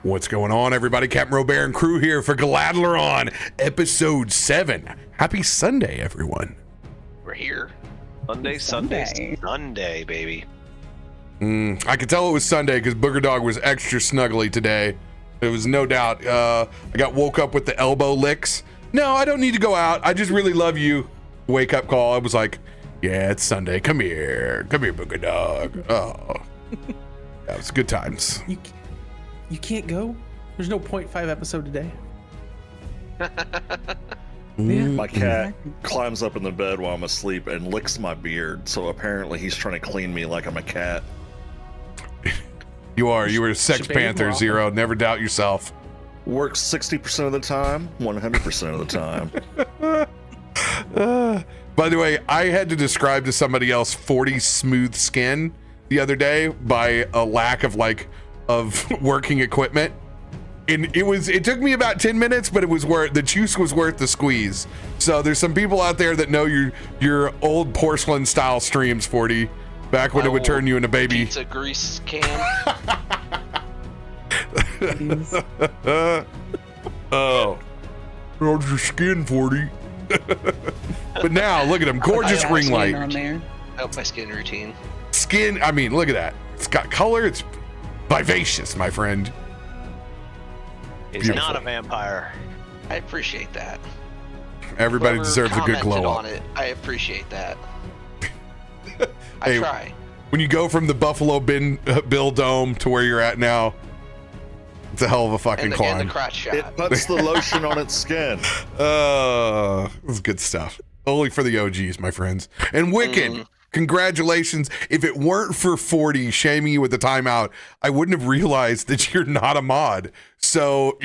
What's going on, everybody? CaptainRoBear and crew here for Galaadluuran, episode 7. Happy Sunday, everyone. We're here. Sunday, baby. I could tell it was Sunday because Booger Dog was extra snuggly today. It was no doubt. I got woke up with the elbow licks. No, I don't need to go out. I just really love you. Wake up call. I was like, yeah, it's Sunday. Come here, Booger Dog. Oh, that was good times. You can't go? There's no 0.5 episode today? My cat climbs up in the bed while I'm asleep and licks my beard, so apparently he's trying to clean me like I'm a cat. You are. You were a Sex Panther, Zero. Never doubt yourself. Works 60% of the time, 100% of the time. By the way, I had to describe to somebody else 40 smooth skin the other day by a lack of working equipment. And it took me about 10 minutes, but it was worth the juice was worth the squeeze. So there's some people out there that know your old porcelain style streams, 40, back when it would turn you into baby. Pizza grease can. Oh, how's your skin, 40? But now look at him, gorgeous ring light. On there. Oh, my skin routine. Skin, I mean, look at that. It's got color. It's vivacious, my friend. He's Beautiful. not a vampire. I appreciate that. Everybody Whoever deserves a good glow up. on it, I appreciate that. Hey, I try. When you go from the Buffalo Bill Dome to where you're at now, it's a hell of a fucking climb. And the crotch shot. It puts the lotion on its skin. This is good stuff. Only for the OGs, my friends. And Wicked, congratulations. If it weren't for 40 shaming you with the timeout, I wouldn't have realized that you're not a mod. So,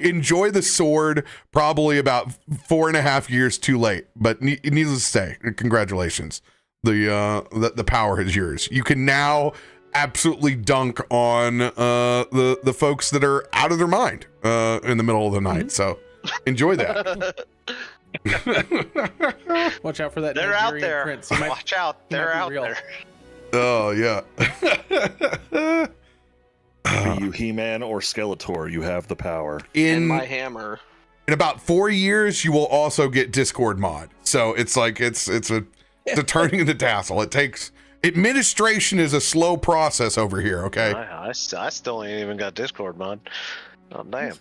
enjoy the sword, probably about 4.5 years too late. But needless to say, congratulations. The power is yours. You can now absolutely dunk on the folks that are out of their mind in the middle of the night. So enjoy that. Watch out for that. They're Nigerian out there. Prince. Watch out. They're out there. Oh, yeah. Be you He-Man or Skeletor, you have the power. And my hammer. In about 4 years, you will also get Discord mod. So it's like it's a turning of the tassel. Administration is a slow process over here. Okay. I still ain't even got Discord mod. Oh damn.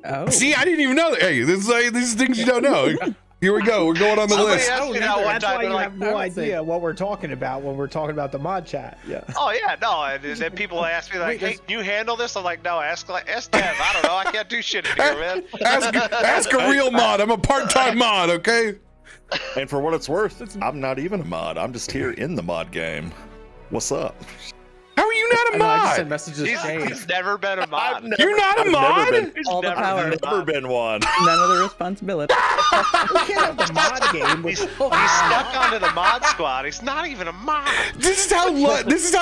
Oh. See, I didn't even know that. Hey, these are things you don't know. Here we go. We're going on the list. Asked me that one That's time, why you like, have no idea what we're talking about when we're talking about the mod chat. Yeah. oh yeah, no. And then people ask me like, "Hey, can you handle this?" I'm like, "No, ask Dev. I don't know. I can't do shit in here, man." Ask a real mod. I'm a part-time mod. Okay. And for what it's worth, I'm not even a mod. I'm just here in the mod game. What's up? How are you not a I just sent mod? messages. He's never been a mod. You're not a mod? All the power. I've never been one. None of the responsibility. We can't have the mod game. He's stuck onto the mod squad. He's not even a mod. This is how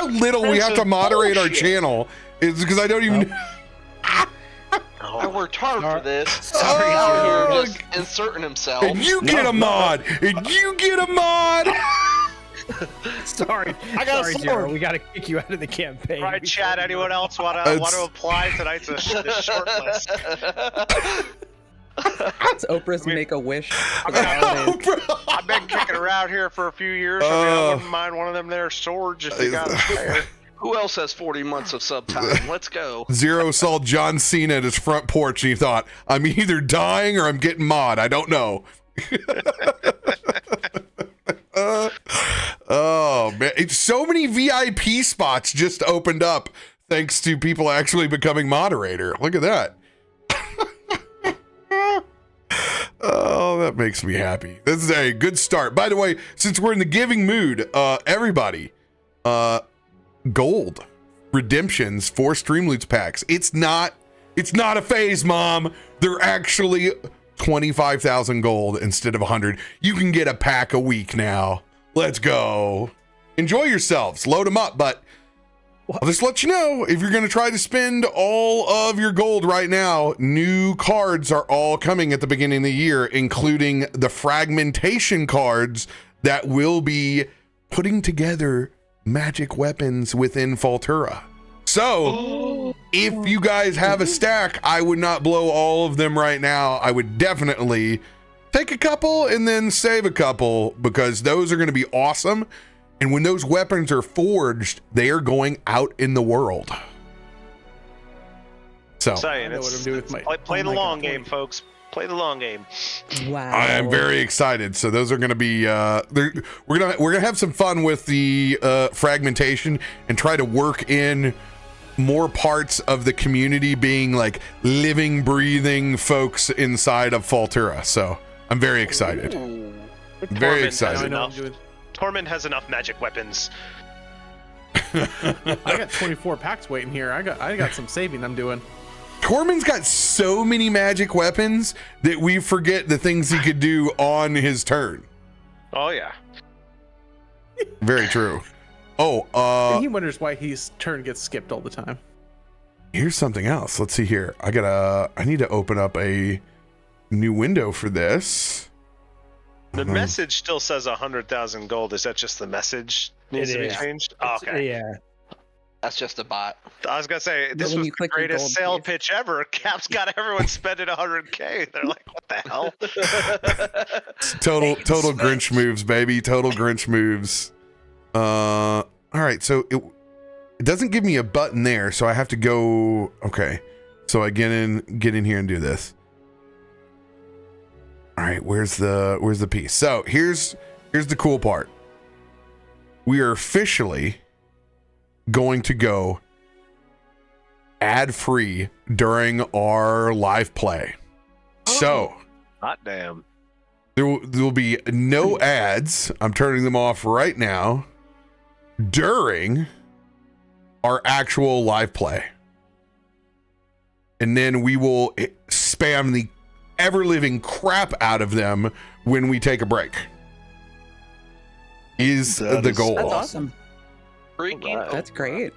little we have to moderate our channel. Is because I don't even. I worked hard for this. Sorry, out here just inserting himself. And you get a mod. And you get a mod. Sorry, I got a sorry, sword. Zero. We got to kick you out of the campaign. Right, chat. Anyone else want to apply tonight's a short list? Let's Oprah's make a wish. I've been kicking around here for a few years. I mean, I wouldn't mind one of them there swords if you got it there. Who else has 40 months of sub time? Let's go. Zero saw John Cena at his front porch and he thought, I'm either dying or I'm getting mod. I don't know. Oh man, so many VIP spots just opened up thanks to people actually becoming moderator. Look at that. Oh, that makes me happy. This is a good start. By the way, since we're in the giving mood, everybody, gold redemptions for Streamloots packs. It's not a phase, Mom. They're actually 25,000 gold instead of 100. You can get a pack a week now. Let's go. Enjoy yourselves. Load them up, but I'll just let you know, if you're going to try to spend all of your gold right now, new cards are all coming at the beginning of the year, including the fragmentation cards that will be putting together magic weapons within Faltura. So If you guys have a stack, I would not blow all of them right now. I would definitely take a couple and then save a couple, because those are going to be awesome. And when those weapons are forged, they are going out in the world. So Saying, I know what I'm doing with my. play the oh my long God, game, folks. Play the long game. Wow. I am very excited. So those are going to be we're gonna have some fun with the fragmentation and try to work in more parts of the community being like living, breathing folks inside of Faltura. So I'm very excited. Ooh. Very Torment excited. has I know what I'm enough. doing. Torment has enough magic weapons. I got 24 packs waiting here. I got some saving I'm doing. Tormund's got so many magic weapons that we forget the things he could do on his turn. Oh yeah. Very true. Oh, And he wonders why his turn gets skipped all the time. here's something else. Let's see here. I need to open up a new window for this. The message still says 100,000 gold. Is that just the message needs to be changed? Oh, okay. Yeah. That's just a bot. I was gonna say this when was you the click the greatest gold sale piece. pitch ever. Cap's got everyone spending 100K. They're like, what the hell? Total Grinch moves, baby. Total Grinch moves. All right, so it doesn't give me a button there, so I have to go. Okay, so I get in here and do this. All right, where's the piece? So here's the cool part. We are officially going to go ad free during our live play. So Hot damn. there will be no ads. I'm turning them off right now during our actual live play. And then we will spam the ever-living crap out of them when we take a break. Is That the is goal. That's awesome. Freaking. That's great.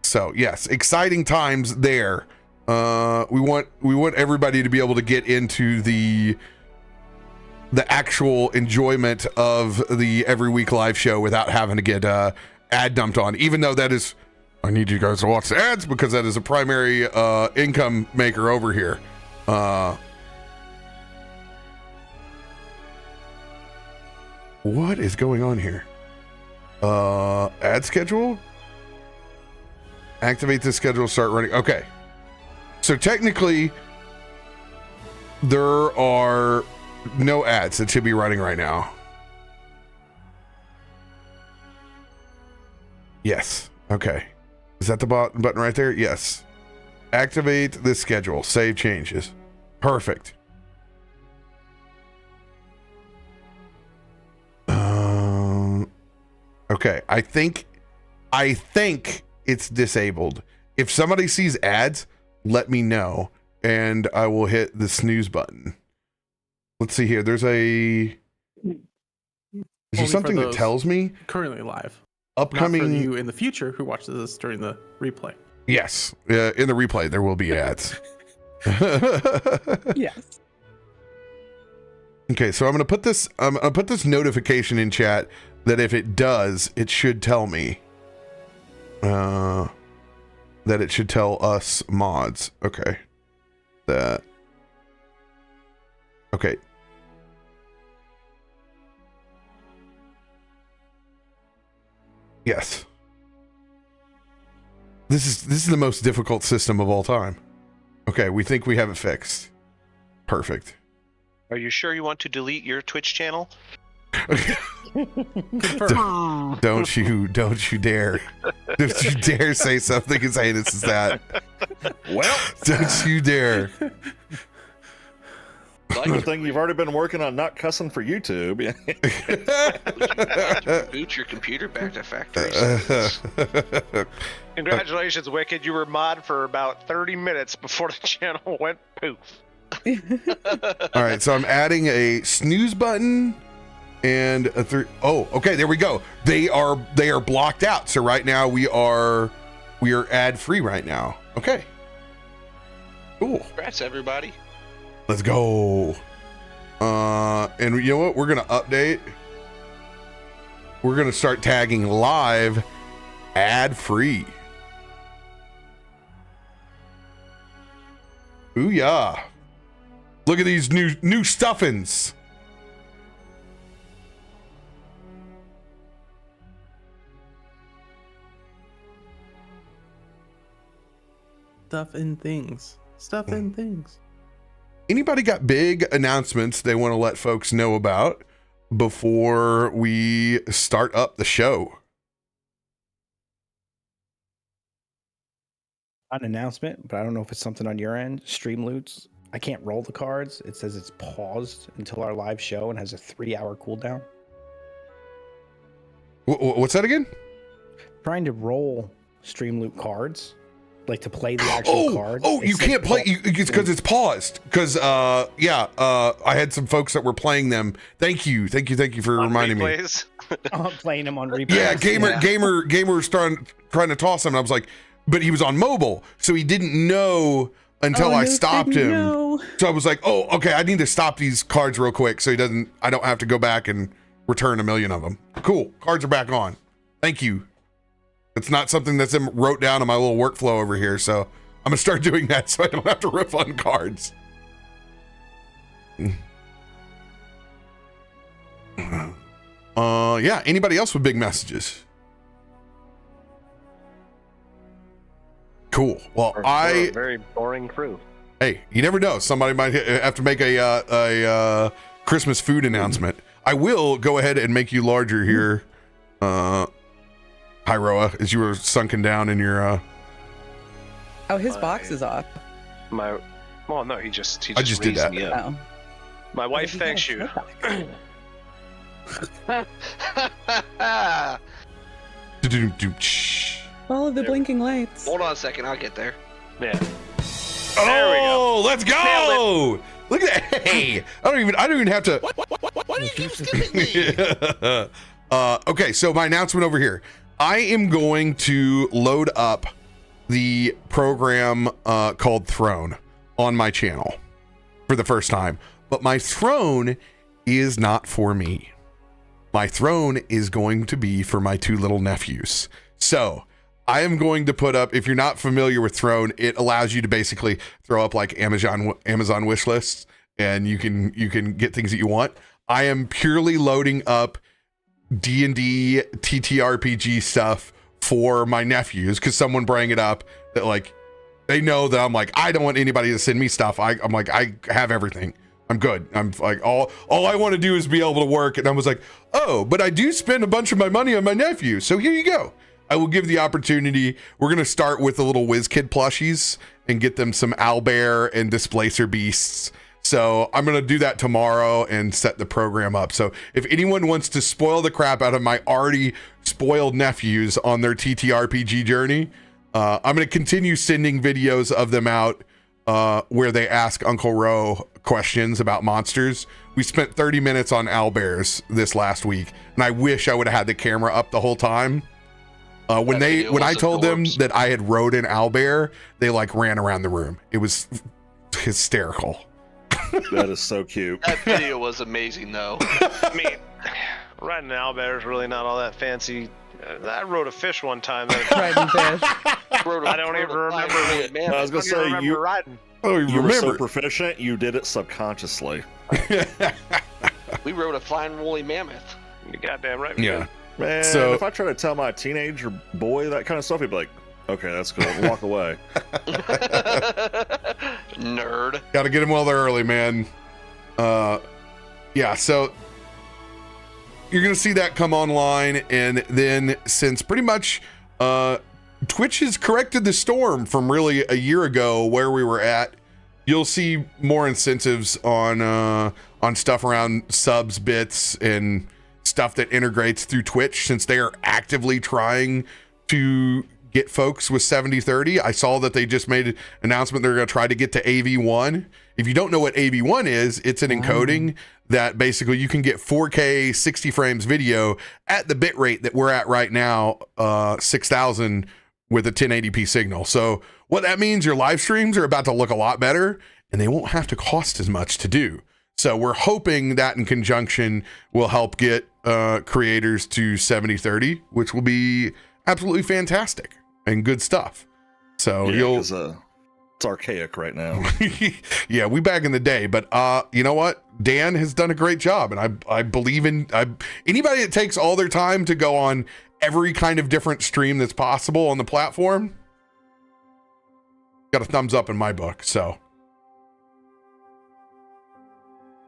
So yes, exciting times there. We want everybody to be able to get into the actual enjoyment of the every week live show without having to get ad dumped on. Even though that is, I need you guys to watch the ads because that is a primary income maker over here. What is going on here? Ad schedule? Activate the schedule, start running. Okay. So technically, there are no ads that should be running right now. Yes. Okay. Is that the button right there? Yes. Activate the schedule. Save changes. Perfect. Okay. I think it's disabled. If somebody sees ads, let me know and I will hit the snooze button. Let's see here. Is there Only something for that those tells me currently live. upcoming? Not for you in the future who watches this during the replay. Yes. In the replay, there will be ads. Yes. Okay, so I'm gonna put this notification in chat that if it does, it should tell me. That it should tell us mods. Okay. That. Okay. Yes. This is the most difficult system of all time. Okay, we think we have it fixed. Perfect. Are you sure you want to delete your Twitch channel? Confirmed. Don't you dare. Don't you dare say something as heinous as that. Well, Don't you dare. good thing you've already been working on not cussing for YouTube. Boot your computer back to factory. Congratulations, Wicked. You were mod for about 30 minutes before the channel went poof. All right, so I'm adding a snooze button and a three. Oh, okay, there we go. They are blocked out. So right now we are ad free right now. Okay. Cool. Congrats, everybody. Let's go. And you know what? We're gonna update. We're gonna start tagging live ad-free. Ooh, yeah. Look at these new stuffings. Stuff in things. Stuff in things. Anybody got big announcements they want to let folks know about before we start up the show? An announcement, but I don't know if it's something on your end. Streamloots. I can't roll the cards. It says it's paused until our live show and has a 3-hour cooldown. What's that again? Trying to roll Streamloot cards, like to play the actual card. Oh, you can't play it's because it's paused. Because I had some folks that were playing them. Thank you for reminding me. I'm playing them on replay. Yeah, gamer was trying to toss him, and I was like, but he was on mobile, so he didn't know until I stopped him. No. So I was like, oh, okay, I need to stop these cards real quick so I don't have to go back and return 1 million of them. Cool, cards are back on. Thank you. It's not something that's wrote down in my little workflow over here, so I'm gonna start doing that so I don't have to refund cards. Yeah, anybody else with big messages? Cool. Well, We're a very boring crew. Hey, you never know. Somebody might have to make a Christmas food announcement. I will go ahead and make you larger here, Hyroa, as you were sunken down in your. Oh, his box is off. Well, no, he just I just did raised that. me up. Oh. My wife thanks you. All of the blinking lights. Hold on a second, I'll get there. Yeah. There we go. Let's go! Look at that! Hey, I don't even have to. What do you keep skipping me? Okay, so my announcement over here. I am going to load up the program called Throne on my channel for the first time, but my throne is not for me. My throne is going to be for my 2 little nephews. So I am going to put up, if you're not familiar with Throne, it allows you to basically throw up like Amazon wish lists, and you can get things that you want. I am purely loading up D&D TTRPG stuff for my nephews because someone brought it up that like they know that I'm like, I don't want anybody to send me stuff. I'm like, I have everything. I'm good. I'm like, all I want to do is be able to work. And I was like, oh, but I do spend a bunch of my money on my nephew. So here you go. I will give the opportunity. We're going to start with the little WizKid plushies and get them some owlbear and displacer beasts. So I'm going to do that tomorrow and set the program up. So if anyone wants to spoil the crap out of my already spoiled nephews on their TTRPG journey, I'm going to continue sending videos of them out where they ask Uncle Ro questions about monsters. We spent 30 minutes on owlbears this last week, and I wish I would have had the camera up the whole time. When I told them that I had rode an owlbear, they like ran around the room. It was hysterical. That is so cute. That video was amazing, though. I mean, riding an owlbear is really not all that fancy. I rode a fish one time. Riding fish. I don't even remember. I was gonna say you riding. Oh, you were so remember? proficient, you did it subconsciously. We rode a flying woolly mammoth. You goddamn right. we Yeah. did. Man, So- if I try to tell my teenager boy that kind of stuff, he'd be like, okay, that's cool. Walk away. Nerd. Got to get them while they're early, man. Yeah, so you're going to see that come online. And then since pretty much Twitch has corrected the storm from really a year ago where we were at, you'll see more incentives on stuff around subs, bits, and stuff that integrates through Twitch since they are actively trying to get folks with 70/30. I saw that they just made an announcement they're going to try to get to AV1. If you don't know what AV1 is, it's an encoding that basically you can get 4K 60 frames video at the bit rate that we're at right now, 6,000 with a 1080p signal. So what that means, your live streams are about to look a lot better and they won't have to cost as much to do. So we're hoping that in conjunction will help get creators to 70/30, which will be absolutely fantastic and good stuff. So Yeah, you'll 'cause, it's archaic right now. yeah, we back in the day, but you know what? Dan has done a great job, and I believe in anybody that takes all their time to go on every kind of different stream that's possible on the platform. Got a thumbs up in my book. So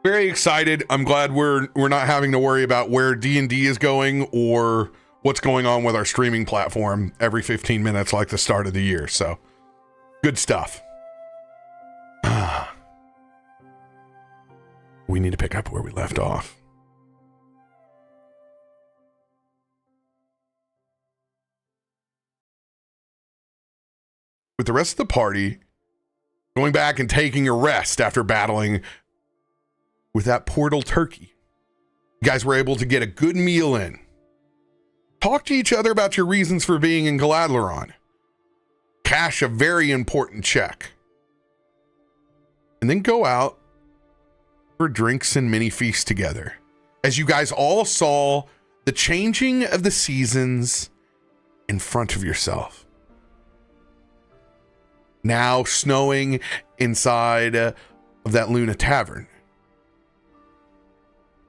very excited. I'm glad we're not having to worry about where D&D is going or what's going on with our streaming platform every 15 minutes like the start of the year. So good stuff. We need to pick up where we left off. With the rest of the party going back and taking a rest after battling with that portal turkey, you guys were able to get a good meal in. Talk to each other about your reasons for being in Galaadluuran. Cash a very important check. And then go out for drinks and mini feasts together. As you guys all saw the changing of the seasons in front of yourself. Now snowing inside of that Luna Tavern.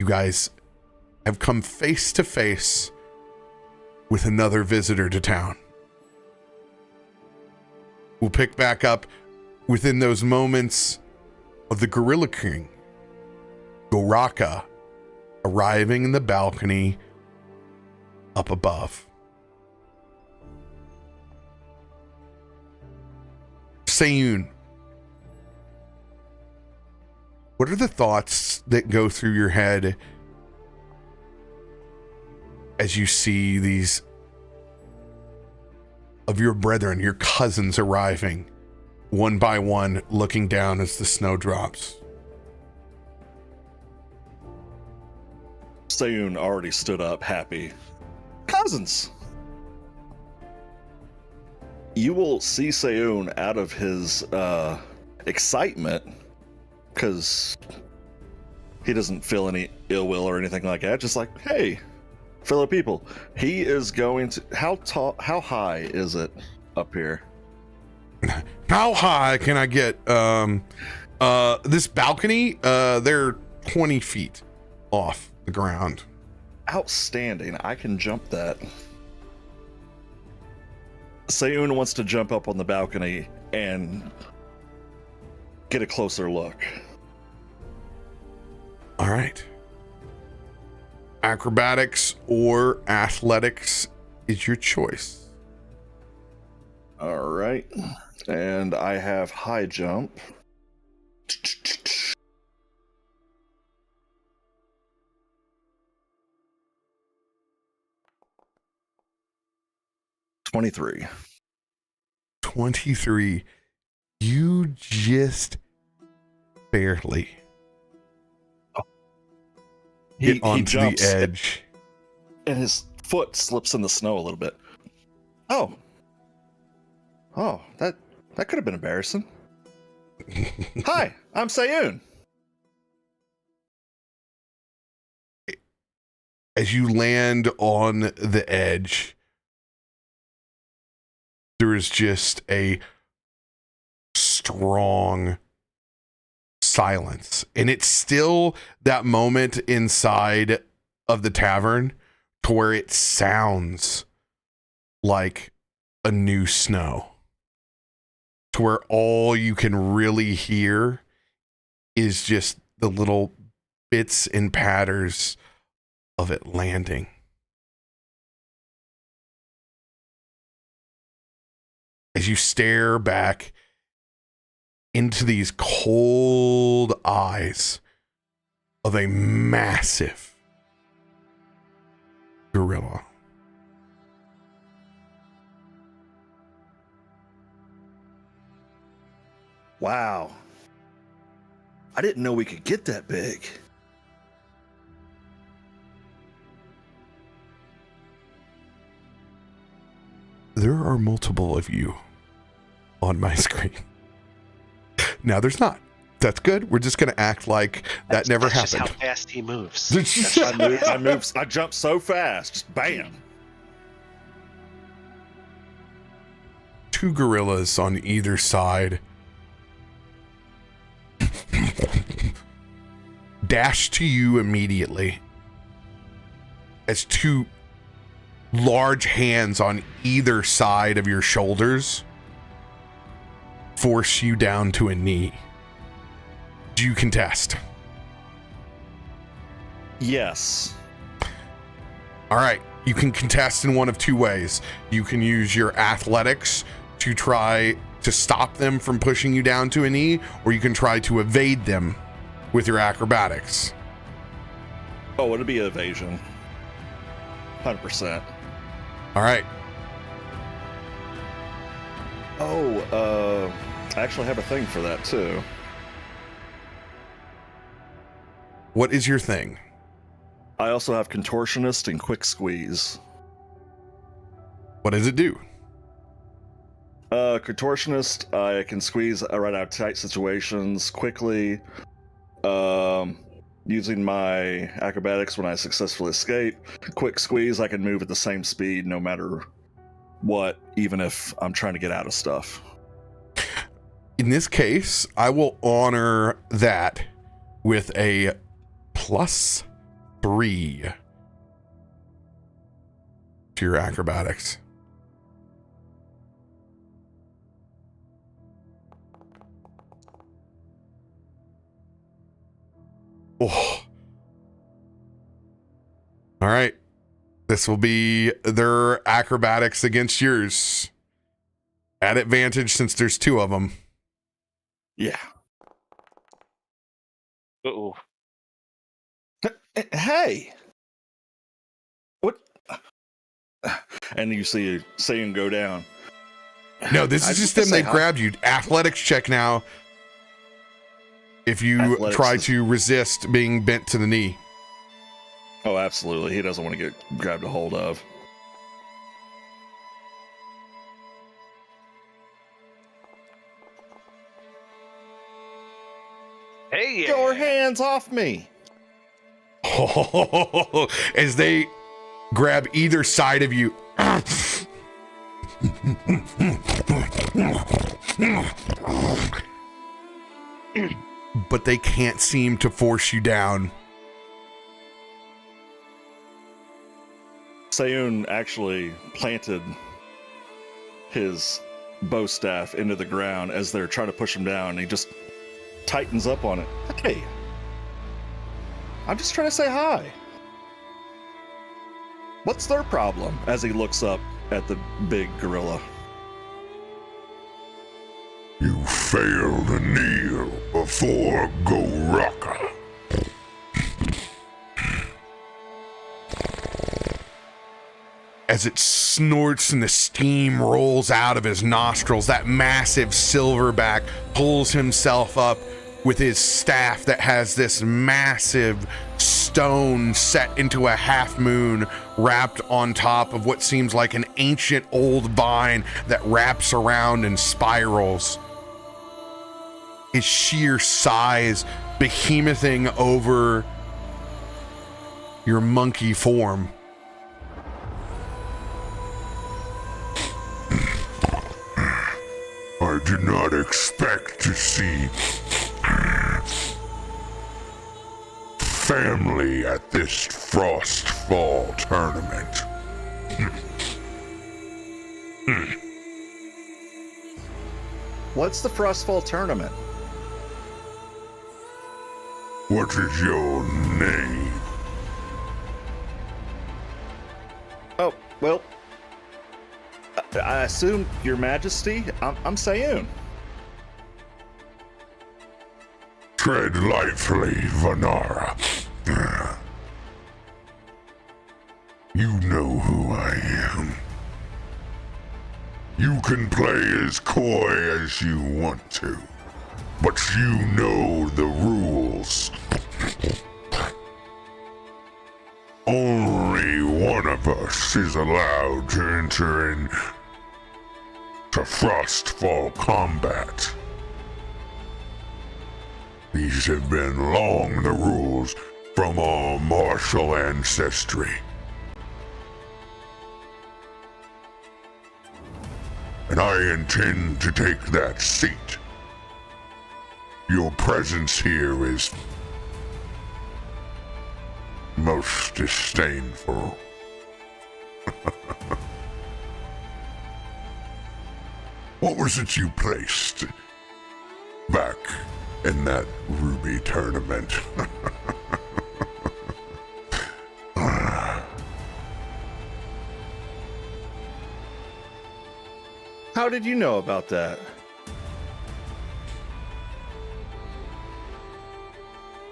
You guys have come face to face with another visitor to town. We'll pick back up within those moments of the Gorilla King, Goraka, arriving in the balcony up above. Sayun, what are the thoughts that go through your head as you see these of your brethren, your cousins arriving one by one, looking down as the snow drops? Sayun already stood up, happy. Cousins! You will see Sayun out of his excitement, because he doesn't feel any ill will or anything like that. Just like, hey, fellow people, he is going to. How high is it up here? How high can I get this balcony? They're 20 feet off the ground. Outstanding. I can jump that. Sayun wants to jump up on the balcony and get a closer look. All right. Acrobatics or athletics is your choice. All right. And I have high jump. $23. 23. You just barely get onto jumps, the edge. and his foot slips in the snow a little bit. Oh, that could have been embarrassing. Hi, I'm Sayun. As you land on the edge, there is just a strong silence. And it's still that moment inside of the tavern to where it sounds like a new snow. To where all you can really hear is just the little bits and patters of it landing. As you stare back into these cold eyes of a massive gorilla. Wow. I didn't know we could get that big. There are multiple of you on my screen. Now there's not. That's good. We're just going to act like that never That's happened. just how fast he moves. I jumped so fast. Just bam. 2 gorillas on either side dash to you immediately as 2 large hands on either side of your shoulders force you down to a knee. Do you contest? Yes. All right, you can contest in one of 2 ways. You can use your athletics to try to stop them from pushing you down to a knee, or you can try to evade them with your acrobatics. Oh, it'll be evasion. 100%. All right. Oh, I actually have a thing for that too. What is your thing? I also have contortionist and quick squeeze. What does it do? Contortionist, I can squeeze right out of tight situations quickly. Using my acrobatics when I successfully escape. Quick squeeze, I can move at the same speed no matter what, even if I'm trying to get out of stuff. In this case, I will honor that with a +3 to your acrobatics. Oh. All right. This will be their acrobatics against yours. At advantage since there's 2 of them. Yeah. Uh-oh. Hey! What? And you see Sayun go down. No, this I is just just them. They say hi. grabbed you. Athletics check now. If you Athletics try is- to resist being bent to the knee. Oh, absolutely. He doesn't want to get grabbed a hold of. Hey, Get your hands off me! As they grab either side of you. But they can't seem to force you down. Sayun actually planted his bow staff into the ground as they're trying to push him down. He just tightens up on it. Hey, I'm just trying to say hi. What's their problem? As he looks up at the big gorilla. You failed to kneel before Goraka. As it snorts and the steam rolls out of his nostrils, that massive silverback pulls himself up with his staff that has this massive stone set into a half moon wrapped on top of what seems like an ancient old vine that wraps around and spirals. His sheer size behemothing over your monkey form. I did not expect to see family at this Frostfall tournament. What's the Frostfall tournament? What is your name? Oh, well, I assume, Your Majesty, I'm Sayun. Tread lightly, Vanara. You know who I am. You can play as coy as you want to, but you know the rules. Only one of us is allowed to enter into Frostfall combat. These have been long the rules from our martial ancestry. And and I intend to take that seat. Your presence here is most disdainful. What was it you placed back in that ruby tournament? How did you know about that?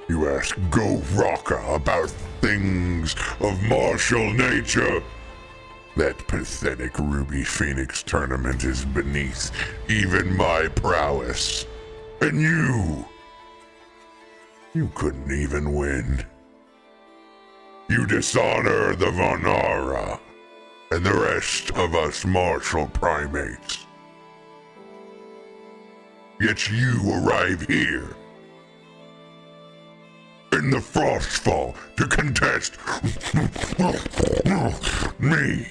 You ask Go Rocka about things of martial nature. That pathetic Ruby Phoenix tournament is beneath even my prowess. And you couldn't even win. You dishonor the Vanara and the rest of us martial primates. Yet you arrive here in the Frostfall to contest me.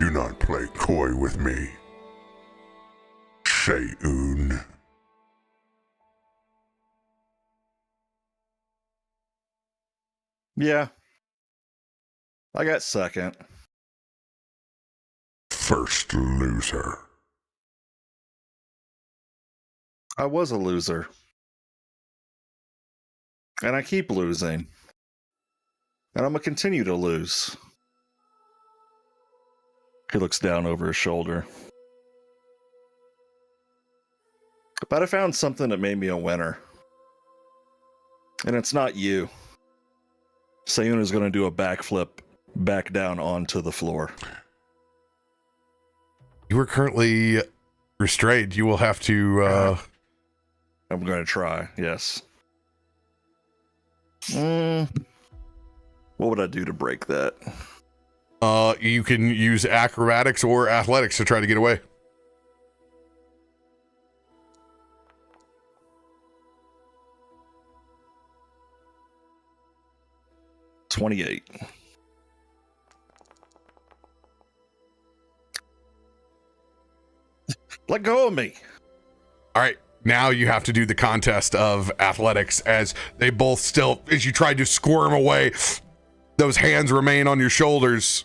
Do not play coy with me, Seun. Yeah. I got second. First loser. I was a loser. And I keep losing. And I'm going to continue to lose. He looks down over his shoulder. But I found something that made me a winner. And it's not you. Seun is going to do a backflip back down onto the floor. You are currently restrained. You will have to... I'm going to try, yes. What would I do to break that? You can use acrobatics or athletics to try to get away. $28. Let go of me. All right. Now you have to do the contest of athletics as they both still, as you try to squirm away, those hands remain on your shoulders.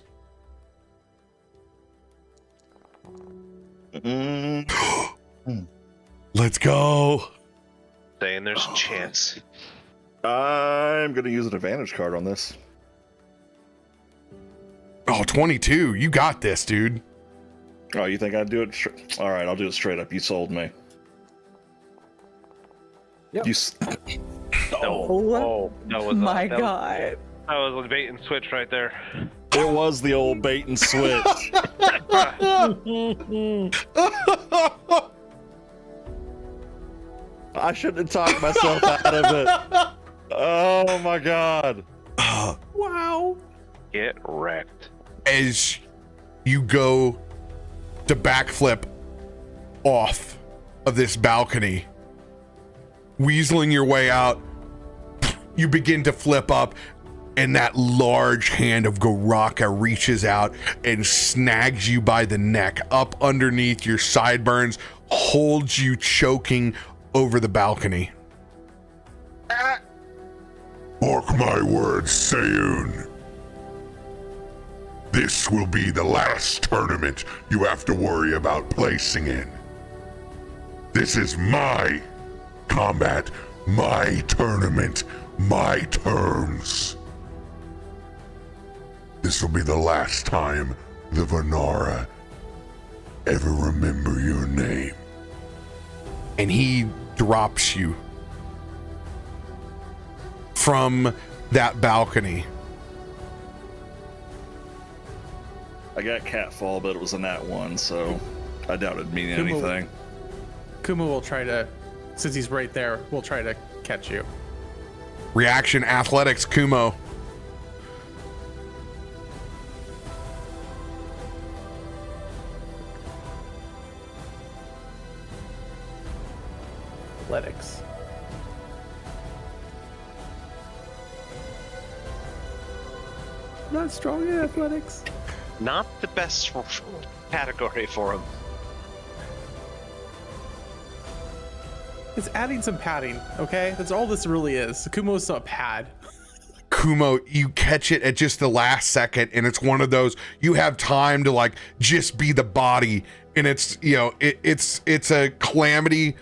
Let's go. Saying there's a chance. I'm going to use an advantage card on this. Oh, 22. You got this, dude. Oh, you think I'd do it? All right, I'll do it straight up. You sold me. Yep. Oh, that was my that God. That was a bait and switch right there. It was the old bait and switch. I shouldn't have talked myself out of it. Oh my God. Wow. Get wrecked. As you go to backflip off of this balcony, weaseling your way out, you begin to flip up, and that large hand of Goraka reaches out and snags you by the neck up underneath your sideburns, holds you choking over the balcony. Mark my words, Seun. This will be the last tournament you have to worry about placing in. This is my combat, my tournament, my terms. This will be the last time the Vanara ever remember your name. And he drops you from that balcony. I got catfall, but it was a nat 1, so I doubt it'd mean anything. Kumu will try to, since he's right there, will try to catch you. Reaction athletics, Kumo. Athletics. Not strong in athletics. not the best category for him. It's adding some padding, okay? That's all this really is. Kumo's a pad. Kumo, you catch it at just the last second, and it's one of those you have time to like just be the body, and it's it's a calamity,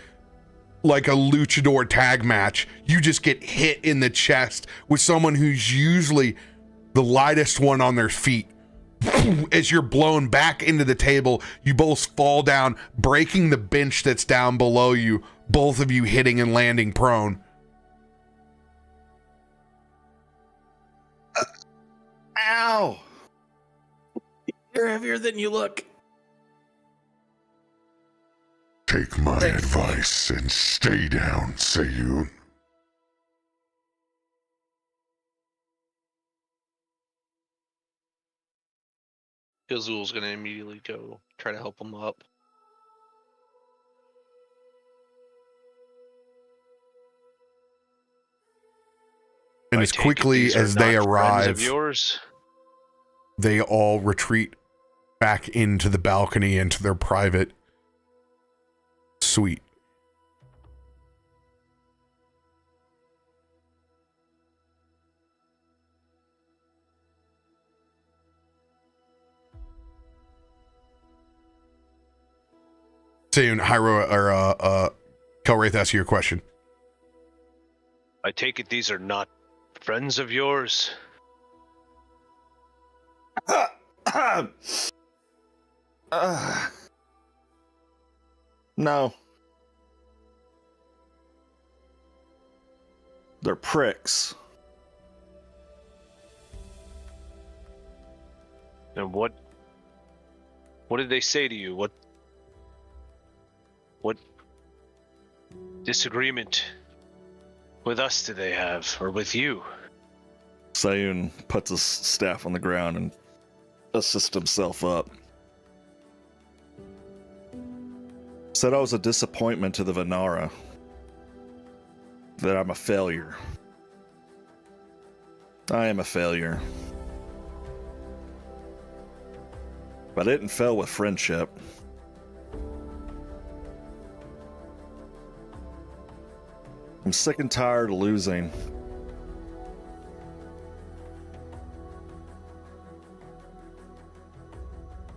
like a luchador tag match. You just get hit in the chest with someone who's usually the lightest one on their feet. As you're blown back into the table, you both fall down, breaking the bench that's down below you, both of you hitting and landing prone. Ow! You're heavier than you look. Take my advice and stay down, Sayun. Gazul's gonna immediately go try to help him up. And as quickly as they arrive, of yours? they all retreat back into the balcony, into their private suite. Soon, Hyro or Kelwraith asks you a question. I take it these are not friends of yours? No. They're pricks. And what did they say to you? What disagreement with us do they have, or with you? Sayun puts his staff on the ground and assists himself up. Said I was a disappointment to the Vanara. That I'm a failure. I am a failure. But I didn't fail with friendship. I'm sick and tired of losing.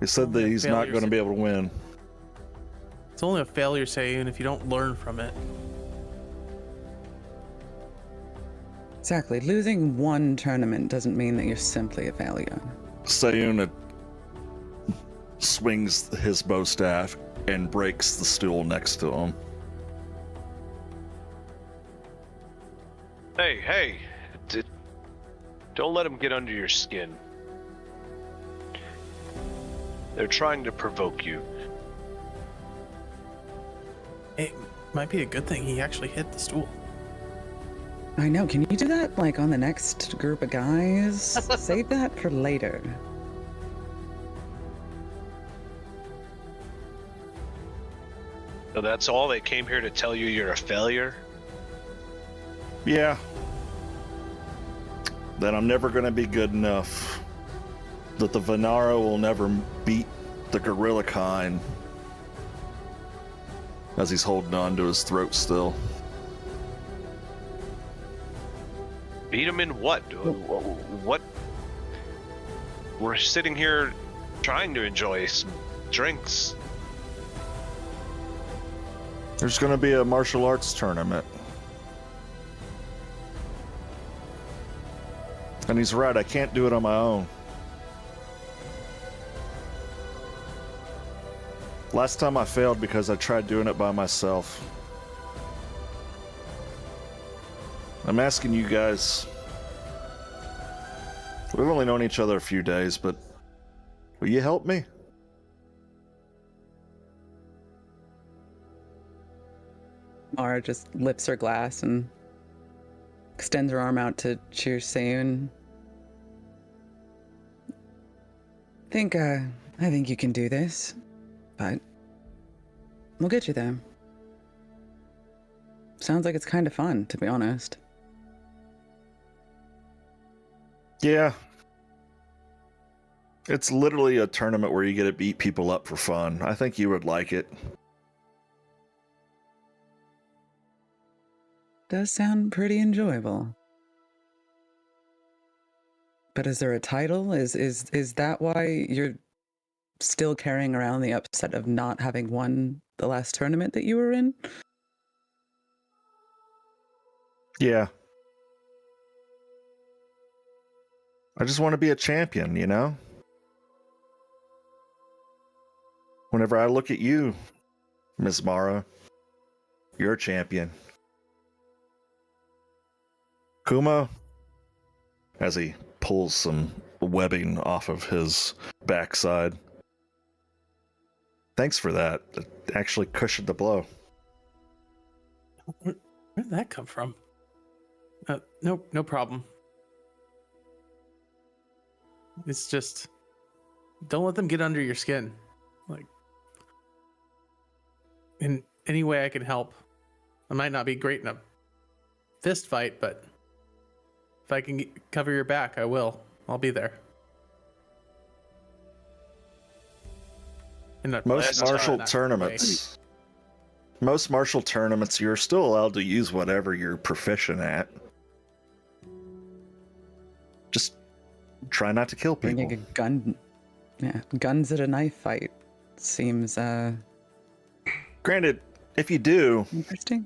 He said that he's not going to be able to win. It's only a failure, Sayun, if you don't learn from it. Exactly. Losing one tournament doesn't mean that you're simply a failure. Sayun swings his bow staff and breaks the stool next to him. Hey, don't let them get under your skin. They're trying to provoke you. It might be a good thing he actually hit the stool. I know. Can you do that, like, on the next group of guys? Save that for later. So that's all? They came here to tell you you're a failure? Yeah. That I'm never going to be good enough. That the Vanara will never beat the gorilla kind. As he's holding on to his throat still. Beat him in what? What? We're sitting here trying to enjoy some drinks. There's going to be a martial arts tournament. And he's right, I can't do it on my own. Last time I failed because I tried doing it by myself. I'm asking you guys. We've only known each other a few days, but will you help me? Mara just lifts her glass and extends her arm out to cheer Sayun. I think you can do this, but we'll get you there. Sounds like it's kind of fun, to be honest. Yeah. It's literally a tournament where you get to beat people up for fun. I think you would like it. Does sound pretty enjoyable. But is there a title? Is that why you're still carrying around the upset of not having won the last tournament that you were in? Yeah. I just want to be a champion, you know? Whenever I look at you, Miss Mara, you're a champion. Kuma, as he pulls some webbing off of his backside. Thanks for that. It actually cushioned the blow. Where did that come from? No problem. It's just, don't let them get under your skin. Like, in any way I can help. I might not be great in a fist fight, but if I can cover your back, I will. I'll be there. Most martial tournaments, you're still allowed to use whatever you're proficient at. Just try not to kill people. Bringing a gun, guns at a knife fight seems Granted, if you do, interesting.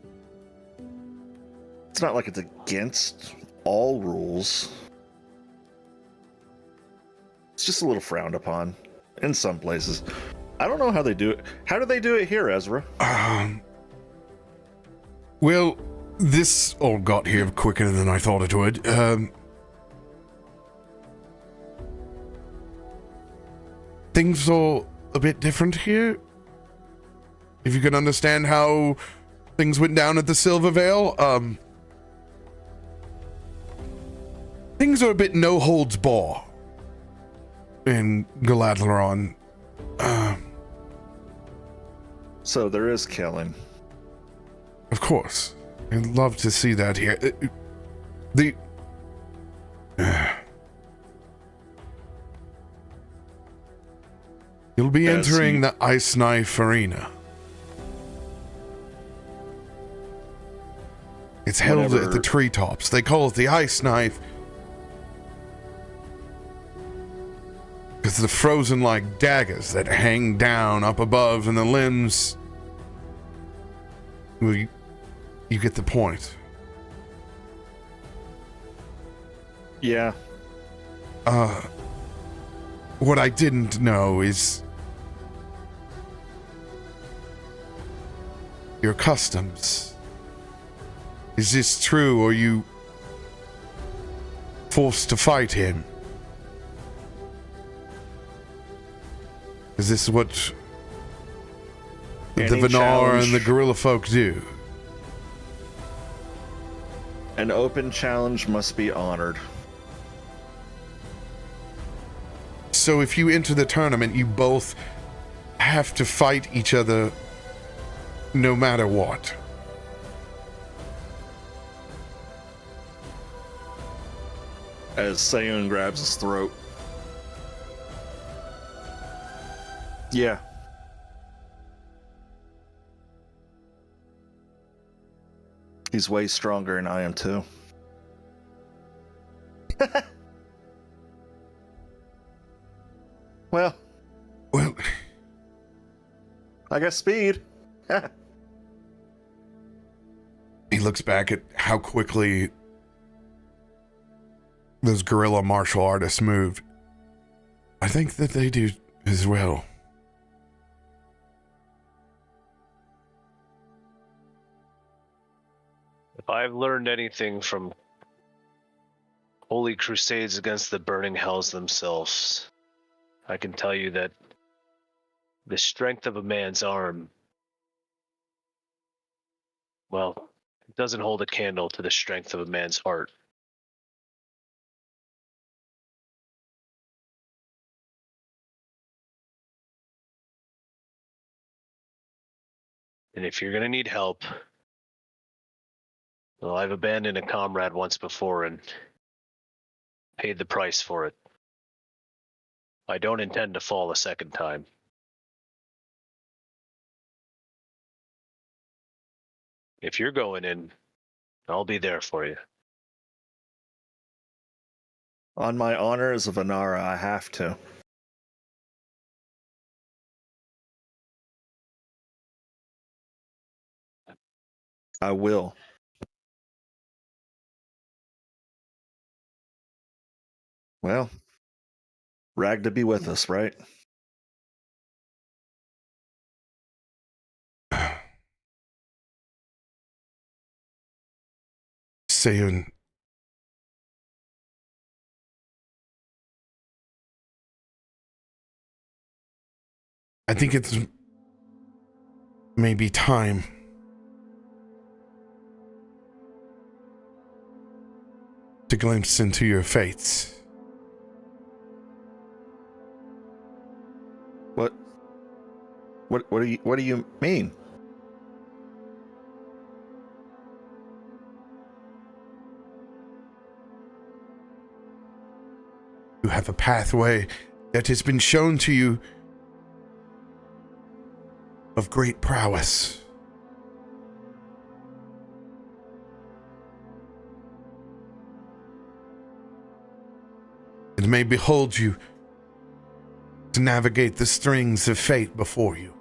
It's not like it's against all rules. It's just a little frowned upon in some places. I don't know how they do it. How do they do it here, Ezra? Well, this all got here quicker than I thought it would. Things are a bit different here. If you can understand how things went down at the Silver Veil, things are a bit no holds bar in Galaadluuran. So there is killing. Of course. I'd love to see that here. You'll be entering the Ice Knife Arena. It's held at the treetops. They call it the Ice Knife because they're frozen like daggers that hang down up above, and the limbs. Well, you get the point. Yeah. What I didn't know is your customs. Is this true, or are you forced to fight him? Is this what the Vanar and the gorilla folk do? An open challenge must be honored. So if you enter the tournament, you both have to fight each other no matter what. As Sayun grabs his throat. Yeah. He's way stronger than I am too. Well, I got speed. He looks back at how quickly those guerrilla martial artists moved. I think that they do as well. If I've learned anything from holy crusades against the burning hells themselves, I can tell you that the strength of a man's arm, well, it doesn't hold a candle to the strength of a man's heart. And if you're going to need help, well, I've abandoned a comrade once before and paid the price for it. I don't intend to fall a second time. If you're going in, I'll be there for you. On my honor as a Vanara, I have to. I will. Well, Rag to be with us, right? Sayun, I think it's maybe time to glimpse into your fates. What do you mean? You have a pathway that has been shown to you of great prowess. It may behold you to navigate the strings of fate before you.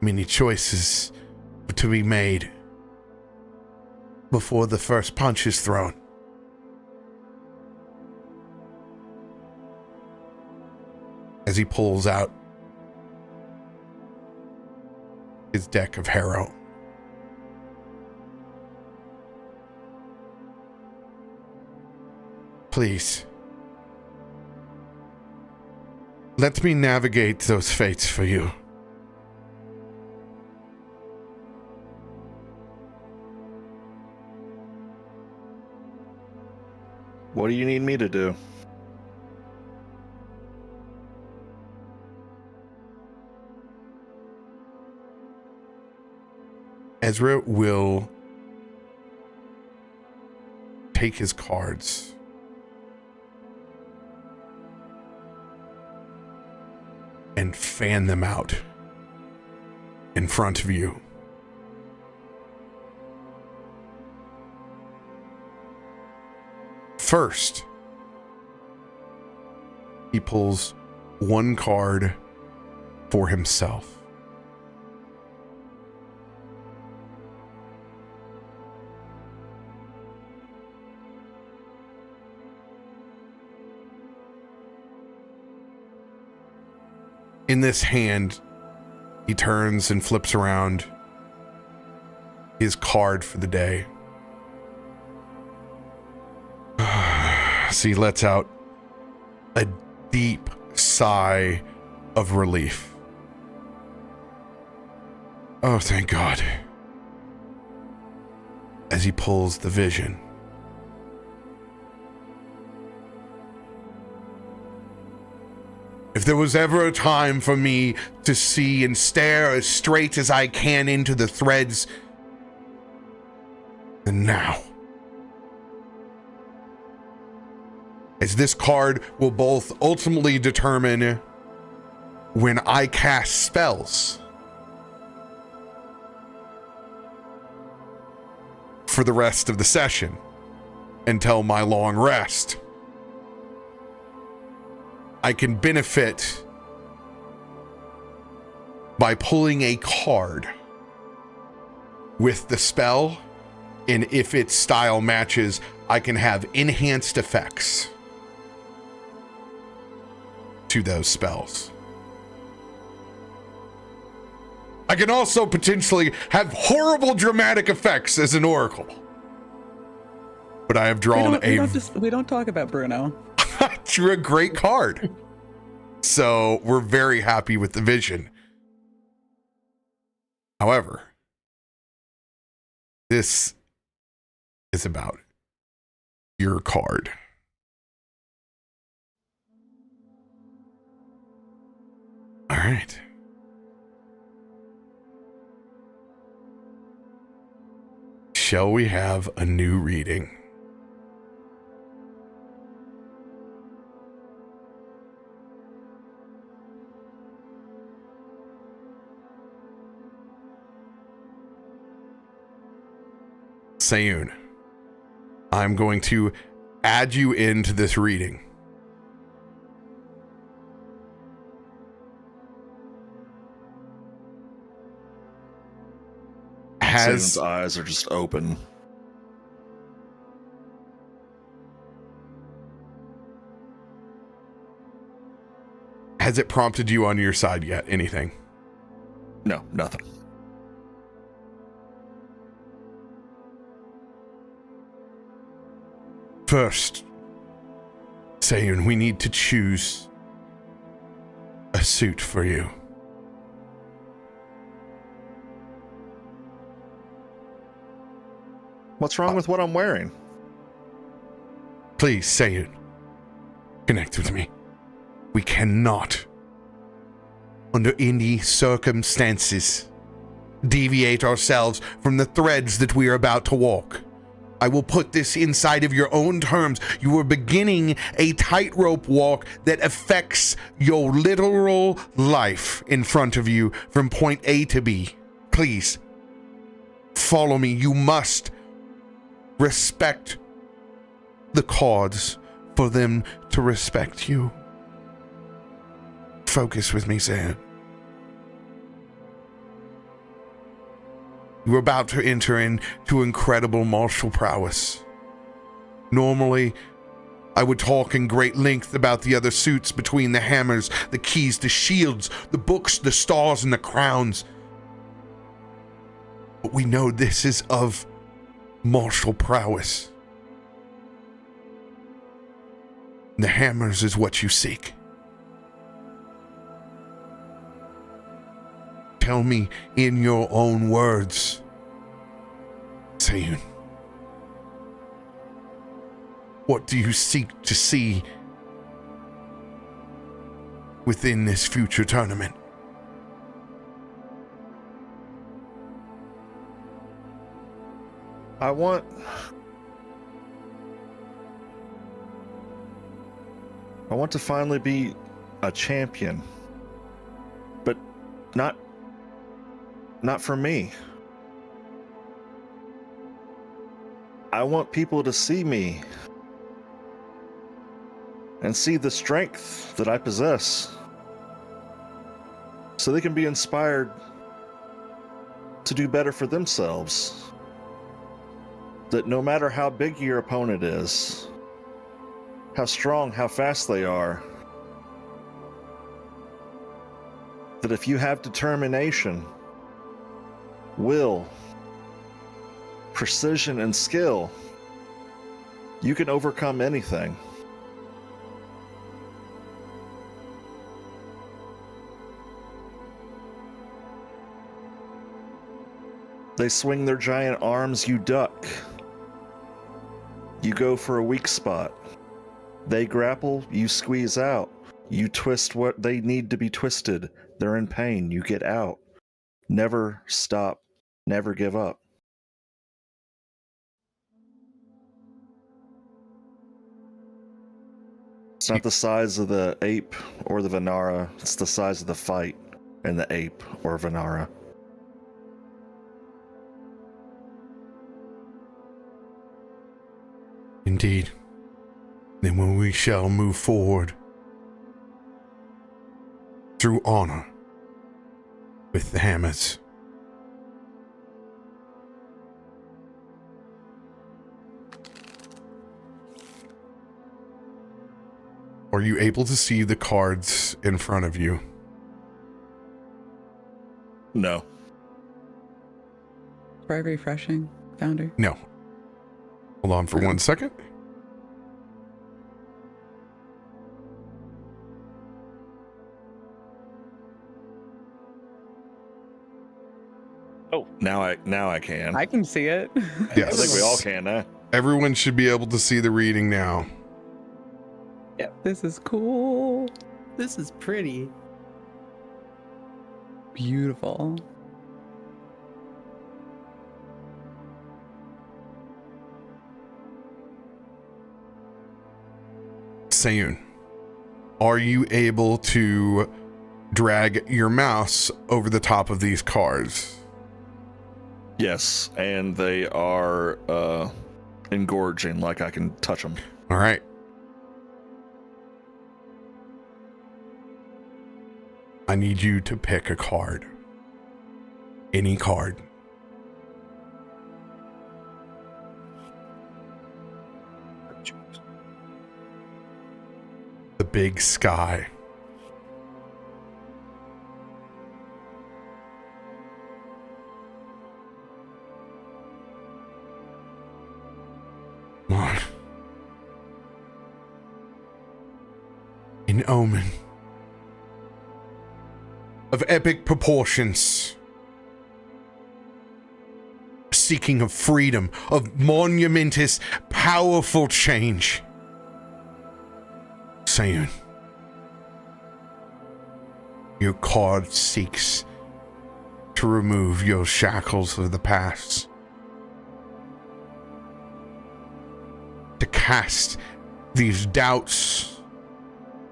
Many choices to be made before the first punch is thrown. As he pulls out his deck of Harrow. Please, let me navigate those fates for you. What do you need me to do? Ezra will take his cards and fan them out in front of you. First, he pulls one card for himself. In this hand, he turns and flips around his card for the day. So he lets out a deep sigh of relief. Oh, thank God. As he pulls the vision. If there was ever a time for me to see and stare as straight as I can into the threads, then now. As this card will both ultimately determine when I cast spells for the rest of the session until my long rest. I can benefit by pulling a card with the spell, and if its style matches, I can have enhanced effects to those spells. I can also potentially have horrible dramatic effects as an oracle. But I have drawn we don't talk about Bruno. I drew a great card. So we're very happy with the vision. However, this is about your card. All right. Shall we have a new reading? Sayun, I'm going to add you into this reading. Sayun's eyes are just open. Has it prompted you on your side yet? Anything? No, nothing. First, Sayun, we need to choose a suit for you. What's wrong with what I'm wearing? Please, Sayun, connect with me. We cannot, under any circumstances, deviate ourselves from the threads that we are about to walk. I will put this inside of your own terms. You are beginning a tightrope walk that affects your literal life in front of you from point A to B. Please, follow me. You must respect the cards for them to respect you. Focus with me, Sam. You're about to enter into incredible martial prowess. Normally, I would talk in great length about the other suits between the hammers, the keys, the shields, the books, the stars, and the crowns. But we know this is of martial prowess. The hammers is what you seek. Tell me in your own words, Sayun, what do you seek to see within this future tournament? I want to finally be a champion, but not for me. I want people to see me and see the strength that I possess, so they can be inspired to do better for themselves. That no matter how big your opponent is, how strong, how fast they are, that if you have determination, will, precision, and skill, you can overcome anything. They swing their giant arms, you duck. You go for a weak spot. They grapple, you squeeze out. You twist what they need to be twisted. They're in pain, you get out. Never stop, never give up. It's not the size of the ape or the Vanara, it's the size of the fight and the ape or Vanara. Indeed. Then when we shall move forward through honor with the hammers. Are you able to see the cards in front of you? No. Try refreshing, Founder. No. Hold on for 1 second. Oh, now I can. I can see it. Yes. I think we all can now. Everyone should be able to see the reading now. This is cool. This is pretty. Beautiful. Sayun, are you able to drag your mouse over the top of these cards? Yes, and they are engorging, like I can touch them. All right. I need you to pick a card. Any card. The big sky. Come on. An omen of epic proportions. Seeking of freedom, of monumentous, powerful change. Sayun, your card seeks to remove your shackles of the past. To cast these doubts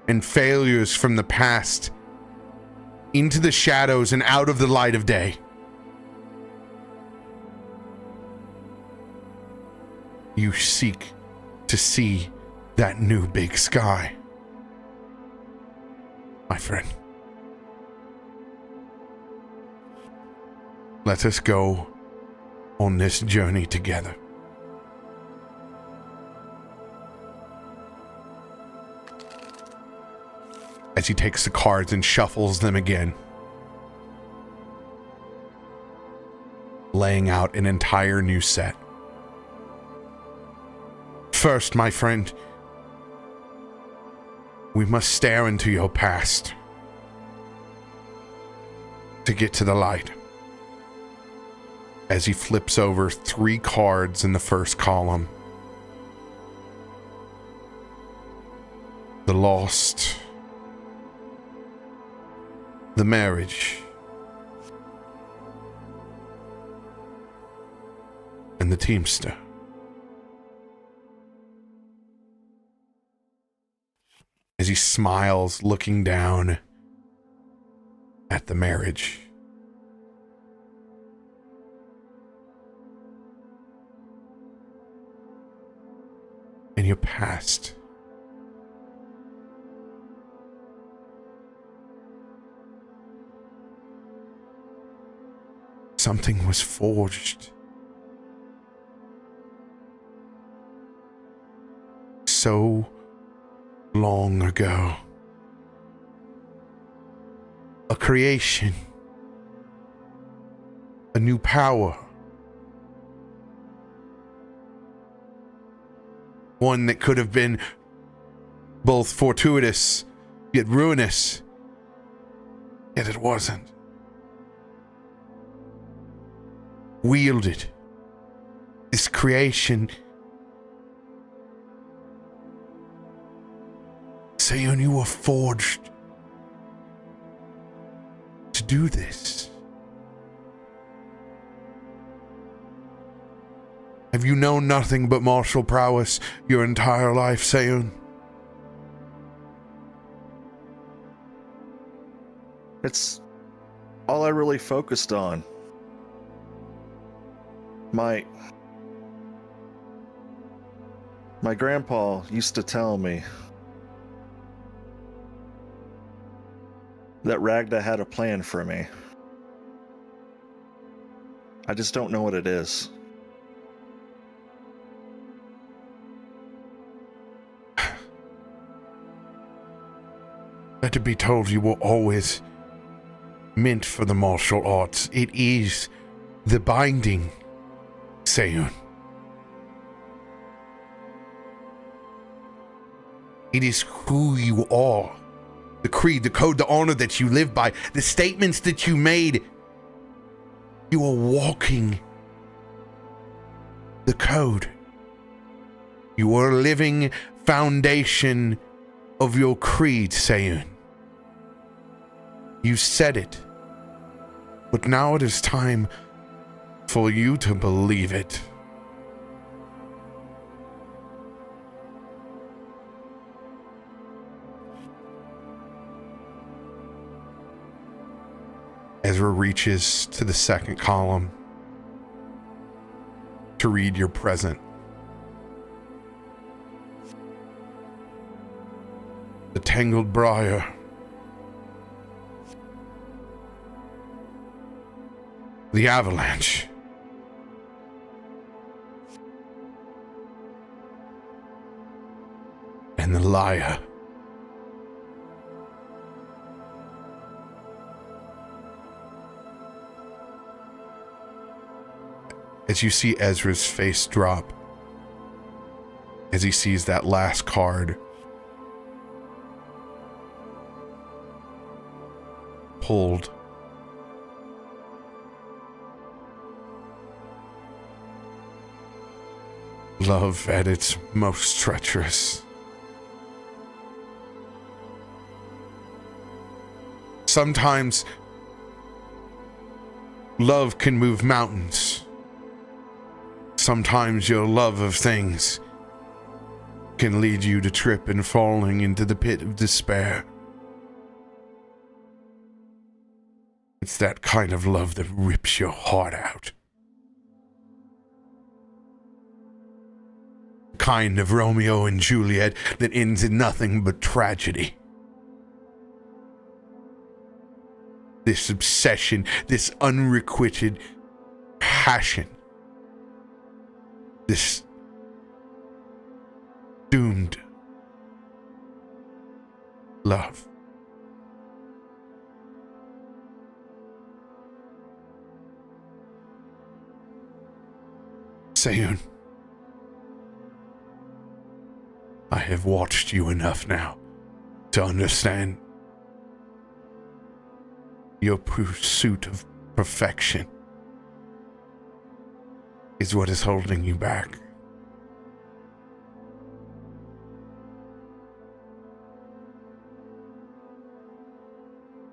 and failures from the past into the shadows and out of the light of day. You seek to see that new big sky, my friend. Let us go on this journey together. As he takes the cards and shuffles them again, laying out an entire new set. First, my friend, we must stare into your past to get to the light. As he flips over 3 cards in the first column. The lost, the marriage, and the teamster. As he smiles, looking down at the marriage. And your past. Something was forged. So long ago. A creation. A new power. One that could have been both fortuitous yet ruinous. Yet it wasn't. Wielded. This creation. Sayun, you were forged to do this. Have you known nothing but martial prowess your entire life, Sayun? It's all I really focused on. My grandpa used to tell me that Ragda had a plan for me. I just don't know what it is. Let it be told you were always meant for the martial arts. It is the binding, Sayun. It is who you are. The creed, the code, the honor that you live by, the statements that you made. You are walking the code. You are a living foundation of your creed, Sayun. You said it. But now it is time for you to believe it. Ezra reaches to the second column to read your present. The tangled briar. The avalanche. And the liar. As you see Ezra's face drop, as he sees that last card pulled, love at its most treacherous. Sometimes love can move mountains. Sometimes your love of things can lead you to trip and falling into the pit of despair. It's that kind of love that rips your heart out. Kind of Romeo and Juliet that ends in nothing but tragedy. This obsession, this unrequited passion, this doomed love. Sayun, I have watched you enough now to understand your pursuit of perfection is what is holding you back.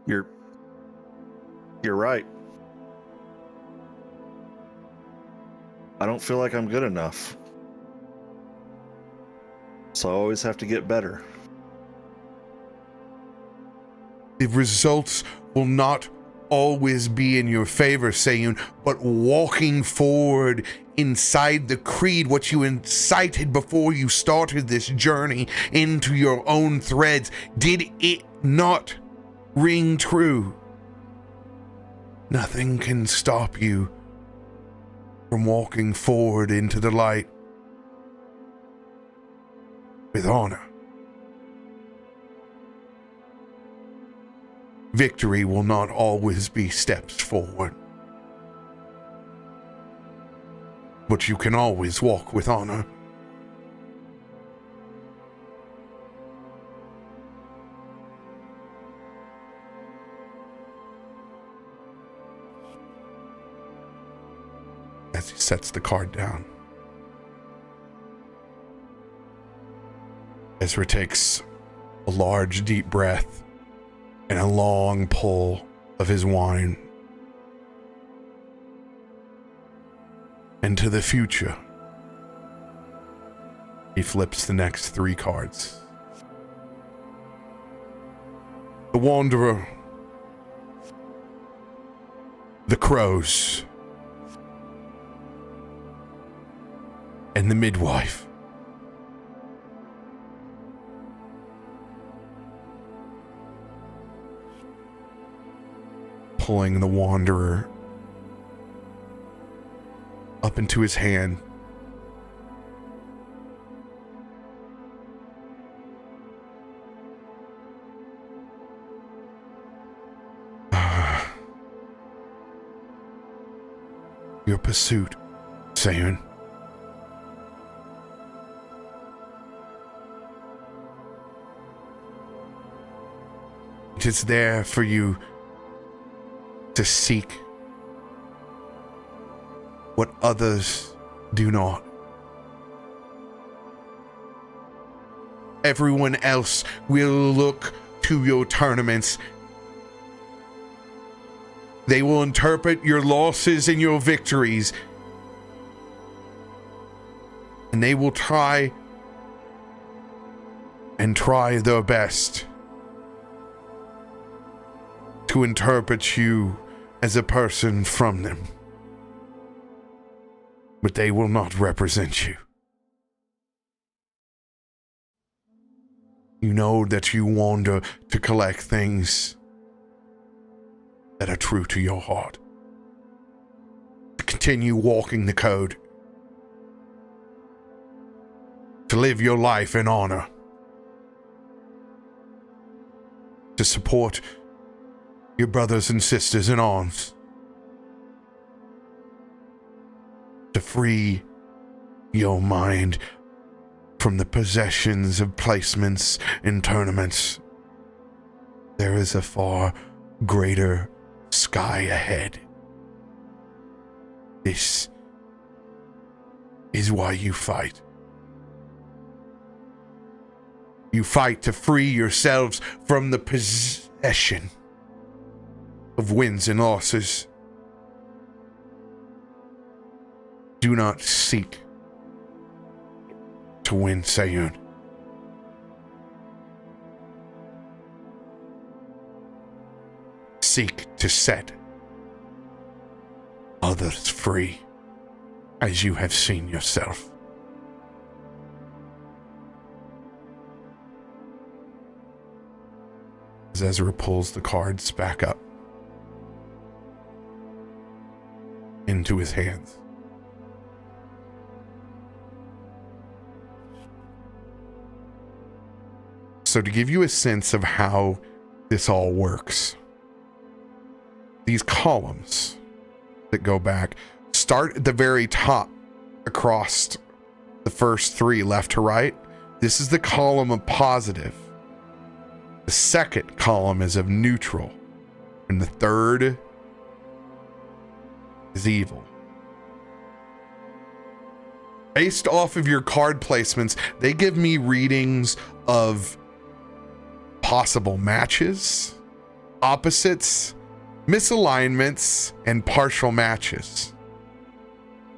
You're right. I don't feel like I'm good enough. So I always have to get better. The results will not always be in your favor, Sayun, but walking forward inside the creed, what you incited before you started this journey into your own threads, did it not ring true? Nothing can stop you from walking forward into the light with honor. Victory will not always be steps forward, but you can always walk with honor. As he sets the card down, Ezra takes a large, deep breath and a long pull of his wine. Into the future, he flips the next 3 cards. The Wanderer, the Crows, and the Midwife. Pulling the Wanderer up into his hand. Your pursuit, Sayun. It is there for you to seek what others do not. Everyone else will look to your tournaments. They will interpret your losses and your victories, and they will try their best to interpret you as a person from them. but they will not represent you. You know that you wander to collect things that are true to your heart. To continue walking the code. To live your life in honor. To support your brothers and sisters in arms. To free your mind from the possessions of placements in tournaments. There is a far greater sky ahead. This is why you fight. You fight to free yourselves from the possession of wins and losses. Do not seek to win, Sayun. Seek to set others free, as you have seen yourself. As Ezra pulls the cards back up into his hands. So to give you a sense of how this all works, these columns that go back start at the very top across the first three, left to right. This is the column of positive. The second column is of neutral. And the third is evil. Based off of your card placements, they give me readings of possible matches, opposites, misalignments, and partial matches.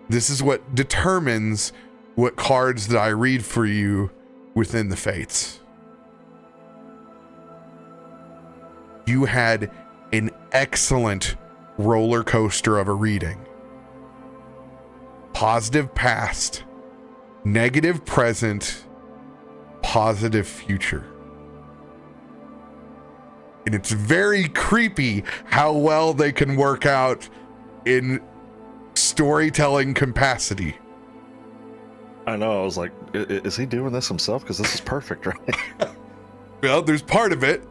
This is what determines what cards that I read for you within the fates. You had an excellent roller coaster of a reading. Positive past, negative present, positive future. And it's very creepy how well they can work out in storytelling capacity. I know, I was like, is he doing this himself? Because this is perfect, right? Well, there's part of it.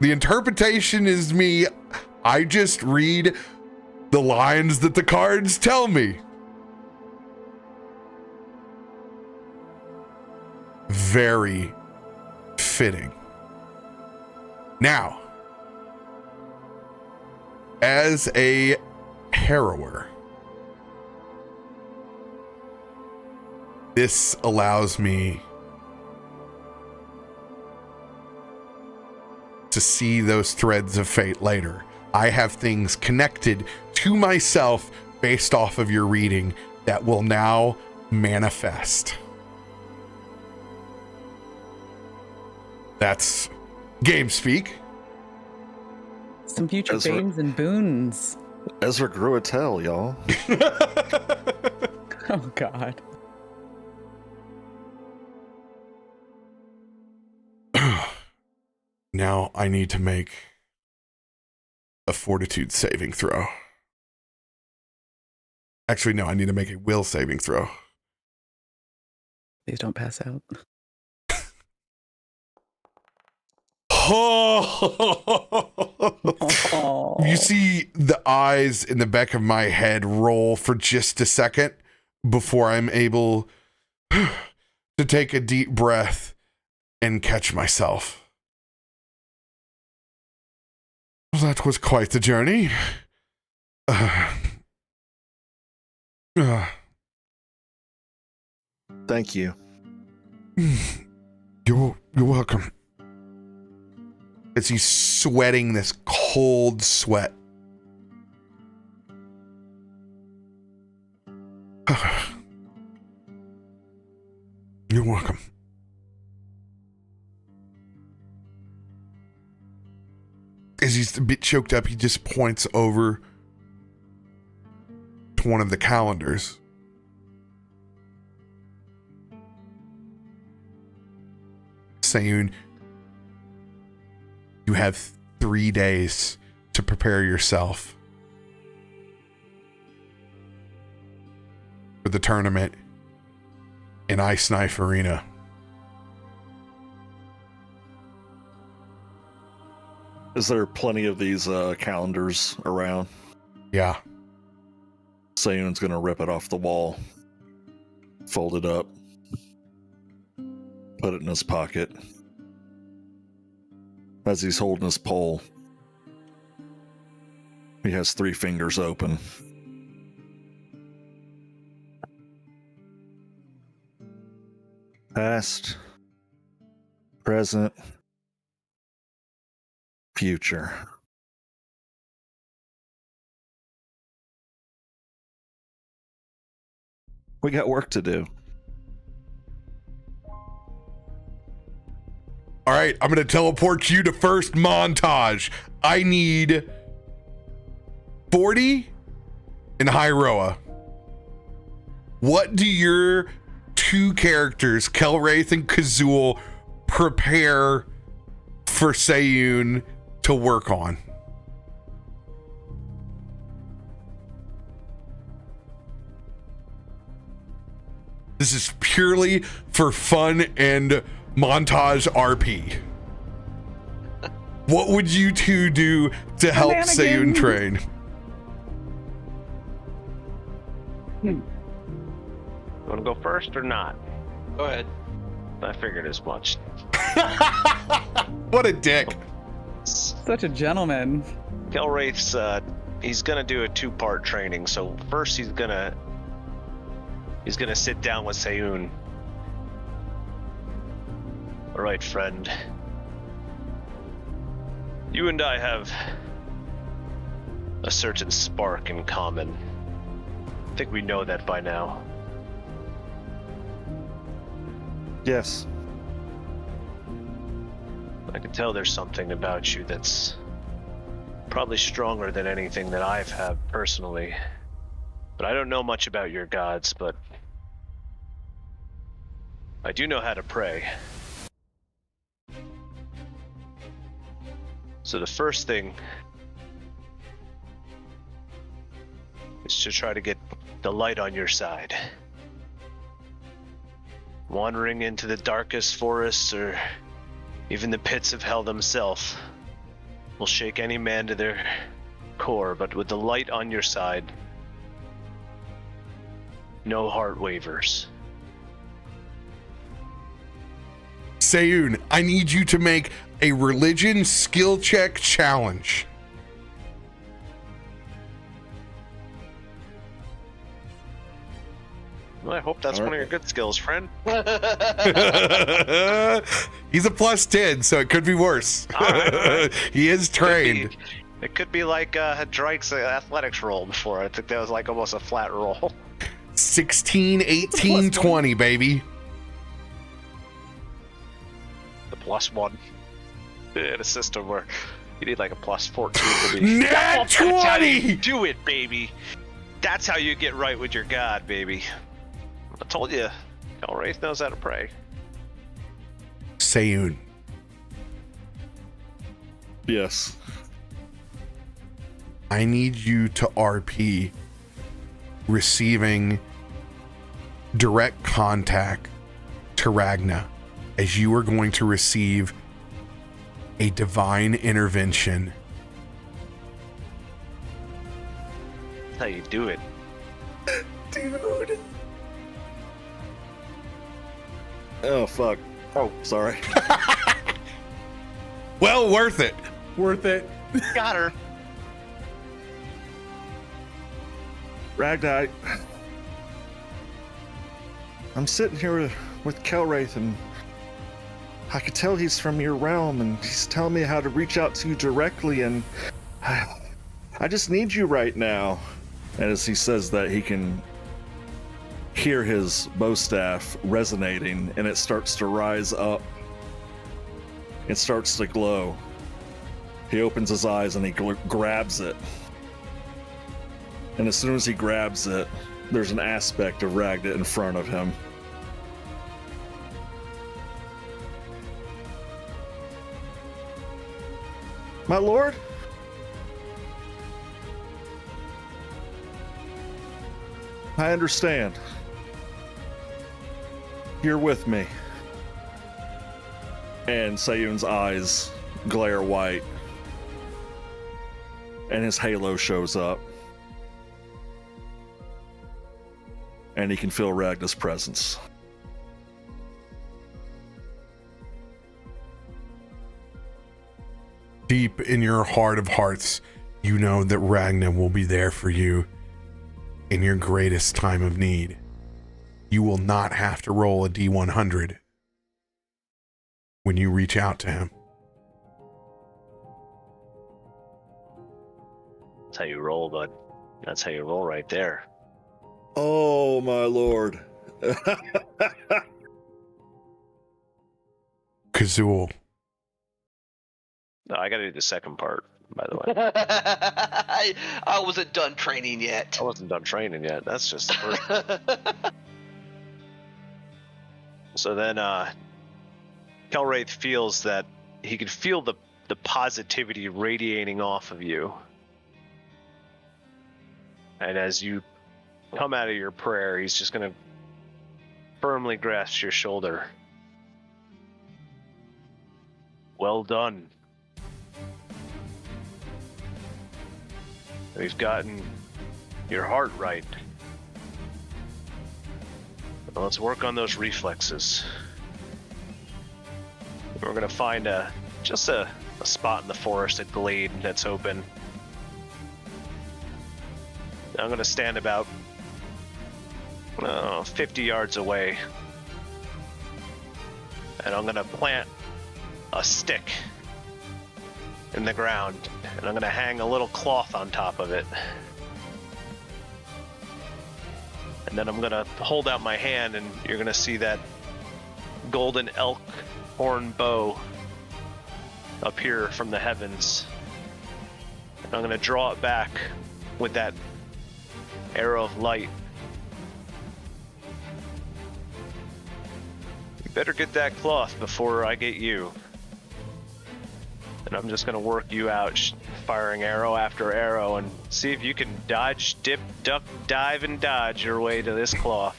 The interpretation is me. I just read the lines that the cards tell me. Very fitting. Now, as a harrower, this allows me to see those threads of fate later. I have things connected to myself based off of your reading that will now manifest. That's game speak. Some future Ezra. banes and boons. Ezra grew a tail, y'all. Oh, God. Now I need to make a fortitude saving throw. Actually, no, I need to make a will saving throw. Please don't pass out. Oh. You see the eyes in the back of my head roll for just a second before I'm able to take a deep breath and catch myself. That was quite the journey. Thank you. You're welcome. As he's sweating this cold sweat. You're welcome. As he's a bit choked up, he just points over one of the calendars. Sayun, you have 3 days to prepare yourself for the tournament in Ice Knife Arena. Is there plenty of these calendars around? Yeah. Sayun's gonna rip it off the wall, fold it up, put it in his pocket. As he's holding his pole, he has 3 fingers open. Past, present, future. We got work to do. All right, I'm going to teleport you to first montage. I need 40 in Hyroa. What do your 2 characters, Kelwraith and Kazul, prepare for Sayun to work on? This is purely for fun and montage RP. What would you 2 do to help Sayun train? You want to go first or not? Go ahead. I figured as much. What a dick. Such a gentleman. Kelwraith's, he's gonna do a 2-part training. So first he's gonna sit down with Sayun. All right, friend. You and I have a certain spark in common. I think we know that by now. Yes. I can tell there's something about you that's probably stronger than anything that I've had personally. But I don't know much about your gods, but I do know how to pray. So the first thing is to try to get the light on your side. Wandering into the darkest forests or even the pits of hell themselves will shake any man to their core, but with the light on your side, no heart wavers. Sayun, I need you to make a religion skill check challenge. Well, I hope that's one of your good skills, friend. He's a +10, so it could be worse. All right. He is trained. It could be like Drake's athletics roll before. I think that was like almost a flat roll. 16, 18, 20, baby. The +1 in a system where you need like a +14 to be. Nat 20! Do it, baby. That's how you get right with your god, baby. I told you, Kelwraith knows how to pray. Sayun, Yes. I need you to RP receiving direct contact to Ragna, as you are going to receive a divine intervention. That's how you do it. Dude. Oh, fuck. Oh, sorry. Well, worth it. Worth it. Got her. Ragna, I'm sitting here with Kelwraith, and I could tell he's from your realm, and he's telling me how to reach out to you directly, and I just need you right now. And as he says that, he can hear his bowstaff resonating, and it starts to rise up. It starts to glow. He opens his eyes and he grabs it. And as soon as he grabs it, there's an aspect of Ragna in front of him. My lord? I understand. You're with me. And Sayun's eyes glare white. And his halo shows up. And he can feel Ragna's presence. Deep in your heart of hearts, you know that Ragna will be there for you in your greatest time of need. You will not have to roll a D100 when you reach out to him. That's how you roll, bud. That's how you roll right there. Oh, my lord. Kazul. No, I gotta do the second part, by the way. I wasn't done training yet. I wasn't done training yet. That's just the first. So then, Kelwraith feels that he can feel the positivity radiating off of you. And as you come out of your prayer, he's just going to firmly grasp your shoulder. Well done. We've gotten your heart right. Now let's work on those reflexes. We're going to find just a spot in the forest, a glade that's open. I'm going to stand about 50 yards away, and I'm going to plant a stick in the ground, and I'm going to hang a little cloth on top of it. And then I'm going to hold out my hand, and you're going to see that golden elk horn bow appear from the heavens. And I'm going to draw it back with that arrow of light. You better get that cloth before I get you. And I'm just going to work you out, firing arrow after arrow, and see if you can dodge, dip, duck, dive, and dodge your way to this cloth.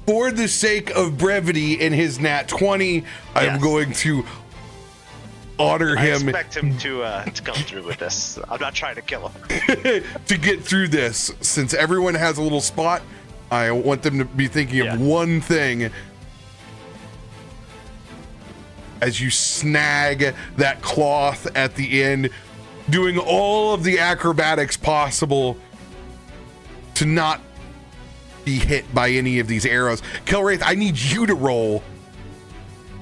For the sake of brevity in his nat 20, I'm going to honor him. I expect him to come through with this. I'm not trying to kill him. To get through this, since everyone has a little spot, I want them to be thinking of one thing. As you snag that cloth at the end, doing all of the acrobatics possible to not be hit by any of these arrows. Kelwraith, I need you to roll.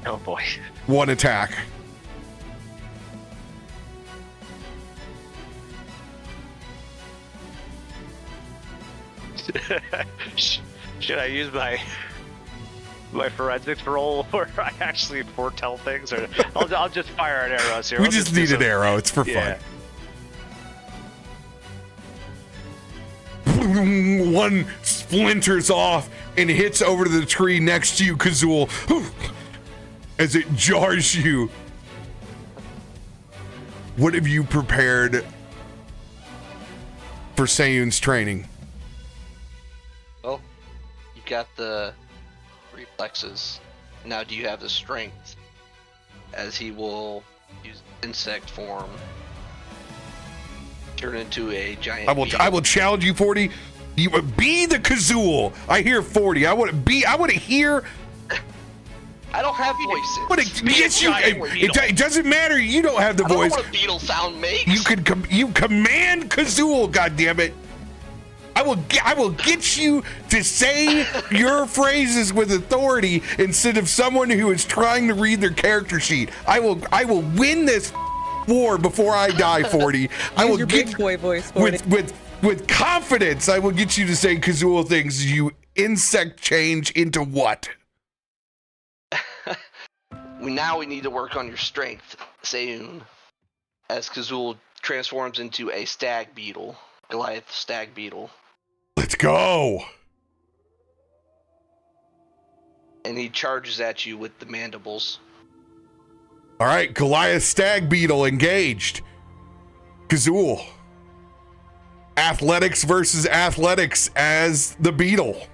Oh boy. One attack. Should I use my forensics roll where I actually foretell things, or I'll just fire at arrows here? We just need an arrow. It's for fun. One splinters off and hits over to the tree next to you, Kazul, as it jars you. What have you prepared for Sayun's training? Well, you got the reflexes. Now do you have the strength? As he will use insect form, turn into a giant I will challenge you, 40. You be the Kazul. I hear 40. I want to hear. I don't have voices. But it doesn't matter. You don't have the voice. I don't know what a beetle sound makes. You command Kazul. Goddammit. I will get you to say your phrases with authority instead of someone who is trying to read their character sheet. I will win this war before I die, 40. I will your get big boy voice, 40. with confidence. I will get you to say Kazul things. You insect change into what? Now we need to work on your strength, Sayun, as Kazul transforms into a stag beetle Goliath stag beetle. Let's go. And he charges at you with the mandibles. All right, Goliath stag beetle engaged. Gazul. Athletics versus athletics as the beetle.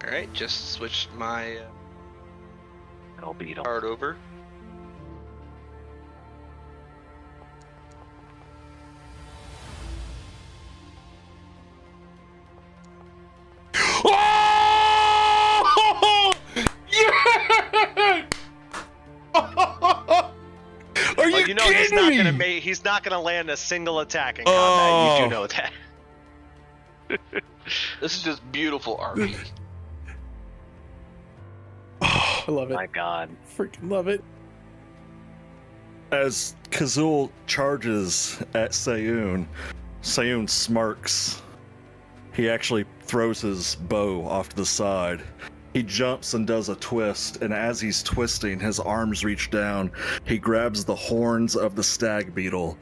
Alright, just switched my beetle. card over. Oh! Yeah! Are you You know kidding he's not gonna land a single attack in combat. You do know that. This is just beautiful RP. I love it. My God. Freaking love it. As Kazul charges at Sayun, Sayun smirks. He actually throws his bow off to the side. He jumps and does a twist, and as he's twisting, his arms reach down. He grabs the horns of the stag beetle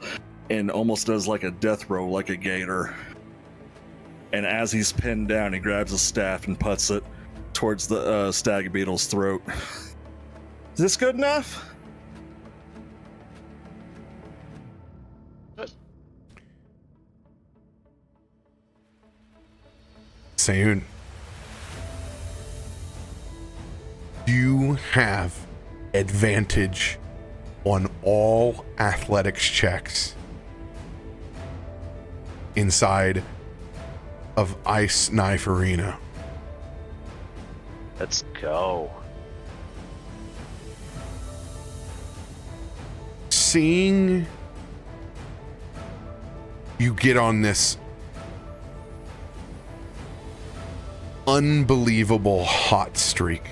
and almost does like a death row, like a gator. And as he's pinned down, he grabs a staff and puts it towards the stag beetle's throat. Is this good enough? Sayun, you have advantage on all athletics checks inside of Ice Knife Arena. Let's go. Seeing you get on this unbelievable hot streak,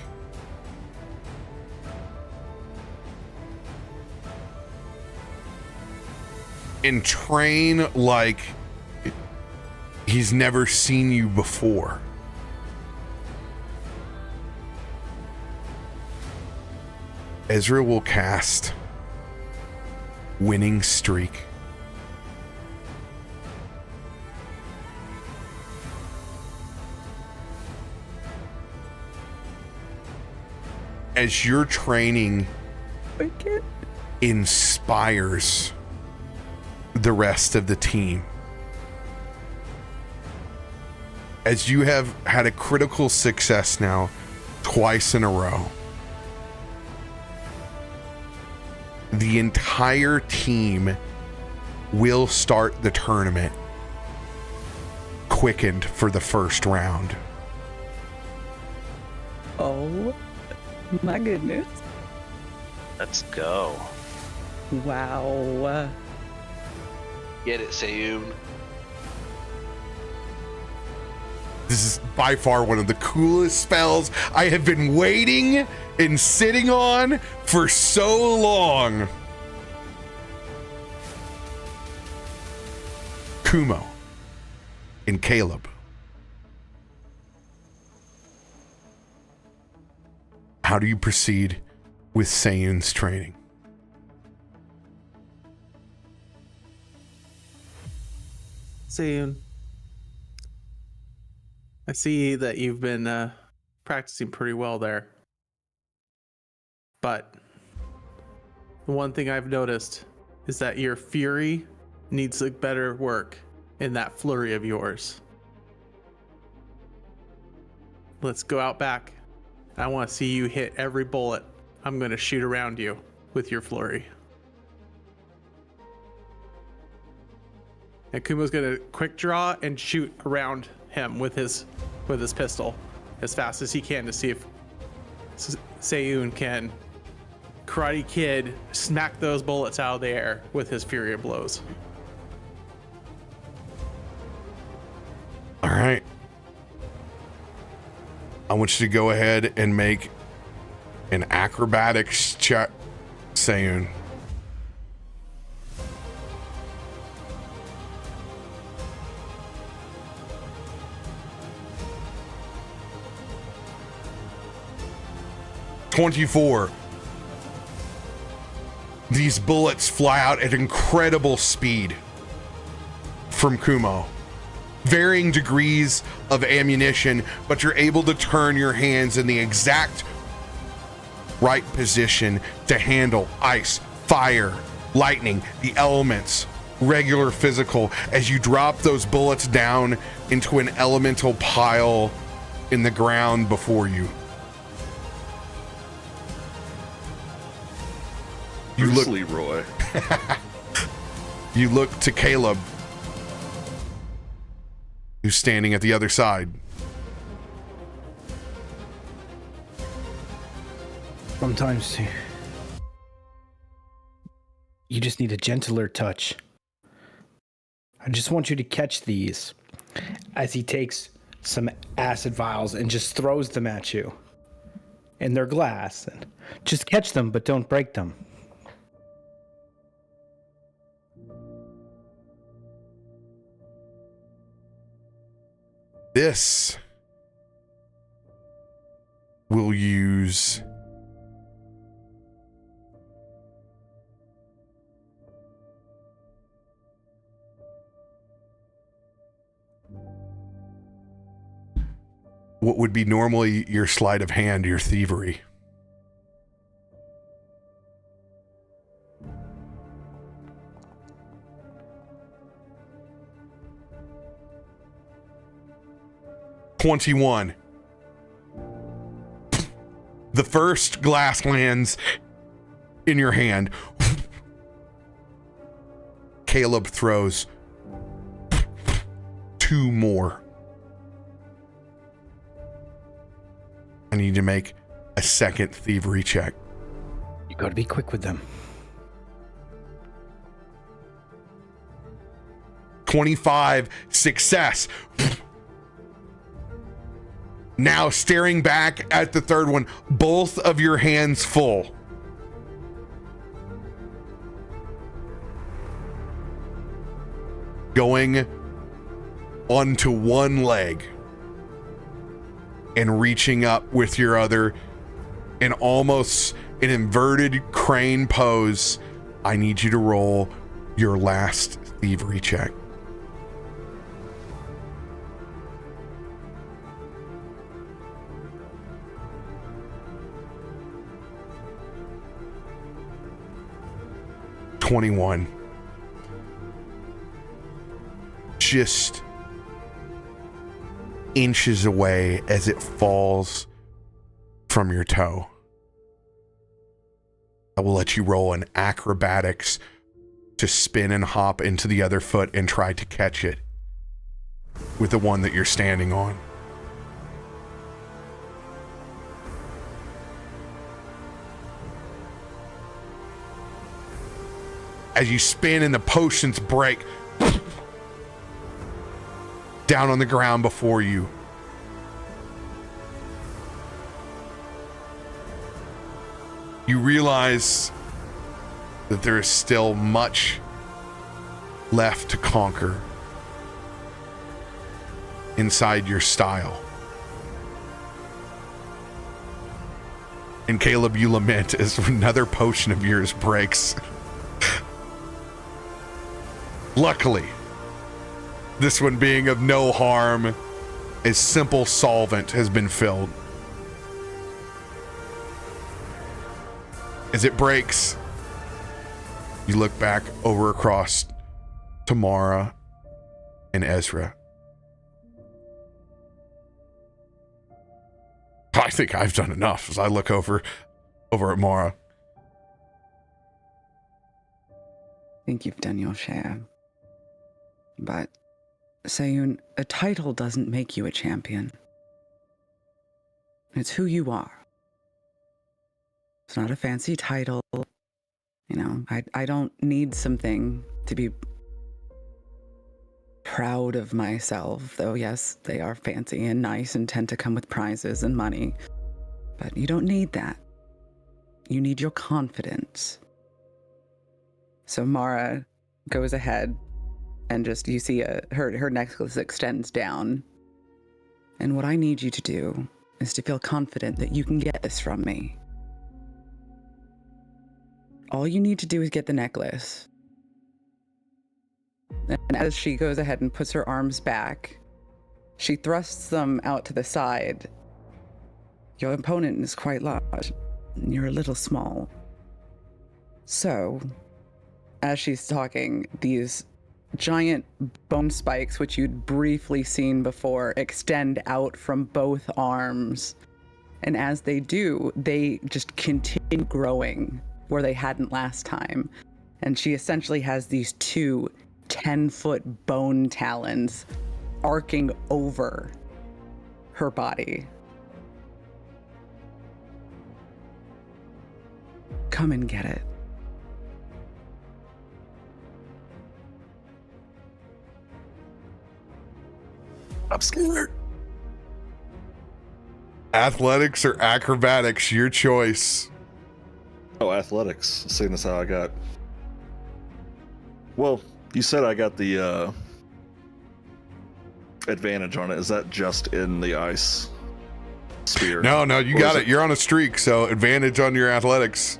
and train like he's never seen you before. Ezra will cast Winning Streak. As your training inspires the rest of the team. As you have had a critical success now twice in a row, the entire team will start the tournament quickened for the first round. Oh my goodness. Let's go. Wow. Get it, Sayun. This is by far one of the coolest spells I have been waiting and sitting on for so long. Kumo and Caleb. How do you proceed with Sayun's training? Sayun, I see that you've been practicing pretty well there. But the one thing I've noticed is that your fury needs a better work in that flurry of yours. Let's go out back. I want to see you hit every bullet I'm going to shoot around you with your flurry. And Kumo's going to quick draw and shoot around him with his pistol as fast as he can to see if Sayun can Karate Kid smack those bullets out of the air with his fury of blows. All right. I want you to go ahead and make an acrobatics check, Sayun. .24. These bullets fly out at incredible speed, from Kumo. Varying degrees of ammunition, but you're able to turn your hands in the exact right position to handle ice, fire, lightning, the elements, regular physical, as you drop those bullets down into an elemental pile in the ground before you. Bruce Leroy. You look to Caleb, who's standing at the other side. Sometimes you just need a gentler touch. I just want you to catch these as he takes some acid vials and just throws them at you. And they're glass. And just catch them, but don't break them. This will use what would be normally your sleight of hand, your thievery. $21. The first glass lands in your hand. Caleb throws 2 more. I need to make a second thievery check. You gotta be quick with them. 25, success. Now staring back at the third one, both of your hands full. Going onto one leg and reaching up with your other in almost an inverted crane pose. I need you to roll your last thievery check. $21. Just inches away as it falls from your toe. I will let you roll an acrobatics to spin and hop into the other foot and try to catch it with the one that you're standing on. As you spin and the potions break down on the ground before you. You realize that there is still much left to conquer inside your style. And Caleb, you lament as another potion of yours breaks. Luckily, this one being of no harm, a simple solvent has been filled. As it breaks, you look back over across to Mara and Ezra. I think I've done enough as I look over at Mara. I think you've done your share. But, Sayun, a title doesn't make you a champion. It's who you are. It's not a fancy title. You know, I don't need something to be proud of myself, though yes, they are fancy and nice and tend to come with prizes and money. But you don't need that. You need your confidence. So Mara goes ahead and just, you see her necklace extends down. And what I need you to do is to feel confident that you can get this from me. All you need to do is get the necklace. And as she goes ahead and puts her arms back, she thrusts them out to the side. Your opponent is quite large. You're a little small. So, as she's talking, these giant bone spikes, which you'd briefly seen before, extend out from both arms. And as they do, they just continue growing where they hadn't last time. And she essentially has these two 10-foot bone talons arcing over her body. Come and get it. I'm scared. Athletics or acrobatics, your choice. Oh, athletics. Seeing as how I got. Well, you said I got the advantage on it. Is that just in the ice sphere? No, you got it. You're on a streak, so advantage on your athletics.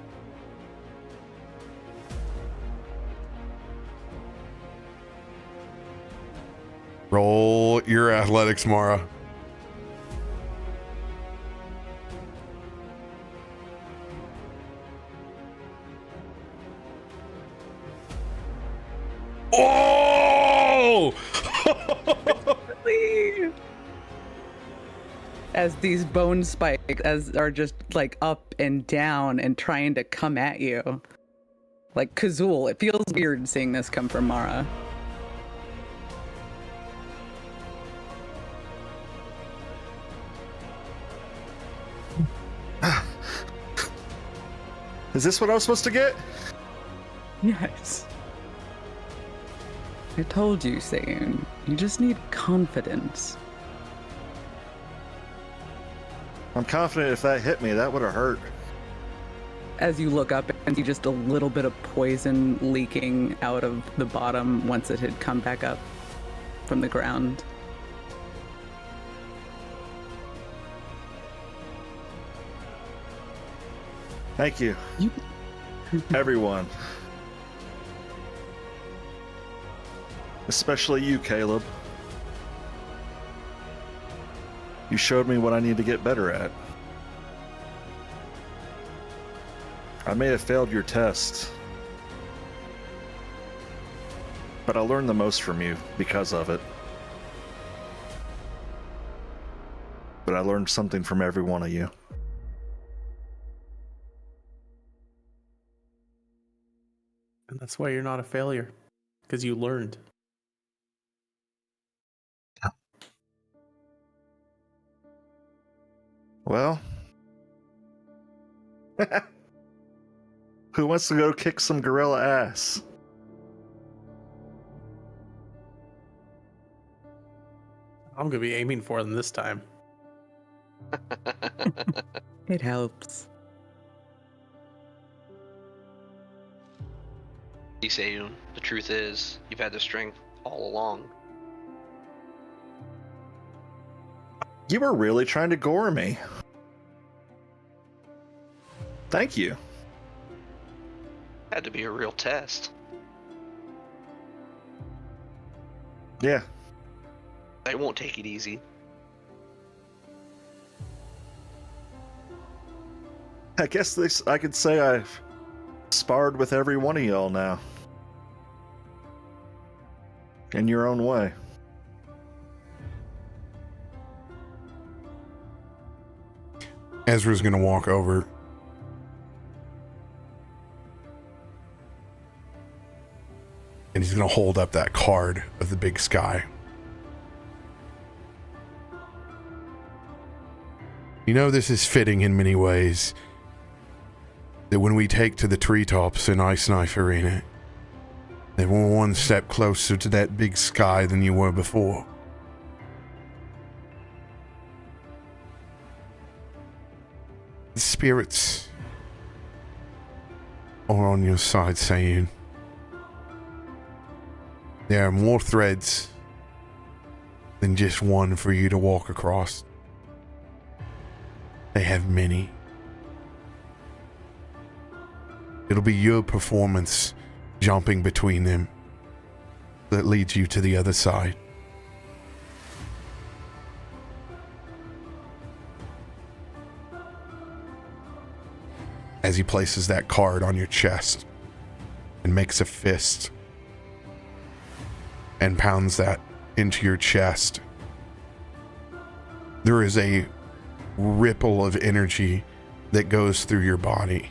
Roll your athletics, Mara. Oh! As these bone spikes are just like up and down and trying to come at you. Like Kazul, it feels weird seeing this come from Mara. Is this what I was supposed to get? Yes. I told you, Sayun. You just need confidence. I'm confident if that hit me, that would have hurt. As you look up and see just a little bit of poison leaking out of the bottom once it had come back up from the ground. Thank you. Everyone. Especially you, Caleb. You showed me what I need to get better at. I may have failed your test, but I learned the most from you because of it. But I learned something from every one of you. And that's why you're not a failure, because you learned. Well, who wants to go kick some gorilla ass? I'm going to be aiming for them this time. It helps. Sayun, the truth is, you've had the strength all along. You were really trying to gore me. Thank you. Had to be a real test. Yeah. I won't take it easy. I guess I could say I've sparred with every one of y'all now. In your own way. Ezra's gonna walk over. And he's gonna hold up that card of the big sky. You know, this is fitting in many ways. That when we take to the treetops in Ice Knife Arena, that we're one step closer to that big sky than you were before. The spirits are on your side, Sayun. There are more threads than just one for you to walk across. They have many. It'll be your performance jumping between them that leads you to the other side. As he places that card on your chest and makes a fist and pounds that into your chest, there is a ripple of energy that goes through your body.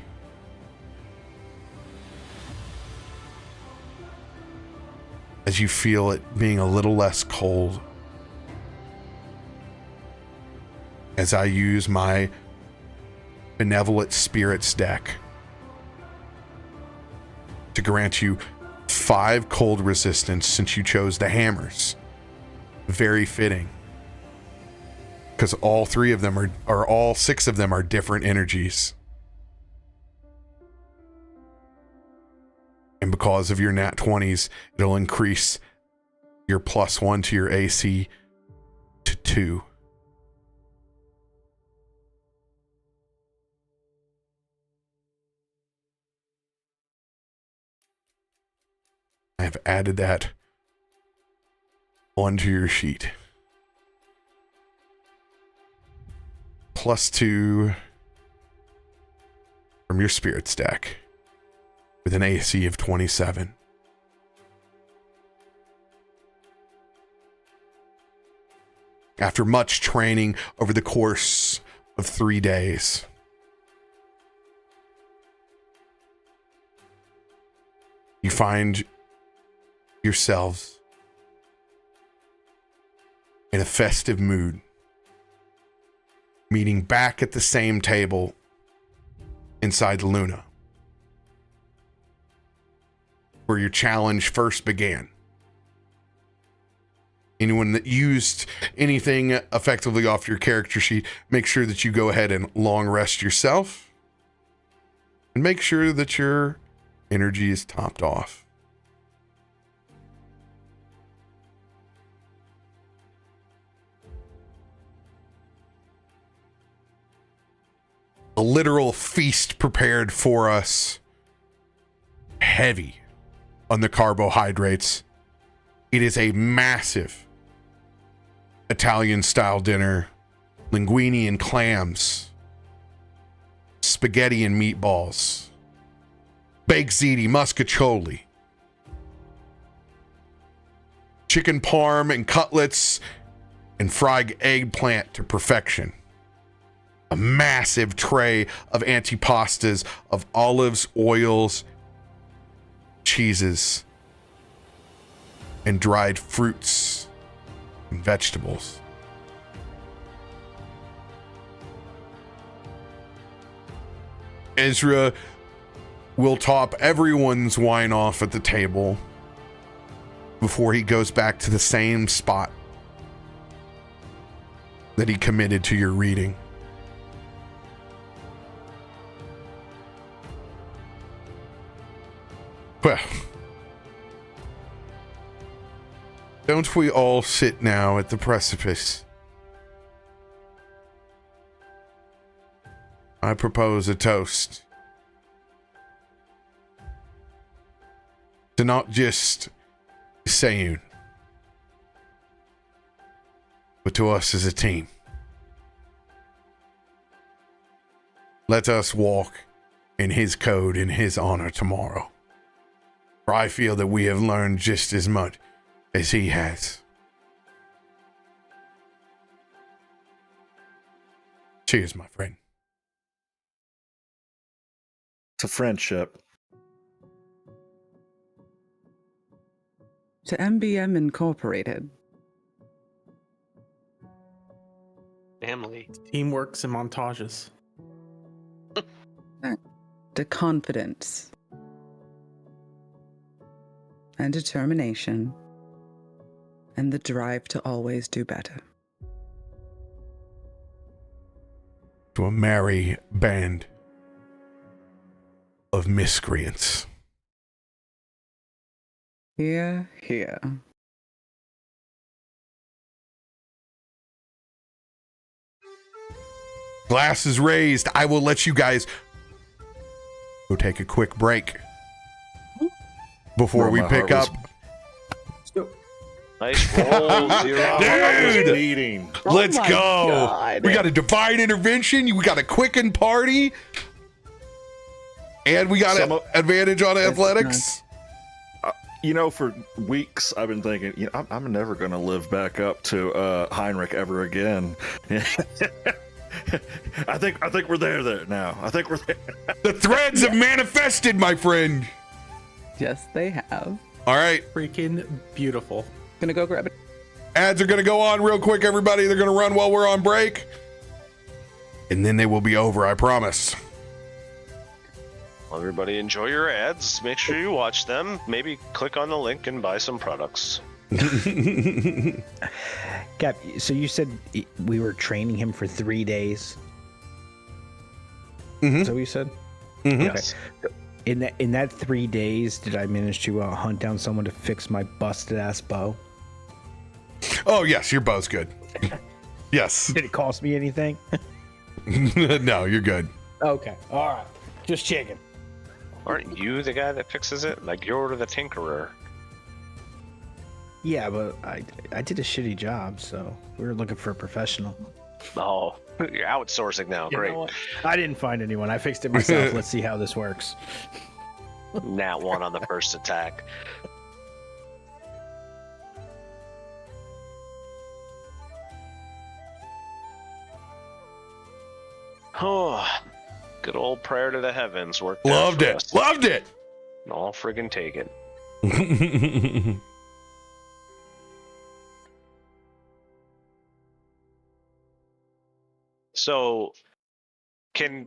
As you feel it being a little less cold. As I use my Benevolent Spirits deck to grant you 5 cold resistance since you chose the hammers. Very fitting. Because all 3 of them are all 6 of them are different energies. And because of your nat 20s, it'll increase your +1 to your AC to 2. I have added that onto your sheet. +2 from your spirit stack with an AC of 27. After much training over the course of 3 days, you find yourselves in a festive mood, meeting back at the same table inside Luna, where your challenge first began. Anyone that used anything effectively off your character sheet, make sure that you go ahead and long rest yourself and make sure that your energy is topped off. A literal feast prepared for us, heavy on the carbohydrates. It is a massive Italian style dinner, linguine and clams, spaghetti and meatballs, baked ziti, muscatoli, chicken parm and cutlets, and fried eggplant to perfection. A massive tray of antipastas of olives, oils, cheeses, and dried fruits and vegetables. Ezra will top everyone's wine off at the table before he goes back to the same spot that he committed to your reading. Well, don't we all sit now at the precipice? I propose a toast to not just Sayun, but to us as a team. Let us walk in his code in his honor tomorrow. For I feel that we have learned just as much as he has. Cheers, my friend. To friendship. To MBM Incorporated. Family. Teamworks and montages. To confidence. And determination. And the drive to always do better. To a merry band of miscreants. Here, here. Glass is raised. I will let you guys go take a quick break before we pick up. Nice roll, Zero. Dude! Meeting. Let's my go. God. We got a divine intervention. We got a quicken party. And we got Some an of- advantage on athletics. You know, for weeks I've been thinking, you know, I'm never going to live back up to Heinrich ever again. I think we're there now. I think we're there. The threads have manifested, my friend. Yes, they have. All right. Freaking beautiful. Gonna go grab it. Ads are going to go on real quick, everybody. They're going to run while we're on break. And then they will be over, I promise. Well, everybody enjoy your ads. Make sure you watch them. Maybe click on the link and buy some products. Cap, so you said we were training him for 3 days. Mhm. Is that what you said? Mhm. Yes. In that 3 days, did I manage to hunt down someone to fix my busted ass bow? Oh, yes, your bow's good. Yes. Did it cost me anything? No, you're good. Okay, all right, just checking. Aren't you the guy that fixes it? Like, you're the tinkerer. Yeah, but I did a shitty job, so we were looking for a professional. Oh, you're outsourcing now. You Great. know what? I didn't find anyone. I fixed it myself. Let's see how this works. Nat 1 on the first attack. Oh, good old prayer to the heavens worked. out Loved for it. us. Loved it. I'll friggin' take it. So, can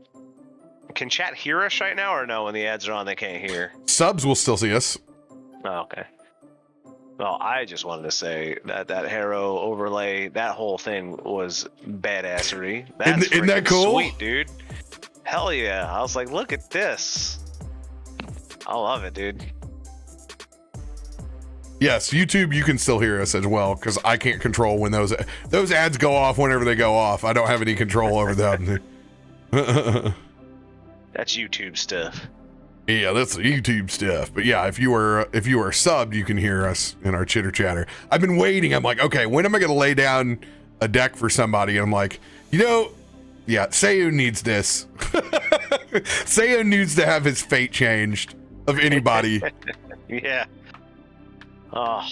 chat hear us right now or no? When the ads are on, they can't hear. Subs will still see us. Oh, okay. Well, I just wanted to say that Harrow overlay, that whole thing was badassery. That's Isn't that freaking cool? Sweet, dude. Hell yeah! I was like, look at this. I love it, dude. Yes, YouTube, you can still hear us as well because I can't control when those ads go off whenever they go off. I don't have any control over them. That's YouTube stuff. Yeah, that's the YouTube stuff. But yeah, if you are subbed, you can hear us in our chitter chatter. I've been waiting. I'm like, okay, when am I going to lay down a deck for somebody? And I'm like, yeah, Seiyun needs this. Seiyun needs to have his fate changed of anybody. Yeah. Oh,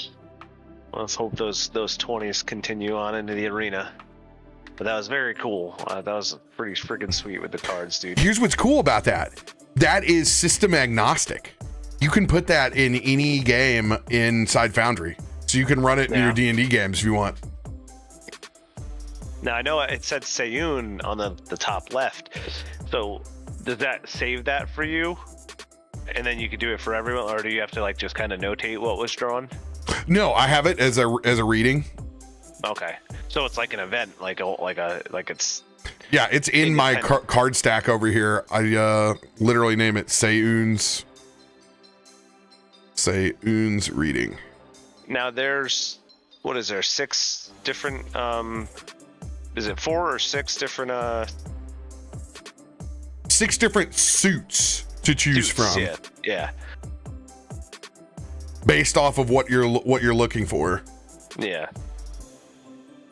let's hope those 20s continue on into the arena. But that was very cool. That was pretty freaking sweet with the cards, dude. Here's what's cool about that. That is system agnostic. You can put that in any game inside Foundry. So you can run it in your D&D games if you want. Now, I know it said Seiyun on the top left. So does that save that for you? And then you could do it for everyone? Or do you have to just kind of notate what was drawn? No, I have it as a reading. Okay. So it's like an event, like it's... Yeah, it's in my card stack over here. I literally name it Seiyun's reading. Now there's, what is there, 6 different, is it 4 or 6 different, 6 different suits to choose suits? from. Yeah. Based off of what you're looking for. Yeah.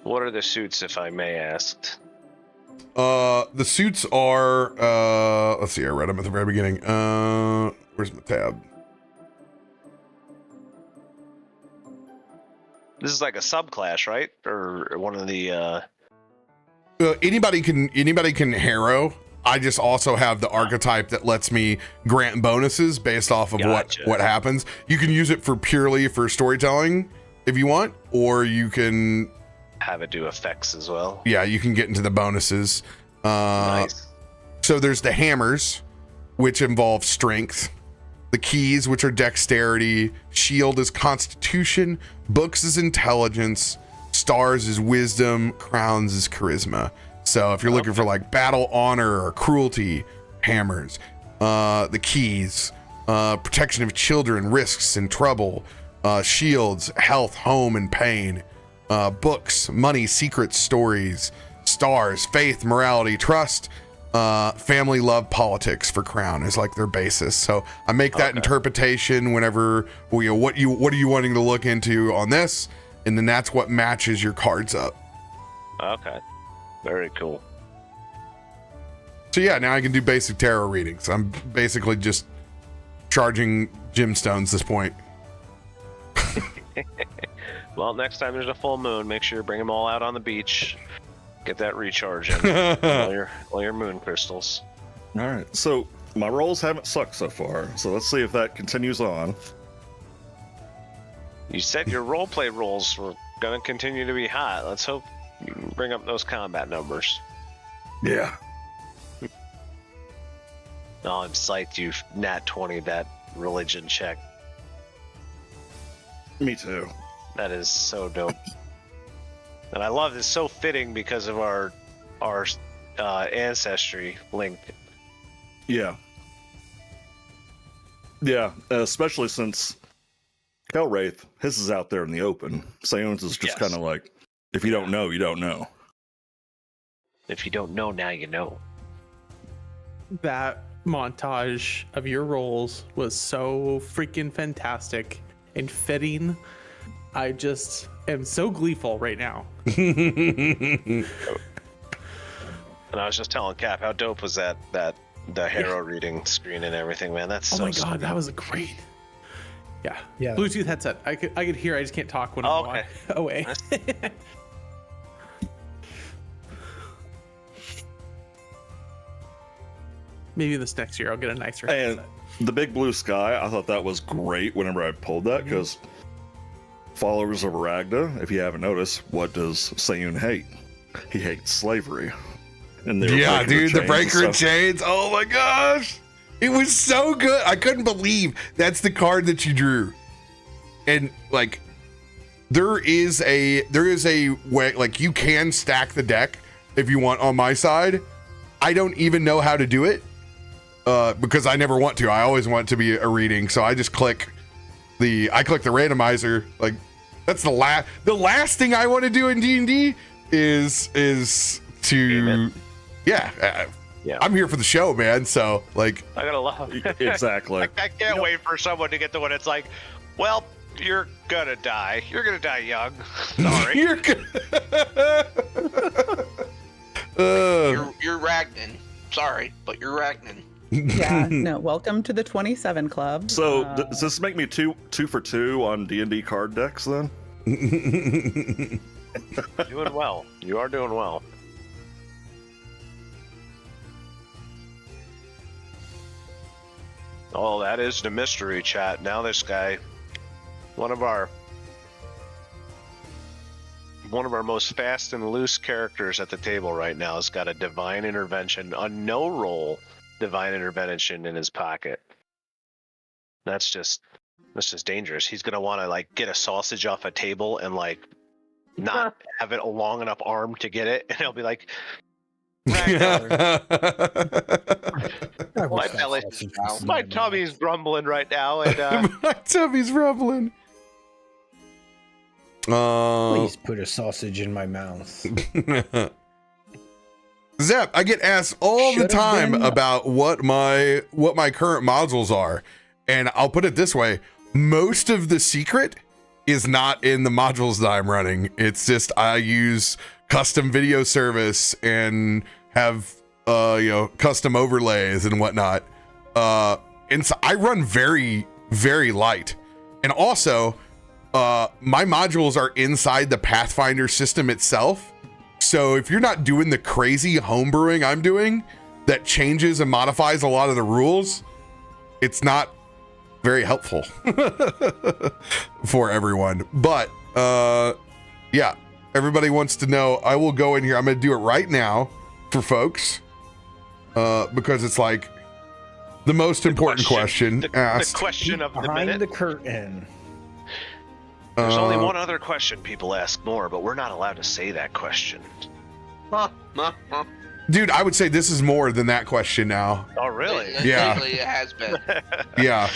What are the suits, if I may ask? The suits are, let's see, I read them at the very beginning. Where's my tab? This is like a subclass, right? Or one of the, Anybody can harrow. I just also have the archetype that lets me grant bonuses based off of what happens. You can use it purely for storytelling if you want, or you can have it do effects as well. Yeah, you can get into the bonuses. Nice. So there's the hammers, which involve strength. The keys, which are dexterity. Shield is constitution. Books is intelligence. Stars is wisdom. Crowns is charisma. So if you're looking for battle, honor, or cruelty, hammers. The keys, protection of children, risks and trouble. Shields, health, home, and pain. Books, money, secrets, stories. Stars, faith, morality, trust. Family, love, politics for crown is their basis. So I make that interpretation whenever what are you wanting to look into on this, and then that's what matches your cards up. Okay. Very cool. So yeah, now I can do basic tarot readings. I'm basically just charging gemstones at this point. Well, next time there's a full moon, make sure you bring them all out on the beach. Get that recharge in. all your moon crystals. All right, so my rolls haven't sucked so far, so let's see if that continues on. You said your roleplay rolls were going to continue to be hot. Let's hope you can bring up those combat numbers. Yeah. Oh, I'm psyched you nat 20 that religion check. Me too. That is so dope. And I love this, so fitting because of our ancestry link. Yeah. Yeah, especially since Kelwraith, his is out there in the open. Sayon's is just kind of like, if you don't know, you don't know. If you don't know, now you know. That montage of your roles was so freaking fantastic and fitting. I just am so gleeful right now. And I was just telling Cap, how dope was the hero reading screen and everything, man. That's oh so my god, sweet. that was great. Yeah. Yeah. Bluetooth headset. I could hear. I just can't talk when Oh, I'm okay. away. Maybe this next year I'll get a nicer And headset. the big blue sky, I thought that was great whenever I pulled that, because followers of Aragda, if you haven't noticed, what does Sayun hate? He hates slavery. And they were Yeah, breaking dude, the chains breaker and and stuff. chains. Oh my gosh. It was so good. I couldn't believe that's the card that you drew. And like there is a way, like, you can stack the deck if you want on my side. I don't even know how to do it. Because I never want to. I always want it to be a reading. So I just click the randomizer. Like, that's the last thing I want to do in D&D is to yeah. I'm here for the show, man. So like, I gotta love Exactly. I can't wait for someone to get the one that's like, well, you're gonna die. You're gonna die young. Sorry. you're You're Ragnan. Sorry, but you're Ragnan. Yeah, no, welcome to the 27 Club. So does this make me two for two on D&D card decks then? Doing well. You are doing well. Oh, that is the mystery chat. Now this guy, one of our most fast and loose characters at the table right now, has got a divine intervention, a no roll divine intervention in his pocket. That's just dangerous. He's gonna want to like get a sausage off a table and like not have it a long enough arm to get it, and he'll be like, my belly, my tummy's rumbling right now, and my tummy's rumbling. Please put a sausage in my mouth. Zep, I get asked all the Should've time been- about what my current modules are, and I'll put it this way: most of the secret is not in the modules that I'm running. It's just I use custom video service and have custom overlays and whatnot. And so I run very, very light, and also my modules are inside the Pathfinder system itself. So if you're not doing the crazy homebrewing I'm doing that changes and modifies a lot of the rules, it's not very helpful for everyone. But yeah, everybody wants to know. I will go in here. I'm going to do it right now for folks because it's like the most important question asked. The question of the Behind minute. the curtain. There's only one other question people ask more, but we're not allowed to say that question. Dude, I would say this is more than that question now. Oh, really? Yeah. Lately it has been. Yeah.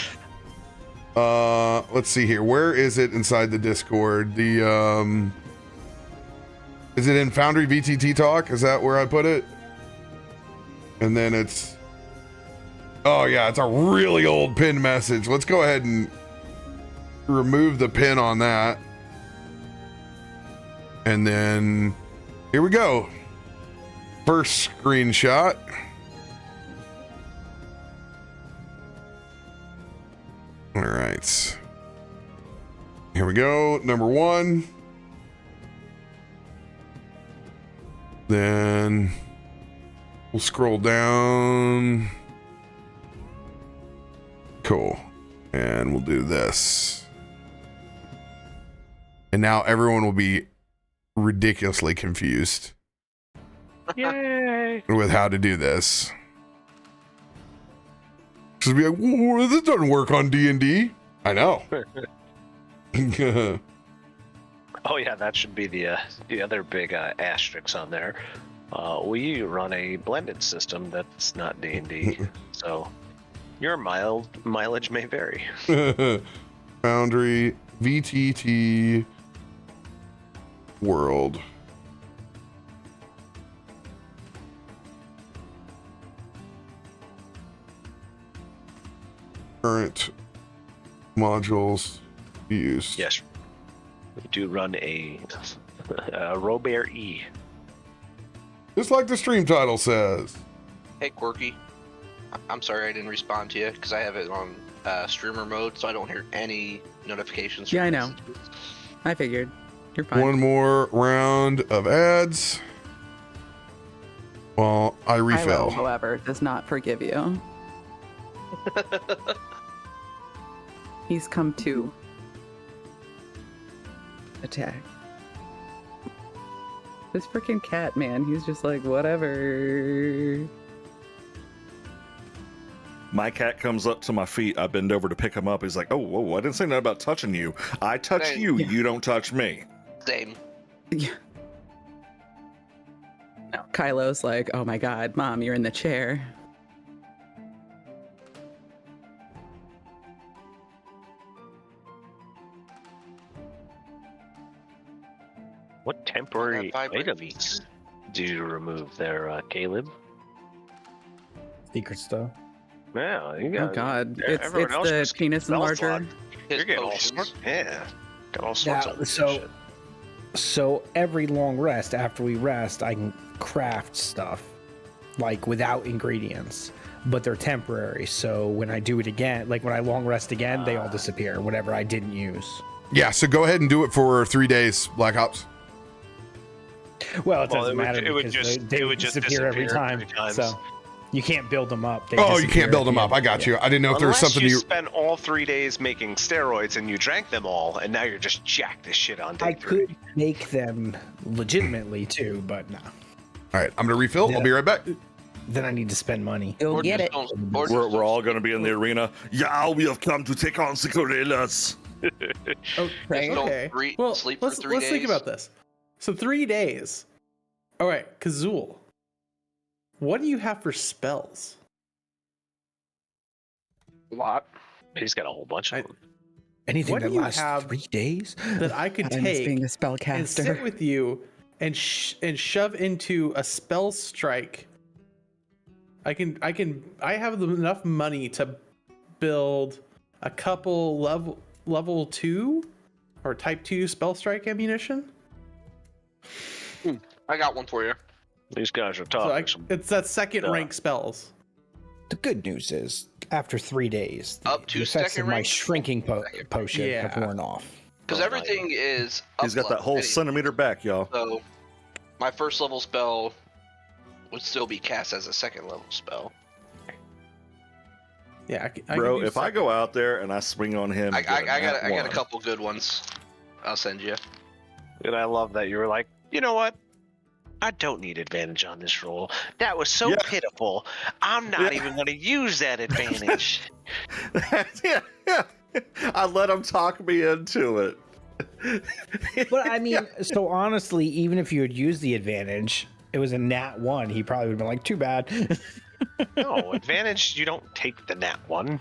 Let's see here. Where is it inside the Discord? The is it in Foundry VTT Talk? Is that where I put it? And then it's oh yeah, it's a really old pin message. Let's go ahead and remove the pin on that. And then here we go. First screenshot. All right. Here we go. Number 1. Then we'll scroll down. Cool. And we'll do this. And now everyone will be ridiculously confused. Yay! With how to do this. Just be like, whoa, this doesn't work on D&D. I know. Oh yeah, that should be the other big asterisk on there. We run a blended system that's not D&D, so your mileage may vary. Foundry, VTT, World. Current modules used. Yes, we do run a RoBear E. Just like the stream title says. Hey, Quirky. I'm sorry I didn't respond to you because I have it on streamer mode, so I don't hear any notifications. Yeah, I know. I figured. You're fine. One more round of ads while I refill. Kylo, however, does not forgive you. He's come to attack. This freaking cat, man, he's just like, whatever. My cat comes up to my feet. I bend over to pick him up. He's like, oh, whoa, I didn't say nothing about touching you. I touch Hey. you. Yeah. You don't touch me. Same. Yeah. No, Kylo's like, oh my god, Mom, you're in the chair. What temporary That vibrate items do you remove there, Caleb? Secret stuff. Yeah, you Oh got. god, Yeah, everyone it's else the just penis spell enlarger. slot. His You're getting all potions. sorts. Yeah, got all sorts Now, of so- shit. So every long rest, after we rest, I can craft stuff like without ingredients, but they're temporary. So when I do it again, like when I long rest again, they all disappear. Whatever I didn't use. Yeah, so go ahead and do it for 3 days, Black Ops. Well, it Well, doesn't matter it would because just- they it would just disappear every disappear time. 3 times. So you can't build them up. They Oh, you disappear can't build at them the up. end. I got Yeah. you. I didn't know if there was Unless something you you. spent all 3 days making steroids and you drank them all, and now you're just jacked as shit on day I 3. could make them legitimately too, but no. All right, I'm gonna refill. I'll be right back. Then I need to spend money. You'll Or get just it. don't- or We're just all going to be in the arena. Yeah, we have come to take on the gorillas. Oh, Right? don't okay. re- Well, sleep for let's 3 let's think days. about this. So 3 days. All right, Kazul. What do you have for spells? A lot. He's got a whole bunch of I- them. Anything What that do you lasts have 3 days? That I could Adam's being take a spellcaster. and sit with you and shove into a spell strike. I have enough money to build a couple level 2 or type 2 spell strike ammunition. I got one for you. These guys are So tough. it's that second Yeah. rank spells. The good news is, after 3 days, Up to the effects second of my rank? shrinking potion Yeah. have worn off. Because Oh, everything is up He's got that level whole anyway. centimeter back, y'all. So my first level spell would still be cast as a second level spell. Yeah, I Bro, can do if I second. go out there and I swing on him, I and get got nat I got a one, couple good ones. I'll send you. And I love that you were like, you know what? I don't need advantage on this roll. That was so Yeah. pitiful. I'm not Yeah. even going to use that advantage. yeah. I let him talk me into it. But I mean, so honestly, even if you had used the advantage, it was a nat 1, he probably would have been like, too bad. No, advantage, you don't take the nat 1.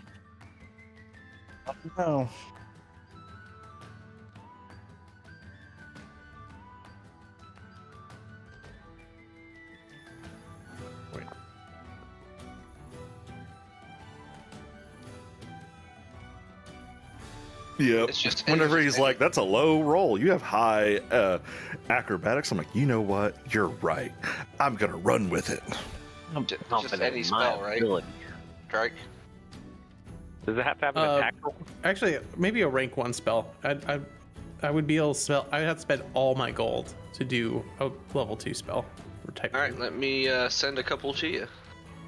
No. Yep. It's just Whenever it's he's just like, "That's a low roll. You have high acrobatics." I'm like, you know what? You're right. I'm gonna run with it. I'm Just confident any in my spell, right? ability. Strike. Does it have to have an attack roll? Actually, maybe a rank 1 spell. I would be able to spell. I would have to spend all my gold to do a level 2 spell. Or type. All right, let me send a couple to you.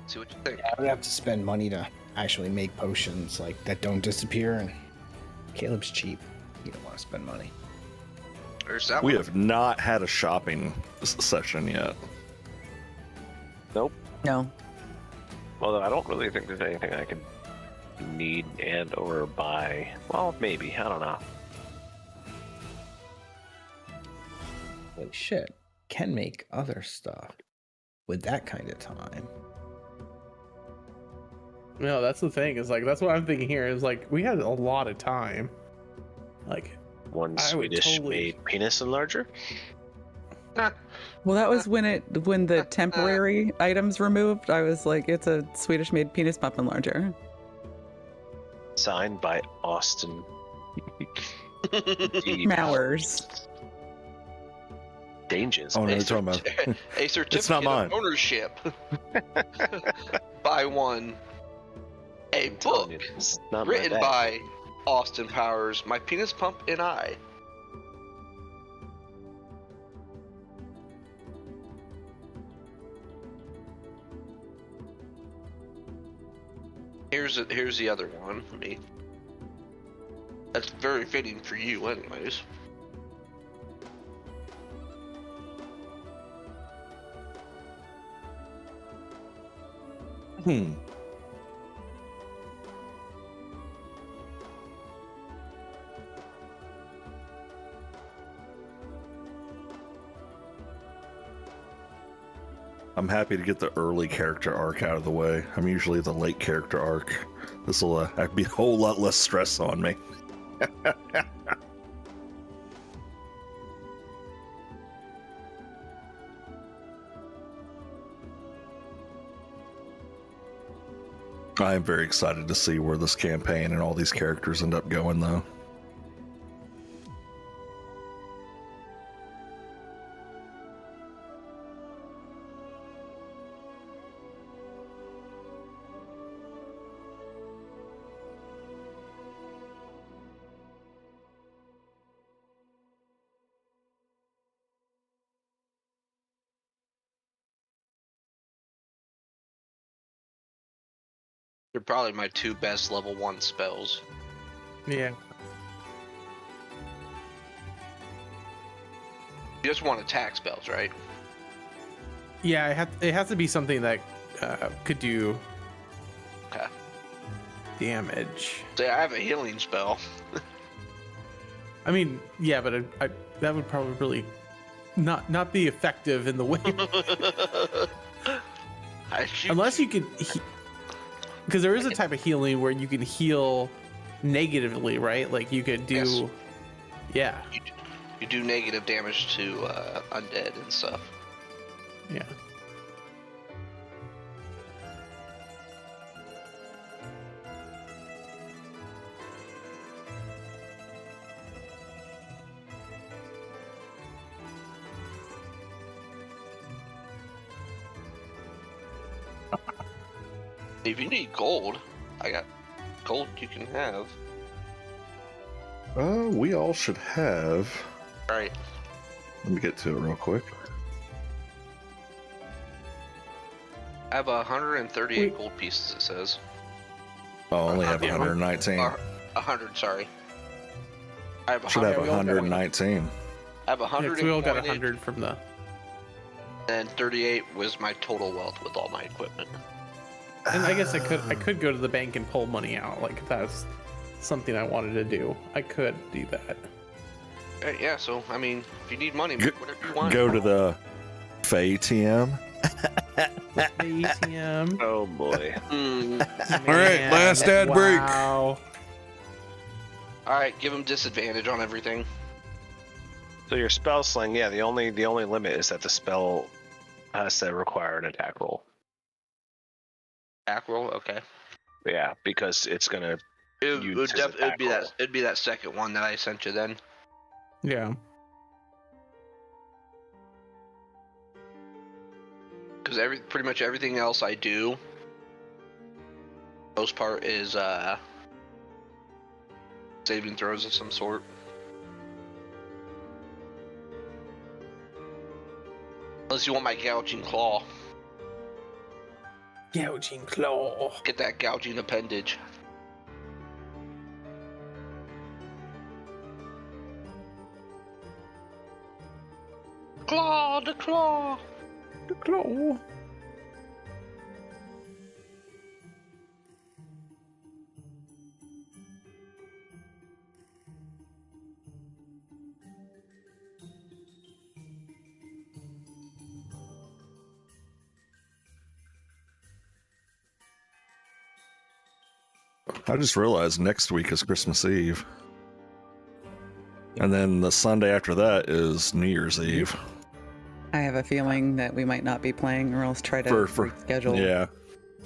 See what you think. I would have to spend money to actually make potions like that don't disappear, and Caleb's cheap. You don't want to spend money. There's that We one. have not had a shopping session yet. Nope. No. Although I don't really think there's anything I can need and or buy. Well, maybe. I don't know. Holy shit. Can make other stuff with that kind of time. No, that's the thing. Is like that's what I'm thinking here. Is like we had a lot of time. Like One I would Swedish totally- made penis enlarger. Well, that was when the temporary items removed. I was like, it's a Swedish-made penis pump enlarger. Signed by Austin. Mowers. Dangers. Oh no, A, you're talking about. a certificate It's not mine. of ownership. Buy one. A book It's not my written bag. by Austin Powers, My Penis Pump and I. Here's the other one for me. That's very fitting for you, anyways. I'm happy to get the early character arc out of the way. I'm usually the late character arc. This will be a whole lot less stress on me. I am very excited to see where this campaign and all these characters end up going, though. They're probably my two best level 1 spells. yeah. You just want attack spells, right? Yeah, it has to be something that could do Okay. damage. Say I have a healing spell. I mean, yeah, but that would probably really not be effective in the way unless you could, because there is a type of healing where you can heal negatively, right? Like you could do, Yes. yeah, You do negative damage to undead and stuff. yeah. If you need gold, I got gold you can have. We all should have. All right. Let me get to it real quick. I have 138 gold pieces, it says. I only have Yeah. 119. Or 100, sorry. I have Should have 100. 119. I have Yeah, 100 'cause we all got coinage, 100 from the. and 38 was my total wealth with all my equipment. And I guess I could go to the bank and pull money out. Like if that's something I wanted to do, I could do that. Yeah, so, I mean, if you need money, Go- make whatever you want. Go to the FATM. ATM. Oh boy. All right, last ad break. Wow. Alright, give him disadvantage on everything. So your spell sling, yeah, the only limit is that the spell has to require an attack roll. Attack roll, okay. Yeah, because it's gonna It'd be that second one that I sent you then. Yeah. Because pretty much everything else I do, most part is saving throws of some sort. Unless you want my gouging claw. Gouging claw. Get that gouging appendage. Claw, the claw. The claw. I just realized next week is Christmas Eve. And then the Sunday after that is New Year's Eve. I have a feeling that we might not be playing, or else try to schedule.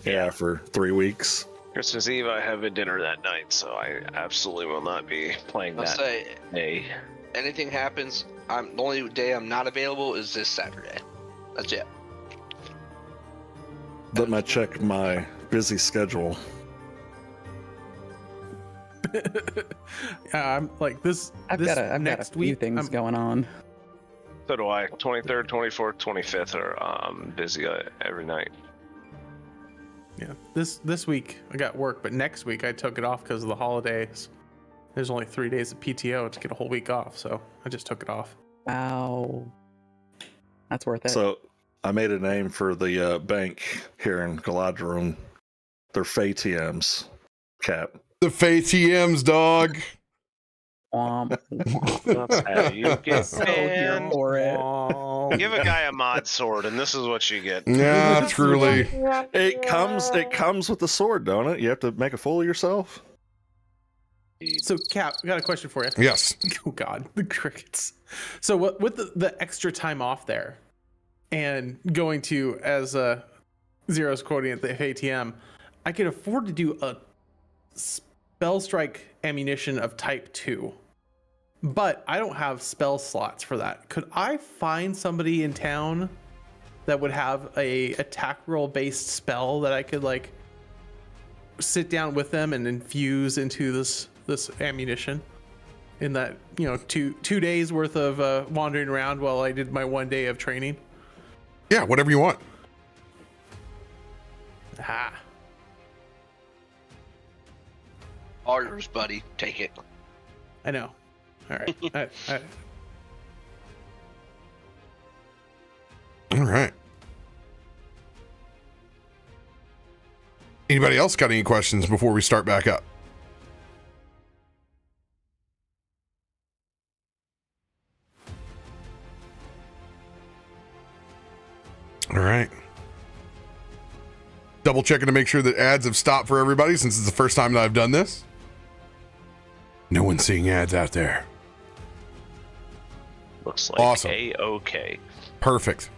Yeah, for 3 weeks. Christmas Eve, I have a dinner that night, so I absolutely will not be playing that day. Anything happens, the only day I'm not available is this Saturday. That's it. Let me check my busy schedule. I'm like this. I've got a few things going on. So do I. 23rd, 24th, 25th are busy every night. Yeah. This week I got work, but next week I took it off because of the holidays. There's only 3 days of PTO to get a whole week off, so I just took it off. Wow. That's worth it. So I made a name for the bank here in Galaadluuran. They're FATMs, Cap. The FATMs, dog. That's how you get So here for it. Give a guy a mod sword, and this is what you get. Yeah, truly. It comes with the sword, don't it? You have to make a fool of yourself. So, Cap, I got a question for you. Yes. Oh God, the crickets. So, with the extra time off there, and going to, as Zero's quoting at the ATM, I could afford to do a spell strike ammunition of type 2, but I don't have spell slots for that. Could I find somebody in town that would have a attack roll based spell that I could like sit down with them and infuse into this ammunition in that, you know, two days worth of wandering around while I did my 1 day of training? Yeah, whatever you want. All yours, buddy. Take it. I know. All right. All right. Anybody else got any questions before we start back up? All right. Double checking to make sure that ads have stopped for everybody since it's the first time that I've done this. No one's seeing ads out there. Looks like awesome. A-OK. Perfect.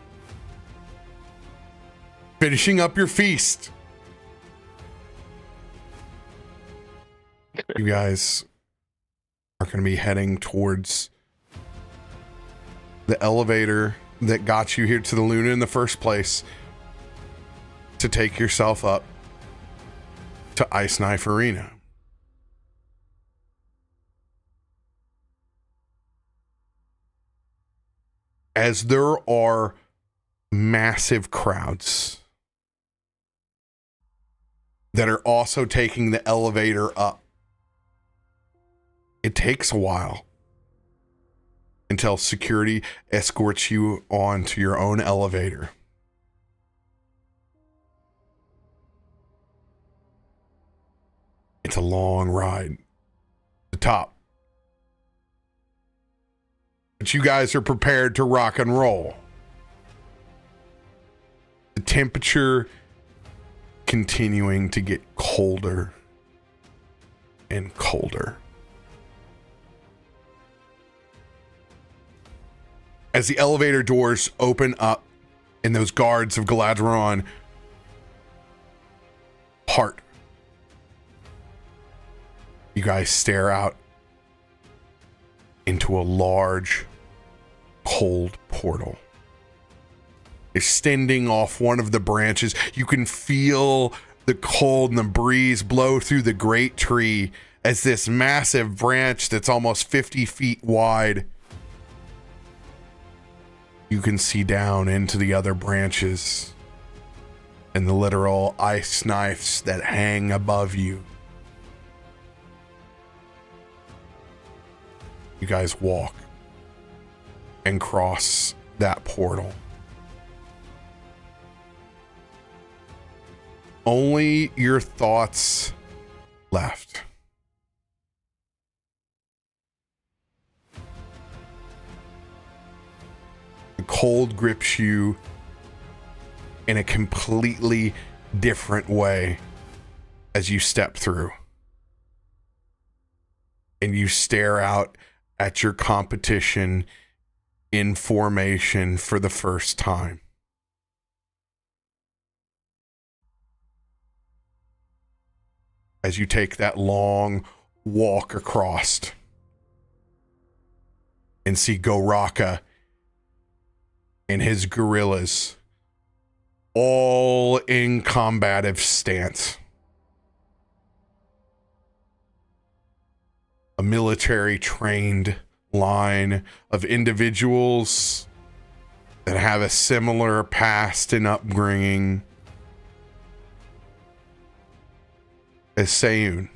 Finishing up your feast. You guys are going to be heading towards the elevator that got you here to the Luna in the first place to take yourself up to Ice Knife Arena. As there are massive crowds that are also taking the elevator up, it takes a while until security escorts you onto your own elevator. It's a long ride to the top. But you guys are prepared to rock and roll. The temperature continuing to get colder and colder. As the elevator doors open up and those guards of Galaadluuran part, You guys stare out into a large, cold portal. Extending off one of the branches, you can feel the cold and the breeze blow through the great tree as this massive branch that's almost 50 feet wide. You can see down into the other branches and the literal ice knives that hang above you. You guys walk and cross that portal. Only your thoughts left. The cold grips you in a completely different way as you step through. And you stare out at your competition in formation for the first time. As you take that long walk across and see Goraka and his gorillas all in combative stance. A military trained line of individuals that have a similar past and upbringing as Seiyun.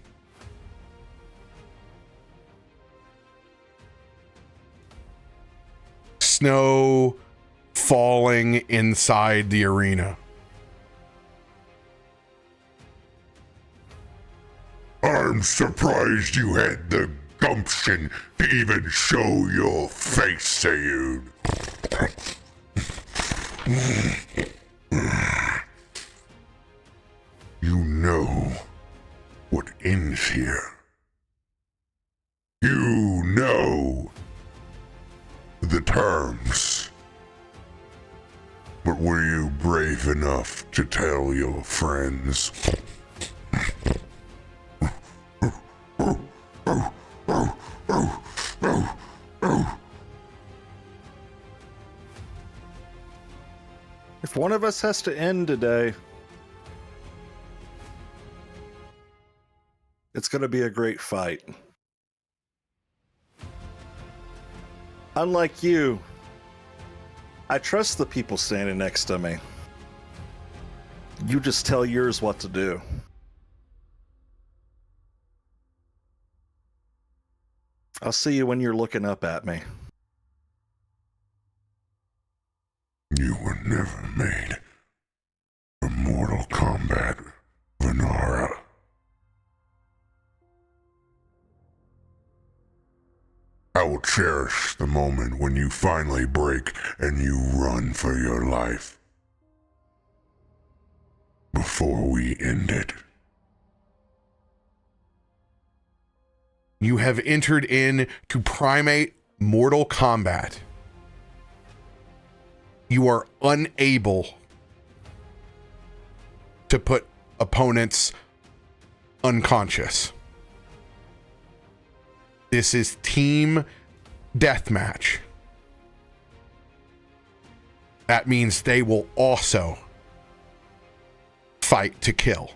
Snow falling inside the arena. I'm surprised you had the gumption to even show your face, Seiyun. You know what ends here. You know the terms. But were you brave enough to tell your friends? If one of us has to end today, it's going to be a great fight. Unlike you, I trust the people standing next to me. You just tell yours what to do. I'll see you when you're looking up at me. You were never made for Mortal Kombat, Venara. I will cherish the moment when you finally break and you run for your life. Before we end it. You have entered in to Primate Mortal Kombat. You are unable to put opponents unconscious. This is team deathmatch. That means they will also fight to kill.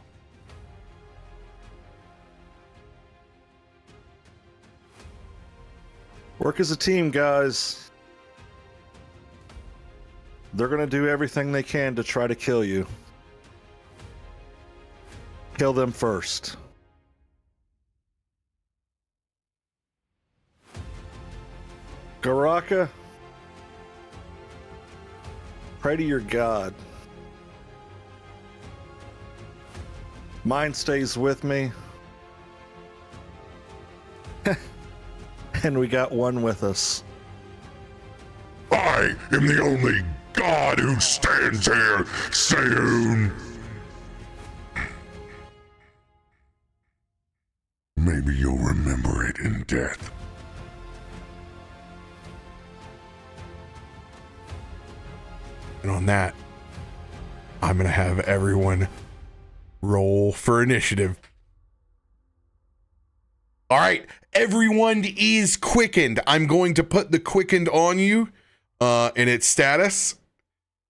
Work as a team, guys. They're gonna do everything they can to try to kill you. Kill them first. Goraka, pray to your god. Mine stays with me. And we got one with us. I am the only god who stands here, Seiyun. Maybe you'll remember it in death. And on that, I'm going to have everyone roll for initiative. All right, everyone is quickened. I'm going to put the quickened on you in its status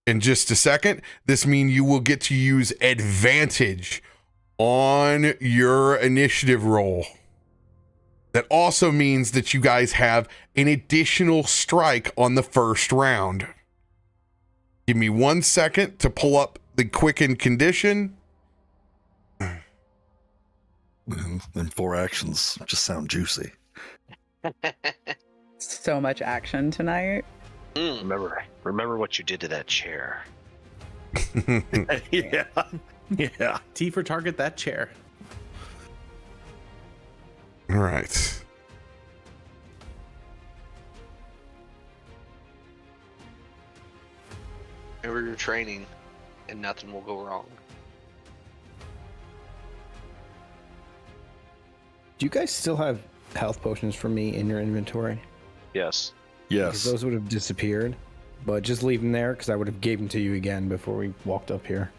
in just a second. This means you will get to use advantage on your initiative roll. That also means that you guys have an additional strike on the first round. Give me 1 second to pull up the quickened condition. Them 4 actions just sound juicy. So much action tonight. Remember what you did to that chair. Yeah. Yeah. T for target that chair. All right. Remember your training, and nothing will go wrong. Do you guys still have health potions for me in your inventory? Yes. Because Yes. those would have disappeared. But just leave them there because I would have gave them to you again before we walked up here.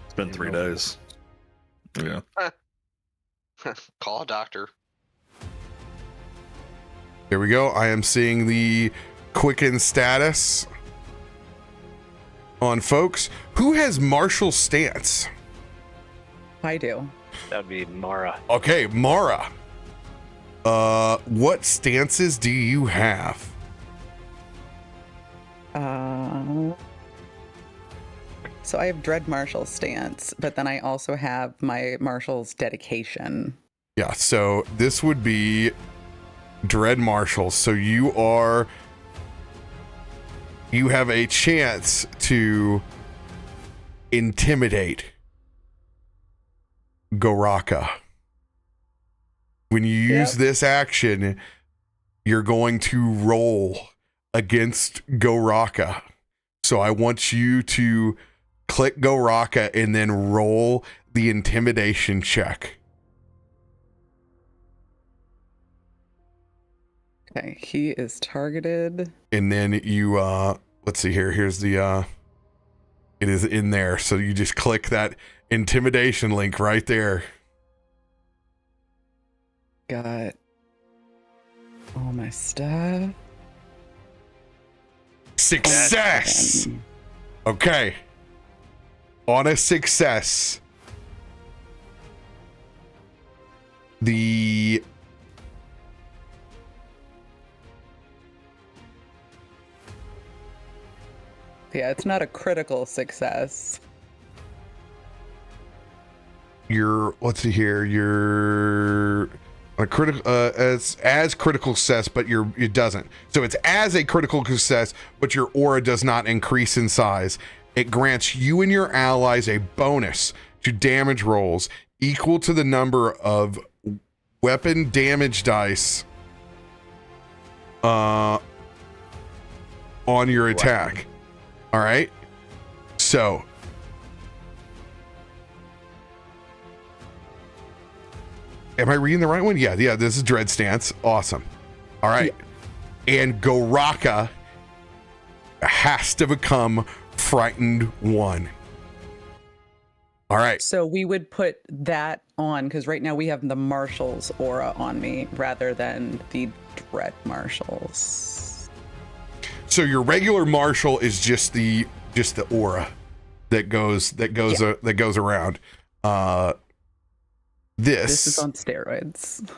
It's been 3 days. Yeah. Call a doctor. Here we go. I am seeing the quicken status on folks. Who has martial stance? I do. That'd be Mara. Okay, Mara. What stances do you have? So I have Dread Marshal stance, but then I also have my Marshal's dedication. Yeah, so this would be Dread Marshal. So you have a chance to intimidate Goraka. When you use this action, you're going to roll against Goraka. So I want you to click Goraka and then roll the intimidation check. Okay, he is targeted. And then you let's see here. Here's the it is in there. So you just click that intimidation link right there. Got all my stuff. Success. Okay. On a success, the Yeah, it's not a critical success. let's see here, you're a critical as critical success, but it doesn't. So it's as a critical success, but your aura does not increase in size. It grants you and your allies a bonus to damage rolls equal to the number of weapon damage dice on your attack. All right. So am I reading the right one? Yeah, this is Dread Stance. Awesome. All right. Yeah. And Goraka has to become Frightened 1. All right. So we would put that on, because right now we have the Marshal's aura on me rather than the Dread Marshals. So your regular Marshal is just the aura that goes around. This is on steroids.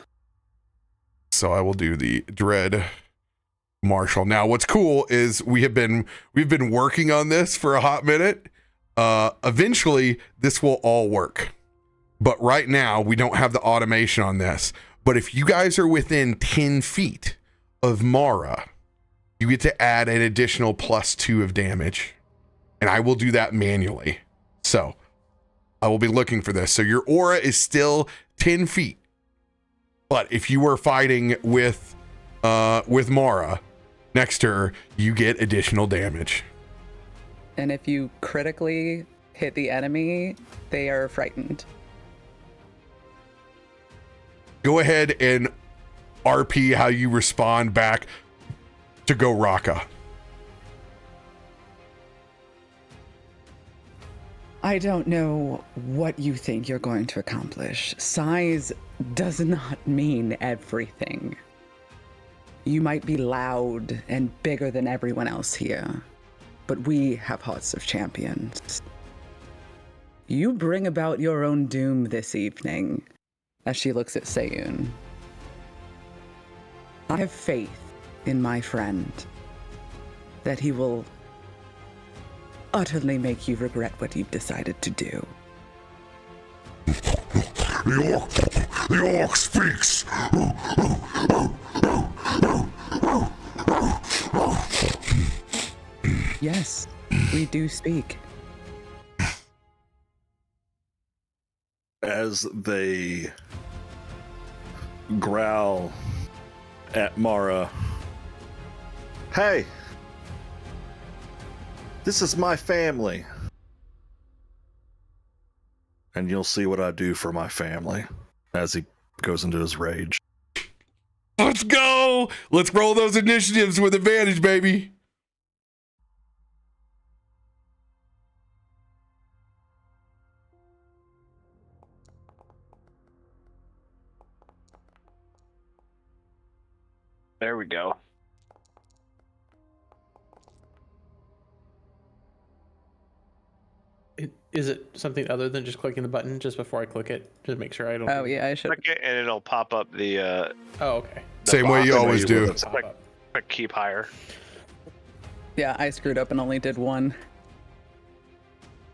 So I will do the Dread Marshal. Now what's cool is we've been working on this for a hot minute. Eventually this will all work, but right now we don't have the automation on this. But if you guys are within 10 feet of Mara, you get to add an additional +2 of damage, and I will do that manually. So I will be looking for this. So your aura is still 10 feet, but if you were fighting with Mara next to her, you get additional damage. And if you critically hit the enemy, they are frightened. Go ahead and RP how you respond back to Goraka. I don't know what you think you're going to accomplish. Size does not mean everything. You might be loud and bigger than everyone else here, but we have hearts of champions. You bring about your own doom this evening, as she looks at Seiyun. I have faith in my friend that he will utterly make you regret what you've decided to do. The orc speaks. Yes, we do speak. As they growl at Mara, hey, this is my family. And you'll see what I do for my family as he goes into his rage. Let's go. Let's roll those initiatives with advantage, baby. There we go. Is it something other than just clicking the button just before I click it? Just make sure I don't. Oh yeah, I should. Click it and it'll pop up the. Oh, okay. Same way you box. always do. It's quick keep higher. Yeah, I screwed up and only did one.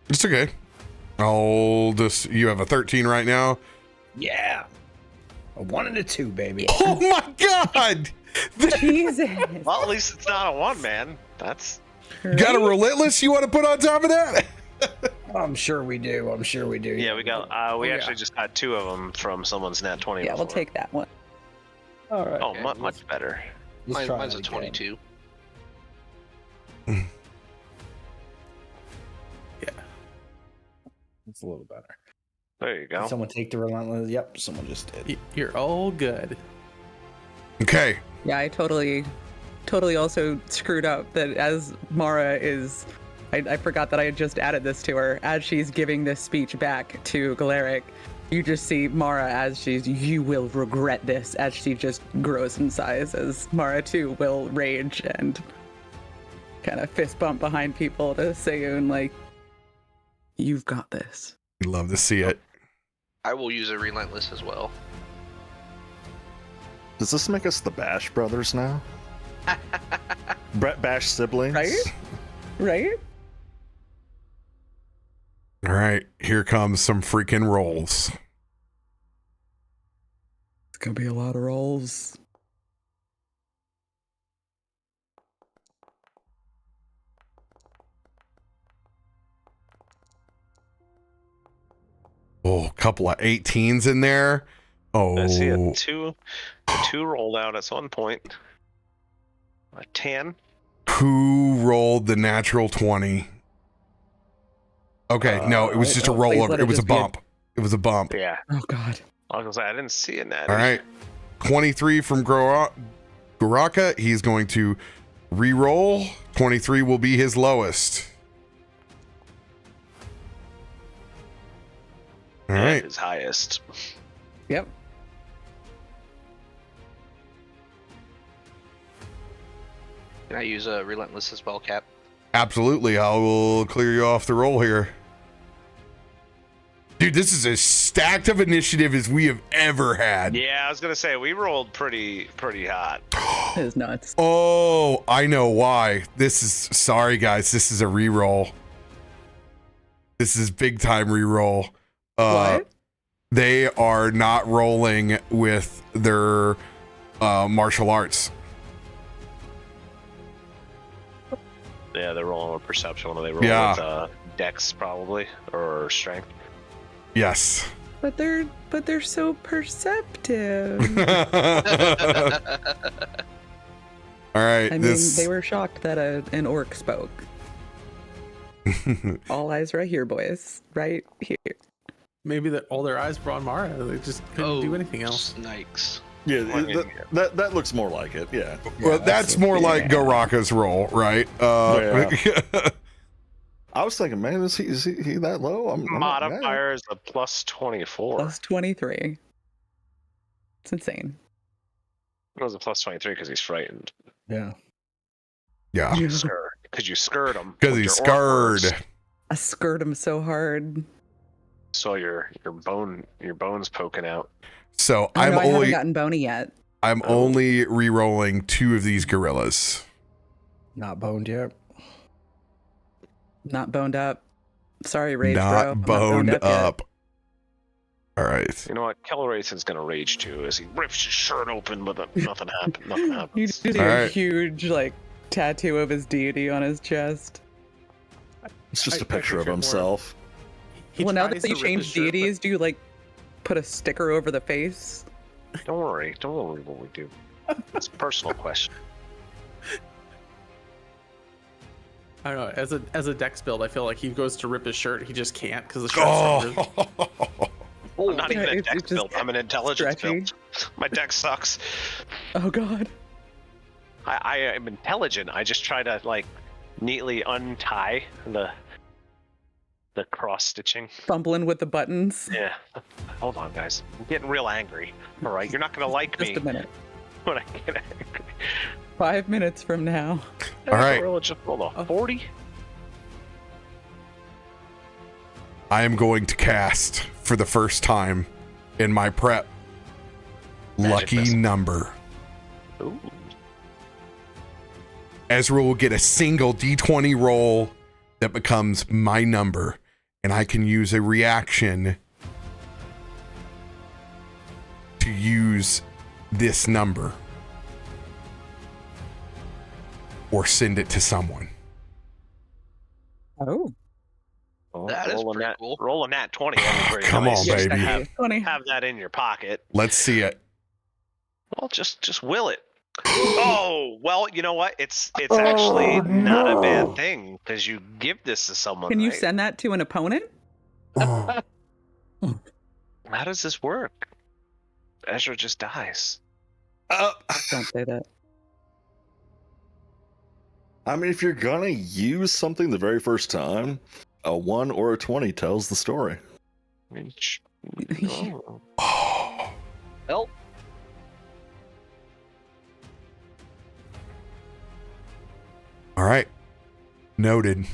It's okay. You have a 13 right now. Yeah. A 1 and a 2, baby. Oh my God. Jesus. Well, at least it's not a 1, man. That's. Got a relentless you want to put on top of that? I'm sure we do. Yeah, we got. We yeah. actually just got 2 of them from someone's nat 20. Yeah, we'll before. take that one. All right. Oh, much better. Let's try Mine's it a again. 22. It's a little better. There you go. Did someone take the relentless? Yep, someone just did. You're all good. Okay. Yeah, I totally also screwed up that as Mara is. I forgot that I had just added this to her. As she's giving this speech back to Galaric, you just see Mara as you will regret this, as she just grows in size, as Mara too will rage and kind of fist bump behind people to Seiyun, like, you've got this. We'd love to see it. I will use a relentless as well. Does this make us the Bash brothers now? Bash siblings? Right? All right. Here comes some freaking rolls. It's gonna be a lot of rolls. Oh, a couple of 18s in there. I see a Oh, 2 rolled out at one point. A 10. who rolled the natural 20? Okay, no, it was just a please let rollover. it It was a just be a- bump. It was a bump. Yeah. Oh God. I was gonna say I didn't see a natty. All right. 23 from Goraka. He's going to re-roll. 23 will be his lowest. All Yeah, right. his highest. Yep. Can I use a relentless as well, Cap? Absolutely. I will clear you off the roll here. Dude, this is as stacked of initiative as we have ever had. Yeah, I was gonna say we rolled pretty hot. It is nuts. Oh, I know why. Sorry guys, this is a re-roll. This is big time re-roll. What? They are not rolling with their martial arts. Yeah, they're rolling with perception when they roll Yeah. with dex probably or strength. Yes. But they're so perceptive. All right. I mean, they were shocked that an orc spoke. All eyes right here, boys. Right here. Maybe all their eyes were on Mara. They just couldn't do anything else. Snakes. Yeah, that looks more like it. Yeah. Well, that's more like Goraka's roll, right? I was thinking, man, is he that low? I'm not mad. Modifier is a plus 24. Plus 23. It's insane. It was a plus 23 because he's frightened. Yeah. Yeah. Because you scared him. Because he's scared. I scared him so hard. So your bones poking out. So I haven't gotten bony yet. I'm only re-rolling 2 of these gorillas. Not boned yet. Not boned up. Sorry, Rage Not bro. boned Not up. All right. You know what? Kellerason's gonna rage too as he rips his shirt open, but nothing happened. Nothing happens. You see a huge tattoo of his deity on his chest. It's just a picture of himself. Well, now that you changed deities, do you put a sticker over the face? Don't worry what we do. It's a personal question. I don't know. As a dex build, I feel like he goes to rip his shirt, he just can't because the shirt's I'm not even a dex build. I'm an intelligence build. My dex sucks. Oh god. I am intelligent. I just try to neatly untie the cross stitching. Fumbling with the buttons. Yeah. Hold on, guys. I'm getting real angry. All right, you're not gonna like me. Just a minute. When I get angry. 5 minutes from now. All right. Hold on. 40. I am going to cast for the first time in my prep. Magic Lucky missile. number. Ooh. Ezra will get a single D20 roll that becomes my number, and I can use a reaction to use this number or send it to someone. Oh. That is pretty cool. Roll a nat 20. That'd be very Come nice. on, baby. Have that in your pocket. Let's see it. Well, just will it. Oh, well, you know what? It's actually not a bad thing because you give this to someone. Can you right? send that to an opponent? Oh. How does this work? Ezra just dies. Don't say that. I mean, if you're gonna use something the very first time, a 1 or a 20 tells the story. I mean, Well, All right. Noted.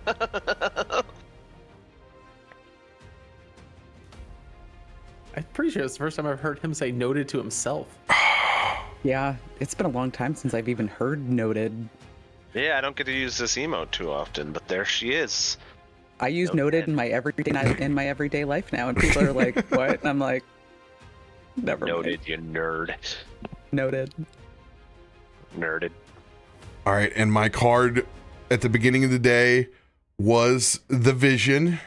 I'm pretty sure it's the first time I've heard him say noted to himself. Yeah, it's been a long time since I've even heard noted. yeah, I don't get to use this emote too often, but there she is. I use noted in my everyday life now, and people are like, "What?" And I'm like, "Never Noted, mind." you nerd. Noted. Nerded. All right. And my card at the beginning of the day was the Vision.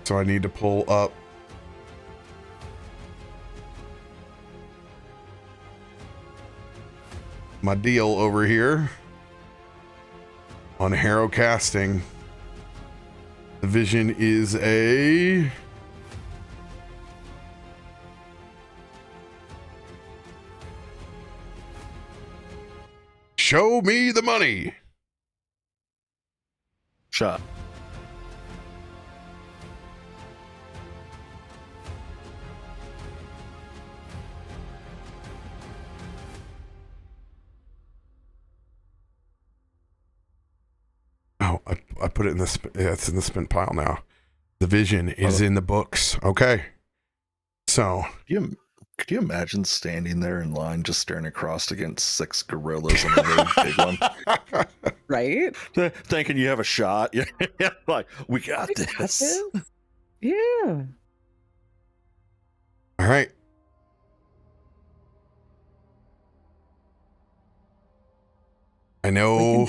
So I need to pull up my deal over here on Harrow Casting. The Vision is a show me the money. Shot. Oh, I put it in the it's in the spent pile now. The Vision is in the books. Okay. So Could you imagine standing there in line just staring across against 6 gorillas and a really big one? Right? Thinking you have a shot. Yeah, like, we got this. Yeah. all right. I know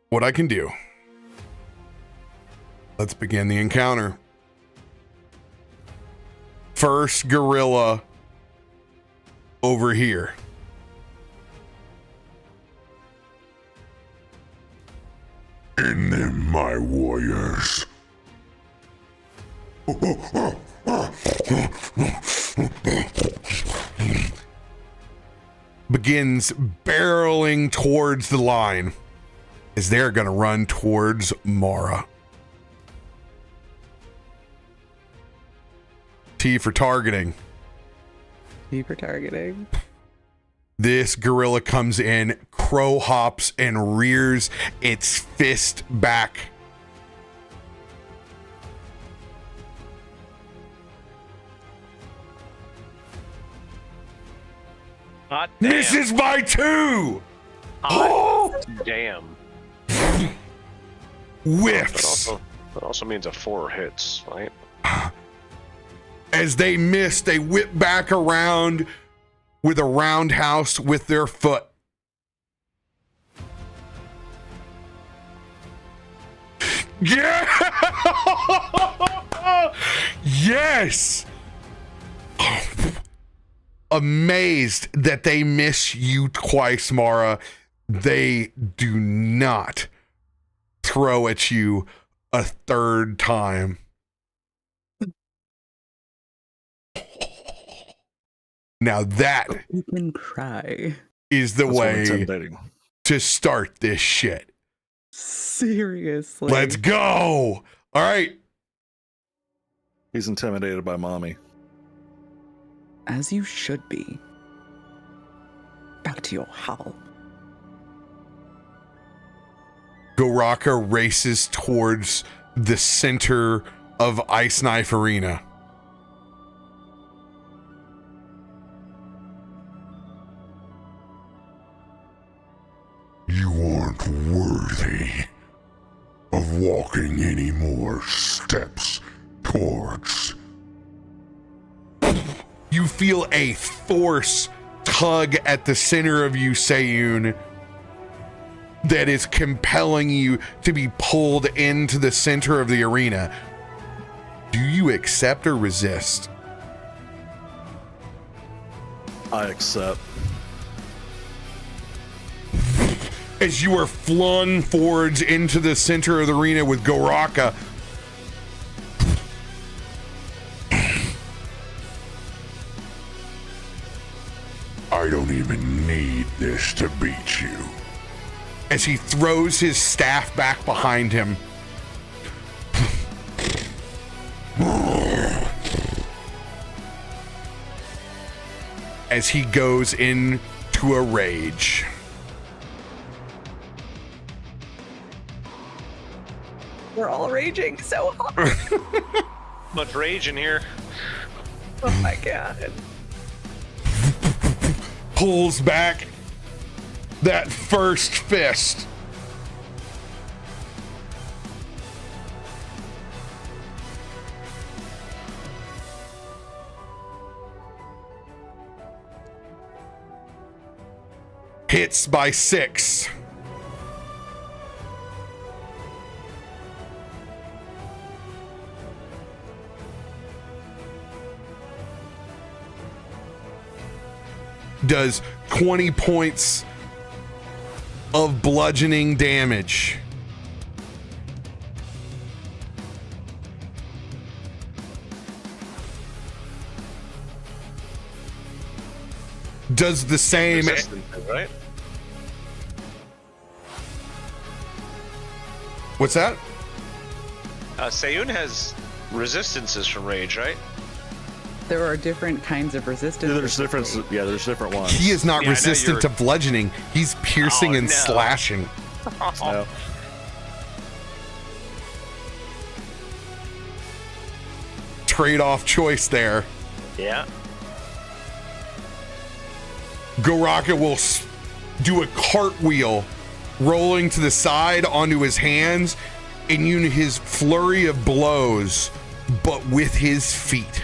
what I can do. Let's begin the encounter. First gorilla over here. In them, my warriors. begins barreling towards the line as they're going to run towards Mara. T for targeting. T for targeting. This gorilla comes in, crow hops, and rears its fist back. Hot damn. Misses by 2! Hot damn. Whiffs. That also means a 4 hits, right? As they miss, they whip back around with a roundhouse with their foot. Yeah! Yes! Amazed that they miss you twice, Mara. They do not throw at you a third time. Now that You can cry. is the That's really way intimidating. to start this shit. Seriously. Let's go. All right. He's intimidated by mommy. As you should be. Back to your howl. Goraka races towards the center of Ice Knife Arena. You aren't worthy of walking any more steps towards. You feel a force tug at the center of you, Sayun, that is compelling you to be pulled into the center of the arena. Do you accept or resist? I accept. As you are flung forwards into the center of the arena with Goraka, I don't even need this to beat you. as he throws his staff back behind him. As he goes into a rage. We're all raging so hard. Much rage in here. Oh my god. Pulls back that first fist. Hits by 6. Does 20 points of bludgeoning damage. Does the same. Resistance, right? What's that? Sayun has resistances from rage, right? There are different kinds of resistance. Yeah, there's different. Yeah, there's different ones. He is not Yeah, I know resistant to bludgeoning. He's piercing Oh, and no. slashing. No. Trade-off choice there. Yeah. Goraka will do a cartwheel, rolling to the side onto his hands, and use his flurry of blows, but with his feet,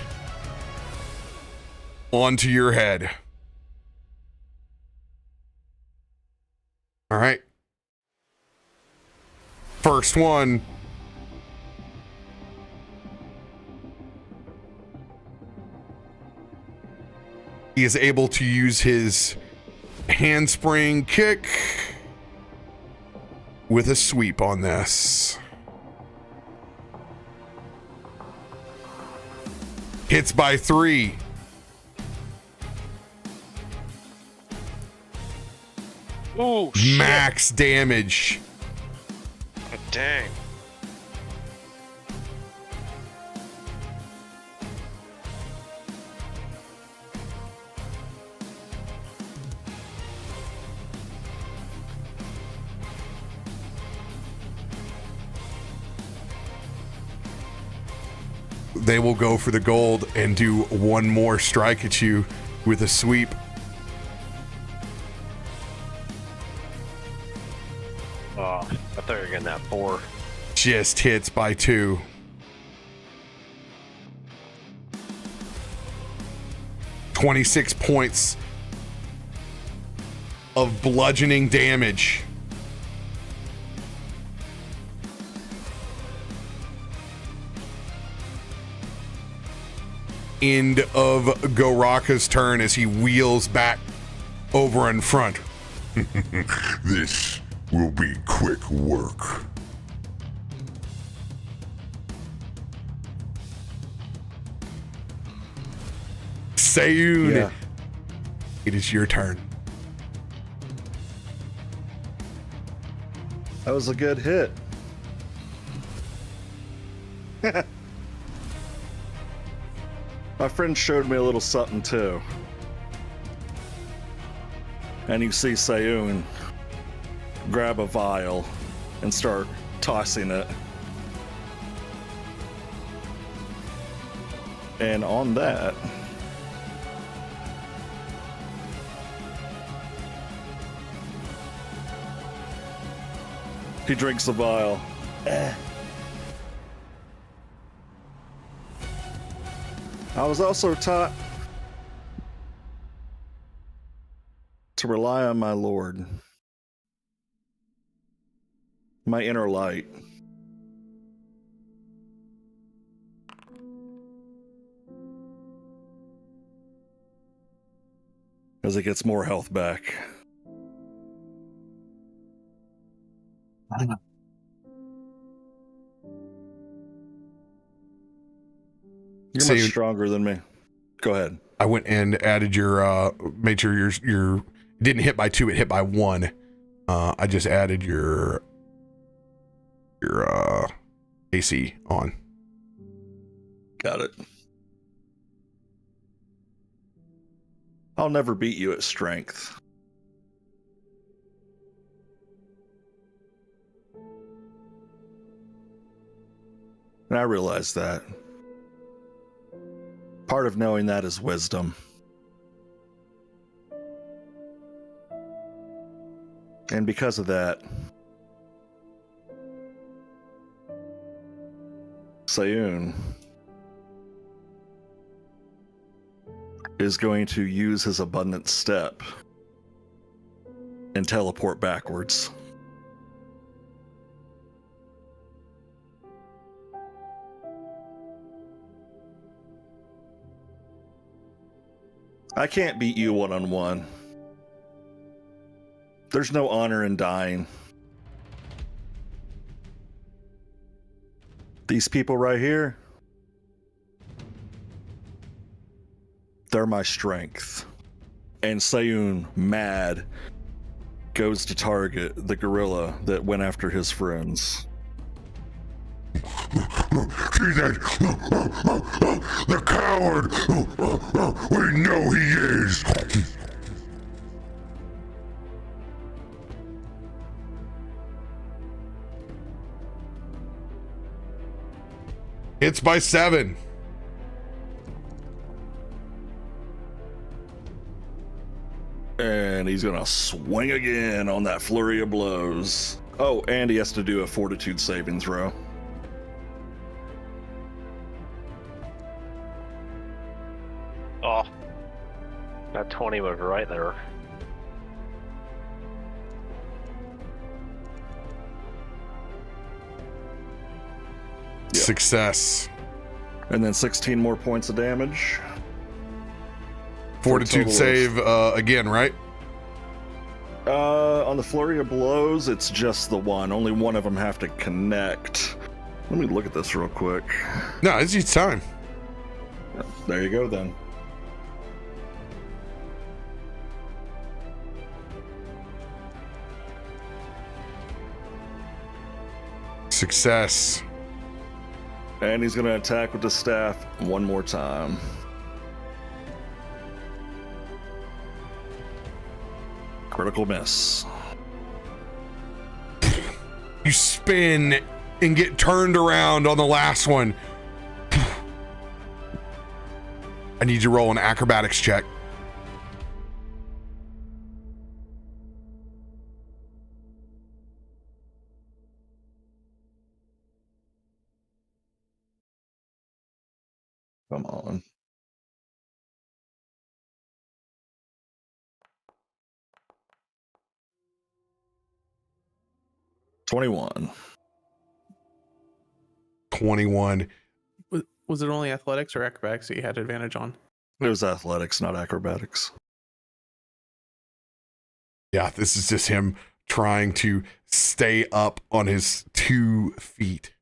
onto your head. All right. First one. He is able to use his handspring kick with a sweep on this. Hits by 3. Ooh, shit. Max damage. Oh, dang. They will go for the gold and do one more strike at you with a sweep. Oh, I thought you were getting that 4. Just hits by 2. $26 points of bludgeoning damage. End of Goraka's turn as he wheels back over in front. This will be quick work. Sayun, Yeah. it is your turn. That was a good hit. My friend showed me a little something too. And you see Sayun grab a vial and start tossing it. And on that, he drinks the vial. I was also taught to rely on my Lord, my inner light. As it gets more health back. You're So much you- stronger than me. Go ahead. I went and added your made sure your didn't hit by 2, it hit by 1. I just added your AC on. Got it. I'll never beat you at strength. And I realize that. Part of knowing that is wisdom. And because of that, Sayun is going to use his abundant step and teleport backwards. I can't beat you one-on-one. There's no honor in dying. These people right here, they're my strength. And Sayun, mad, goes to target the gorilla that went after his friends. See that? The coward! We know he is! Hits by 7. And he's gonna swing again on that flurry of blows. Oh, and he has to do a fortitude saving throw. Oh. That 20 was right there. Yep. Success. And then 16 more points of damage. Fortitude total save again, right? On the flurry of blows, it's just the one. Only one of them have to connect. Let me look at this real quick. No, it's each time. There you go then. Success. And he's going to attack with the staff one more time. Critical miss. You spin and get turned around on the last one. I need you to roll an acrobatics check. Come on. $21. 21. Was it only athletics or acrobatics that you had advantage on? It was athletics, not acrobatics. Yeah, this is just him trying to stay up on his 2 feet.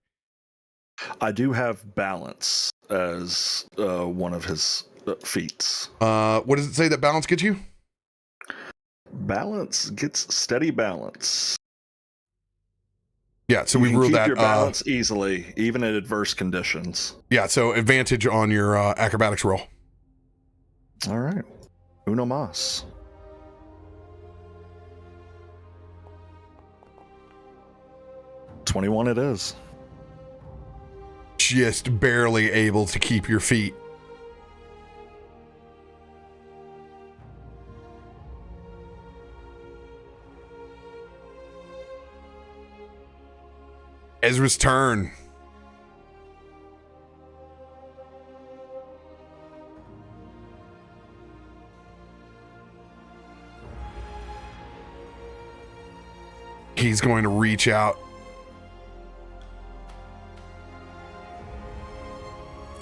I do have balance as one of his feats. What does it say that balance gets you? Balance gets steady balance. Yeah, so You we can ruled keep that. your balance easily, even in adverse conditions. Yeah, so advantage on your acrobatics roll. All right. Uno mas. $21 it is. Just barely able to keep your feet. Ezra's turn. He's going to reach out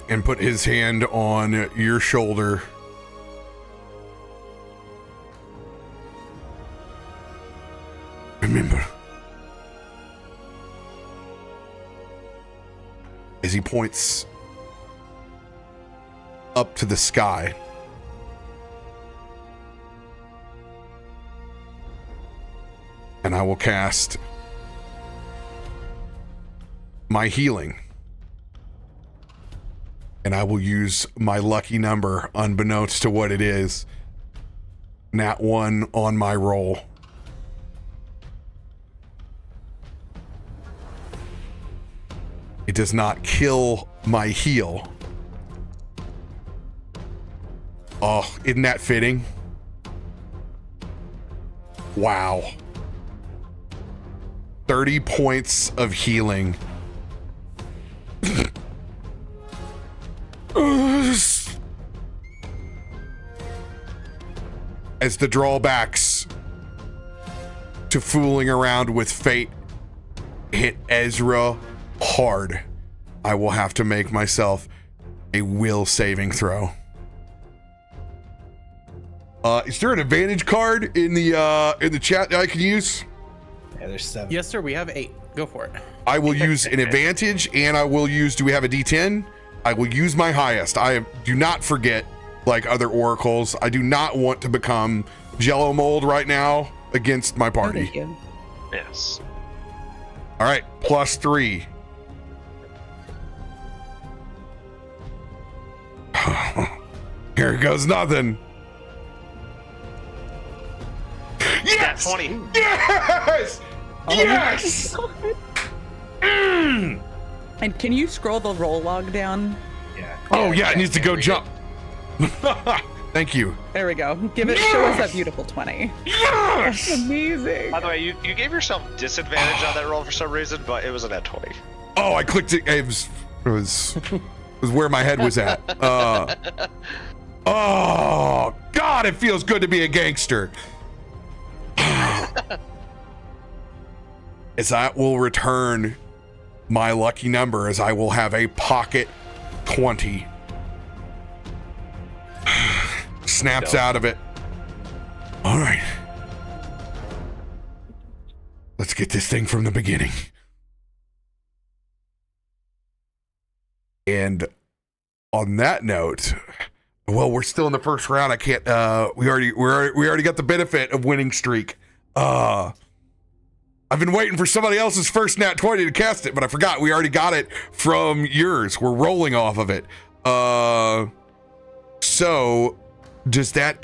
and put his hand on your shoulder. Remember, as he points up to the sky, and I will cast my healing. And I will use my lucky number, unbeknownst to what it is. Nat 1 on my roll. It does not kill my heal. Oh, isn't that fitting? Wow. 30 points of healing. As the drawbacks to fooling around with fate hit Ezra hard, I will have to make myself a will saving throw. Is there an advantage card in the chat that I can use? Yeah, there's 7. Yes, sir. We have 8. Go for it. I will use an advantage, and I will use. Do we have a D10? I will use my highest. Do not forget, like other oracles, I do not want to become Jello mold right now against my party. Thank you. Yes. All right, +3. Here goes nothing. Yes! 20. Yes! Yes! And can you scroll the roll log down? Yeah. Oh yeah, it needs to go jump. Thank you. There we go. Show us that beautiful 20. Yes! That's amazing. By the way, you gave yourself disadvantage on that roll for some reason, but it was a net 20. Oh, I clicked it. It was where my head was at. Oh God, it feels good to be a gangster. As I will return my lucky number, as I will have a pocket 20. Snaps out of it. All right. Let's get this thing from the beginning. And on that note, well, we're still in the first round. I can't. We already got the benefit of winning streak. I've been waiting for somebody else's first nat 20 to cast it, but I forgot we already got it from yours. We're rolling off of it. So does that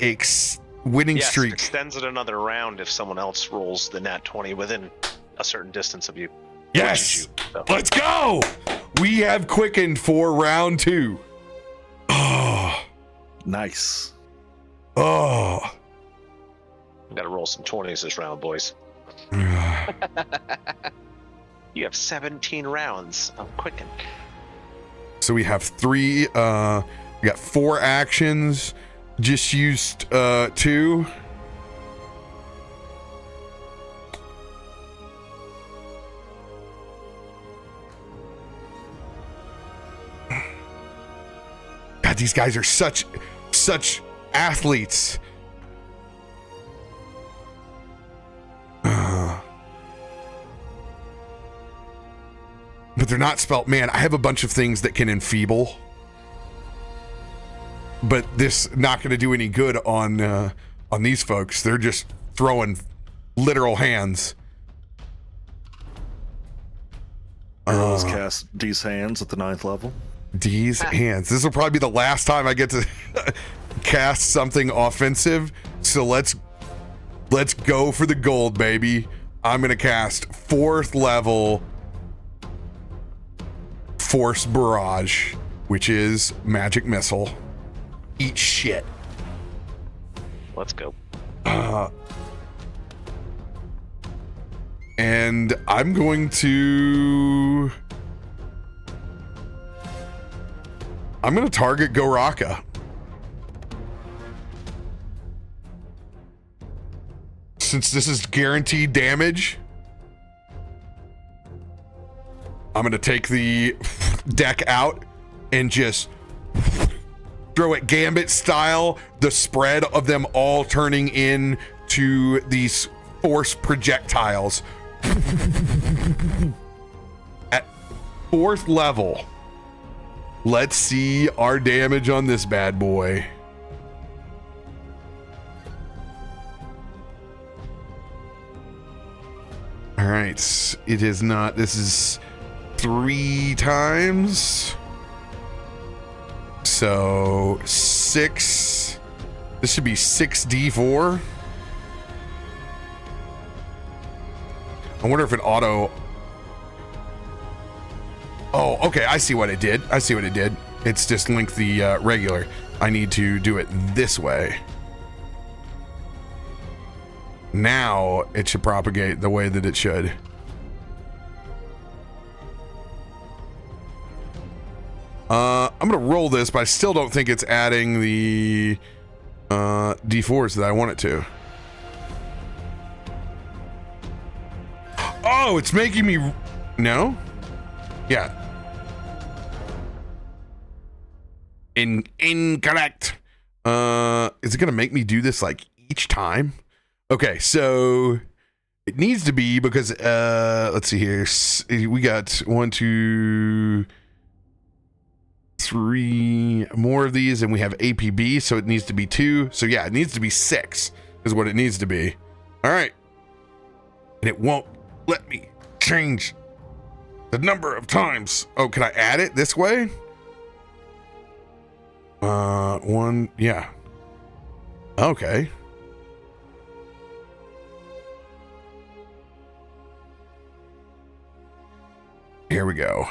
winning Yes, streak it extends it another round if someone else rolls the nat 20 within a certain distance of you. Yes. So. Let's go. We have quickened for round 2. Oh. Nice. Oh. We gotta roll some 20s this round, boys. You have 17 rounds of Quicken. So we have 3, we got 4 actions, just used 2. God, these guys are such athletes. But they're not spelt. Man, I have a bunch of things that can enfeeble, but this not going to do any good on these folks. They're just throwing literal hands. Let's cast D's hands at the 9th level. D's hands. This will probably be the last time I get to cast something offensive. So let's go for the gold, baby. I'm going to cast 4th level Force Barrage, which is Magic Missile. Eat shit. Let's go. And I'm going to target Goraka. Since this is guaranteed damage, I'm going to take the deck out and just throw it Gambit style, the spread of them all turning into these force projectiles. At 4th level, let's see our damage on this bad boy. All right, it is not, this is 3 times. So 6, this should be 6d4. I wonder if it auto. Oh, okay. I see what it did. It's just linked the regular. I need to do it this way. Now it should propagate the way that it should. I'm gonna roll this, but I still don't think it's adding the D4s that I want it to. Oh, it's making me. No? Yeah. Incorrect. Is it gonna make me do this like each time? Okay, so it needs to be because let's see here. We got 1, 2, 3 more of these, and we have APB, so it needs to be 2. So yeah, it needs to be 6 is what it needs to be. All right. And it won't let me change the number of times. Oh, can I add it this way? 1, yeah. Okay. Here we go.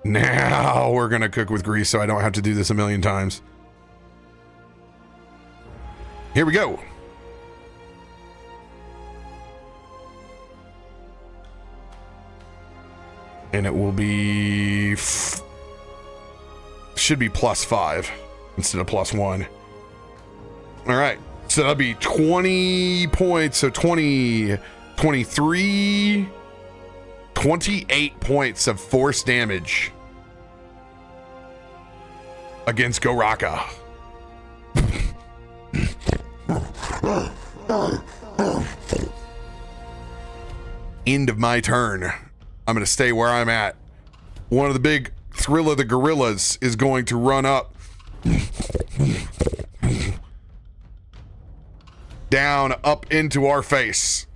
Now we're gonna cook with grease so I don't have to do this a million times. Here we go. And it will be should be +5 instead of +1. All right, so that'll be 20 points. So 20, 23, 28 points of force damage against Goraka. End of my turn. I'm going to stay where I'm at. One of the big Thrill of the Gorillas is going to run up. Down, up into our face.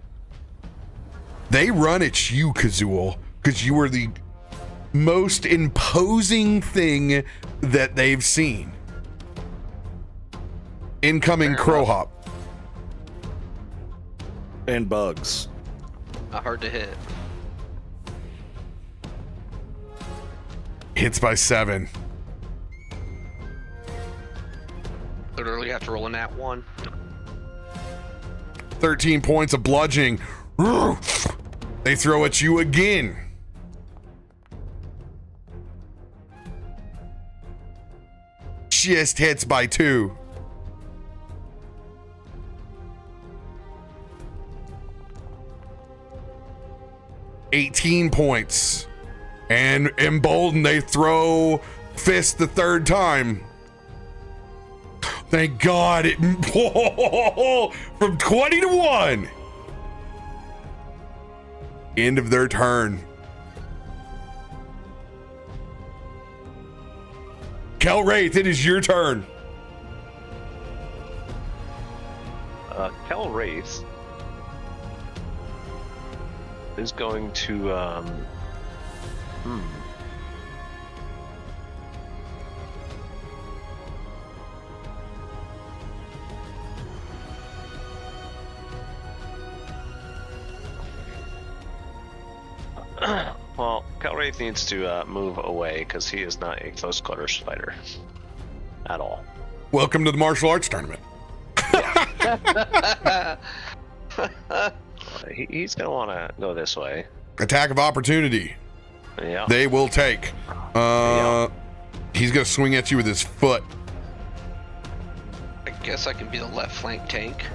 They run at you, Kazul, because you are the most imposing thing that they've seen. Incoming Crow Hop. And bugs. Not hard to hit. Hits by 7. Literally have to roll a nat 1. 13 points of bludgeoning. They throw at you again. Just hits by 2. $18 points. And emboldened, they throw fist the 3rd time. Thank God it from 20 to 1. End of their turn. Kel Wraith, it is your turn. Kel Wraith is going to well, Kel Wraith needs to move away because he is not a close quarters fighter at all. Welcome to the martial arts tournament. He's gonna want to go this way. Attack of opportunity. Yeah. They will take. He's gonna swing at you with his foot. I guess I can be the left flank tank.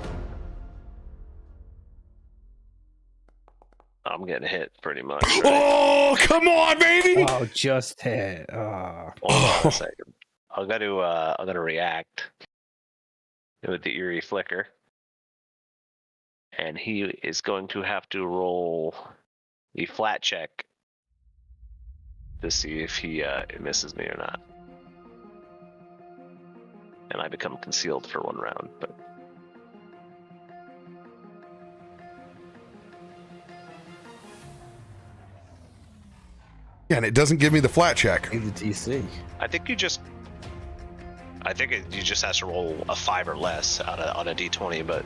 I'm getting hit pretty much. Right? Oh, come on, baby! Oh, just hit. Oh. Hold on a second. I gotta react with the eerie flicker. And he is going to have to roll the flat check to see if he misses me or not. And I become concealed for 1 round, but Yeah, and it doesn't give me the flat check. The DC. I think you just have to roll a 5 or less on a d20, but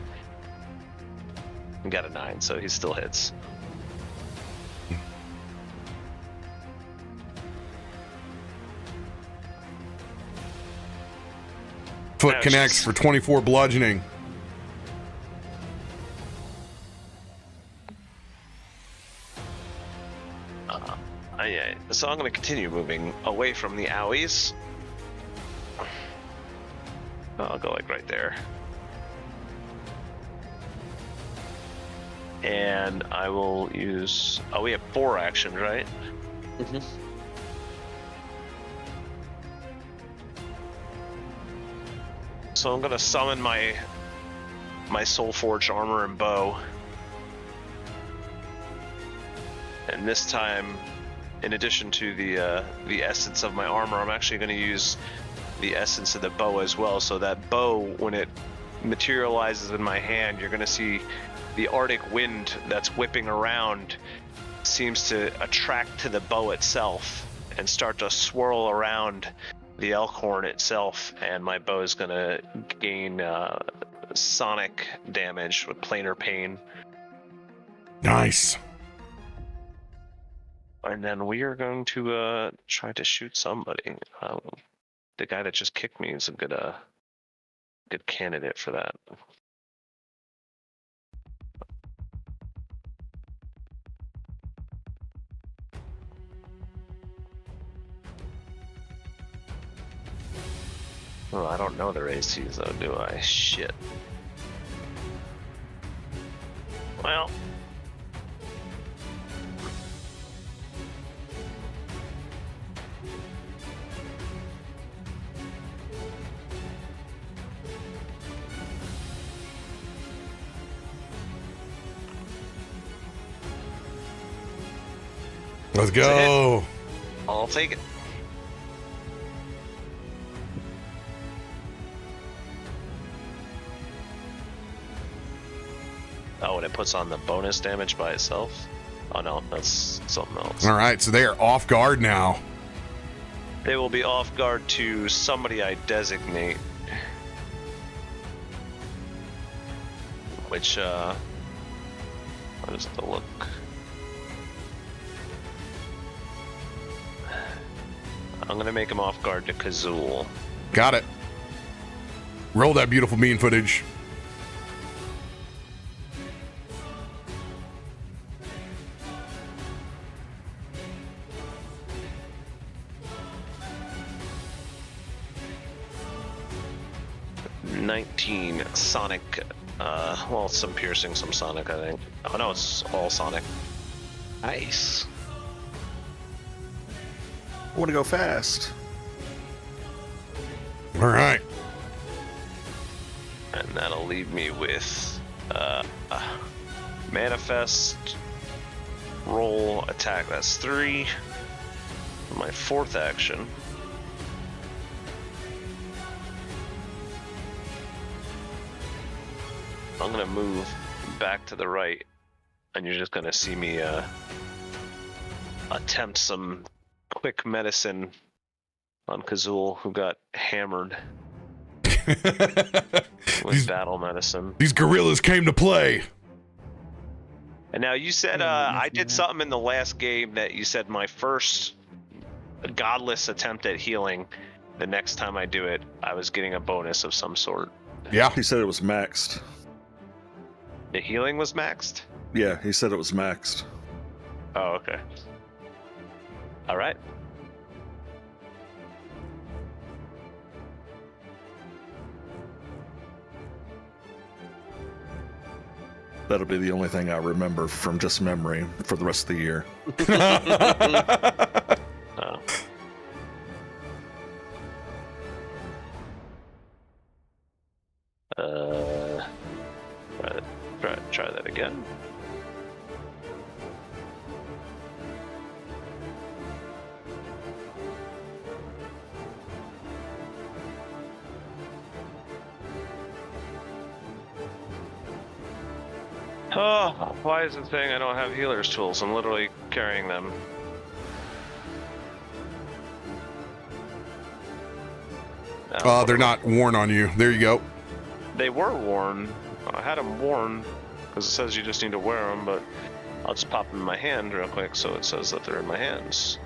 he got a 9, so he still hits. Foot connects for 24 bludgeoning. Yeah, so I'm going to continue moving away from the owies. I'll go like right there. And I will use... Oh, we have 4 actions, right? Mm-hmm. So I'm going to summon my Soul Forged armor and bow. And this time, in addition to the essence of my armor, I'm actually going to use the essence of the bow as well. So that bow, when it materializes in my hand, you're going to see the Arctic wind that's whipping around seems to attract to the bow itself and start to swirl around the Elkhorn itself, and my bow is going to gain sonic damage with planar pain. Nice. And then we are going to try to shoot somebody. The guy that just kicked me is a good candidate for that. Oh, I don't know their ACs though, do I? Shit. Well. Let's go. I'll take it. Oh, and it puts on the bonus damage by itself? Oh no, that's something else. All right, so they are off guard now. They will be off guard to somebody I designate. Which, what is the look? I'm gonna make him off guard to Kazul. Got it. Roll that beautiful bean footage. Sonic, well, some piercing, some sonic, I think. Oh no, it's all sonic. Nice. I want to go fast. All right. And that'll leave me with manifest, roll, attack. That's 3. My 4th action. I'm gonna move back to the right, and you're just gonna see me attempt some quick medicine on Kazul, who got hammered with battle medicine. These gorillas came to play. And now you said I did something in the last game that you said my first godless attempt at healing. The next time I do it, I was getting a bonus of some sort. Yeah. He said it was maxed. The healing was maxed? Yeah, he said it was maxed. Oh, okay. All right. That'll be the only thing I remember from just memory for the rest of the year. Oh. Try that again. Oh, why is it saying I don't have healer's tools? I'm literally carrying them. They're not worn on you. There you go. They were worn. I had them worn because it says you just need to wear them, but I'll just pop them in my hand real quick so it says that they're in my hands.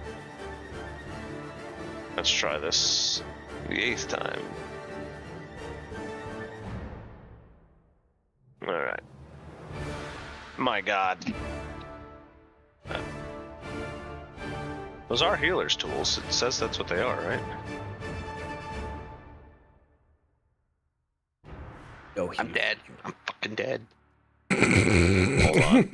Let's try this the 8th time. Alright. My god. Those are healer's tools. It says that's what they are, right? Oh, I'm dead. I'm fucking dead. Hold on.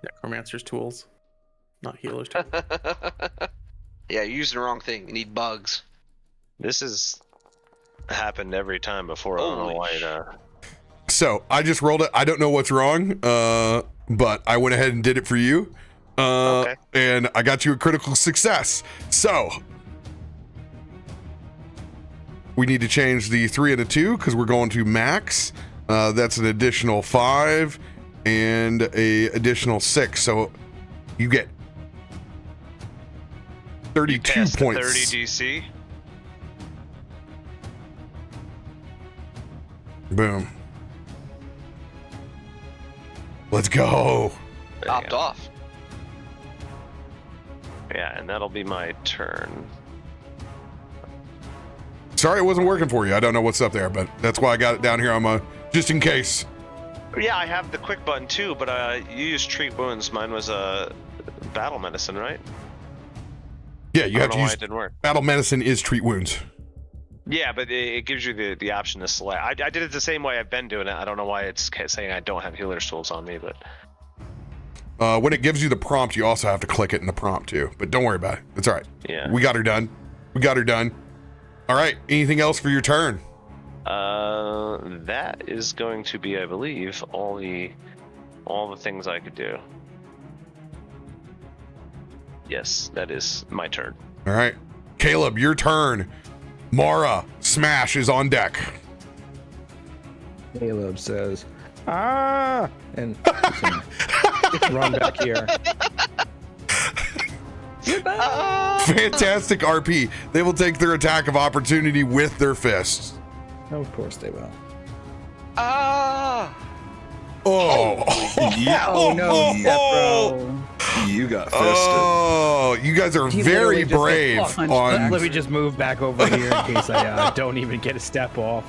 Necromancer's tools, not healer's tools. Yeah, you used the wrong thing. You need bugs. This has happened every time before. I don't know why it, So I just rolled it. I don't know what's wrong, but I went ahead and did it for you. Okay. And I got you a critical success. So we need to change the 3 and a 2 because we're going to max. That's an additional 5 and a additional 6. So you get 32 Past the points. 30 DC. Boom. Let's go. Topped off. Yeah, and that'll be my turn. Sorry it wasn't working for you. I don't know what's up there, but that's why I got it down here on my, just in case. Yeah, I have the quick button too, but you used treat wounds. Mine was battle medicine, right? Yeah, you I have don't to know why use it didn't work. battle medicine is treat wounds. Yeah, but it gives you the option to select. I did it the same way I've been doing it. I don't know why it's saying I don't have healer's tools on me, but When it gives you the prompt, you also have to click it in the prompt too. But don't worry about it. It's all right. Yeah. We got her done. We got her done. All right. Anything else for your turn? that is going to be, I believe, all the things I could do. Yes, that is my turn. All right. Caleb, your turn. Mara, Smash is on deck. Caleb says, "Ah!" and run back here. Fantastic RP. They will take their attack of opportunity with their fists. Of course they will. Ah! Oh. Oh no, bro. You got fisted. Oh, you guys are He very literally just, brave punched on. back. Let me just move back over here in case I don't even get a step off.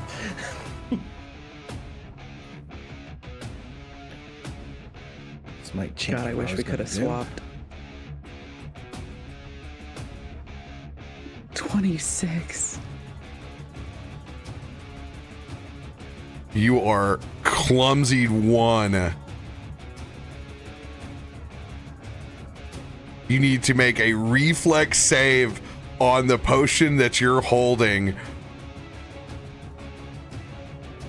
This might change. God, I what wish was we could have gonna do. swapped. 26. You are clumsy one. You need to make a reflex save on the potion that you're holding,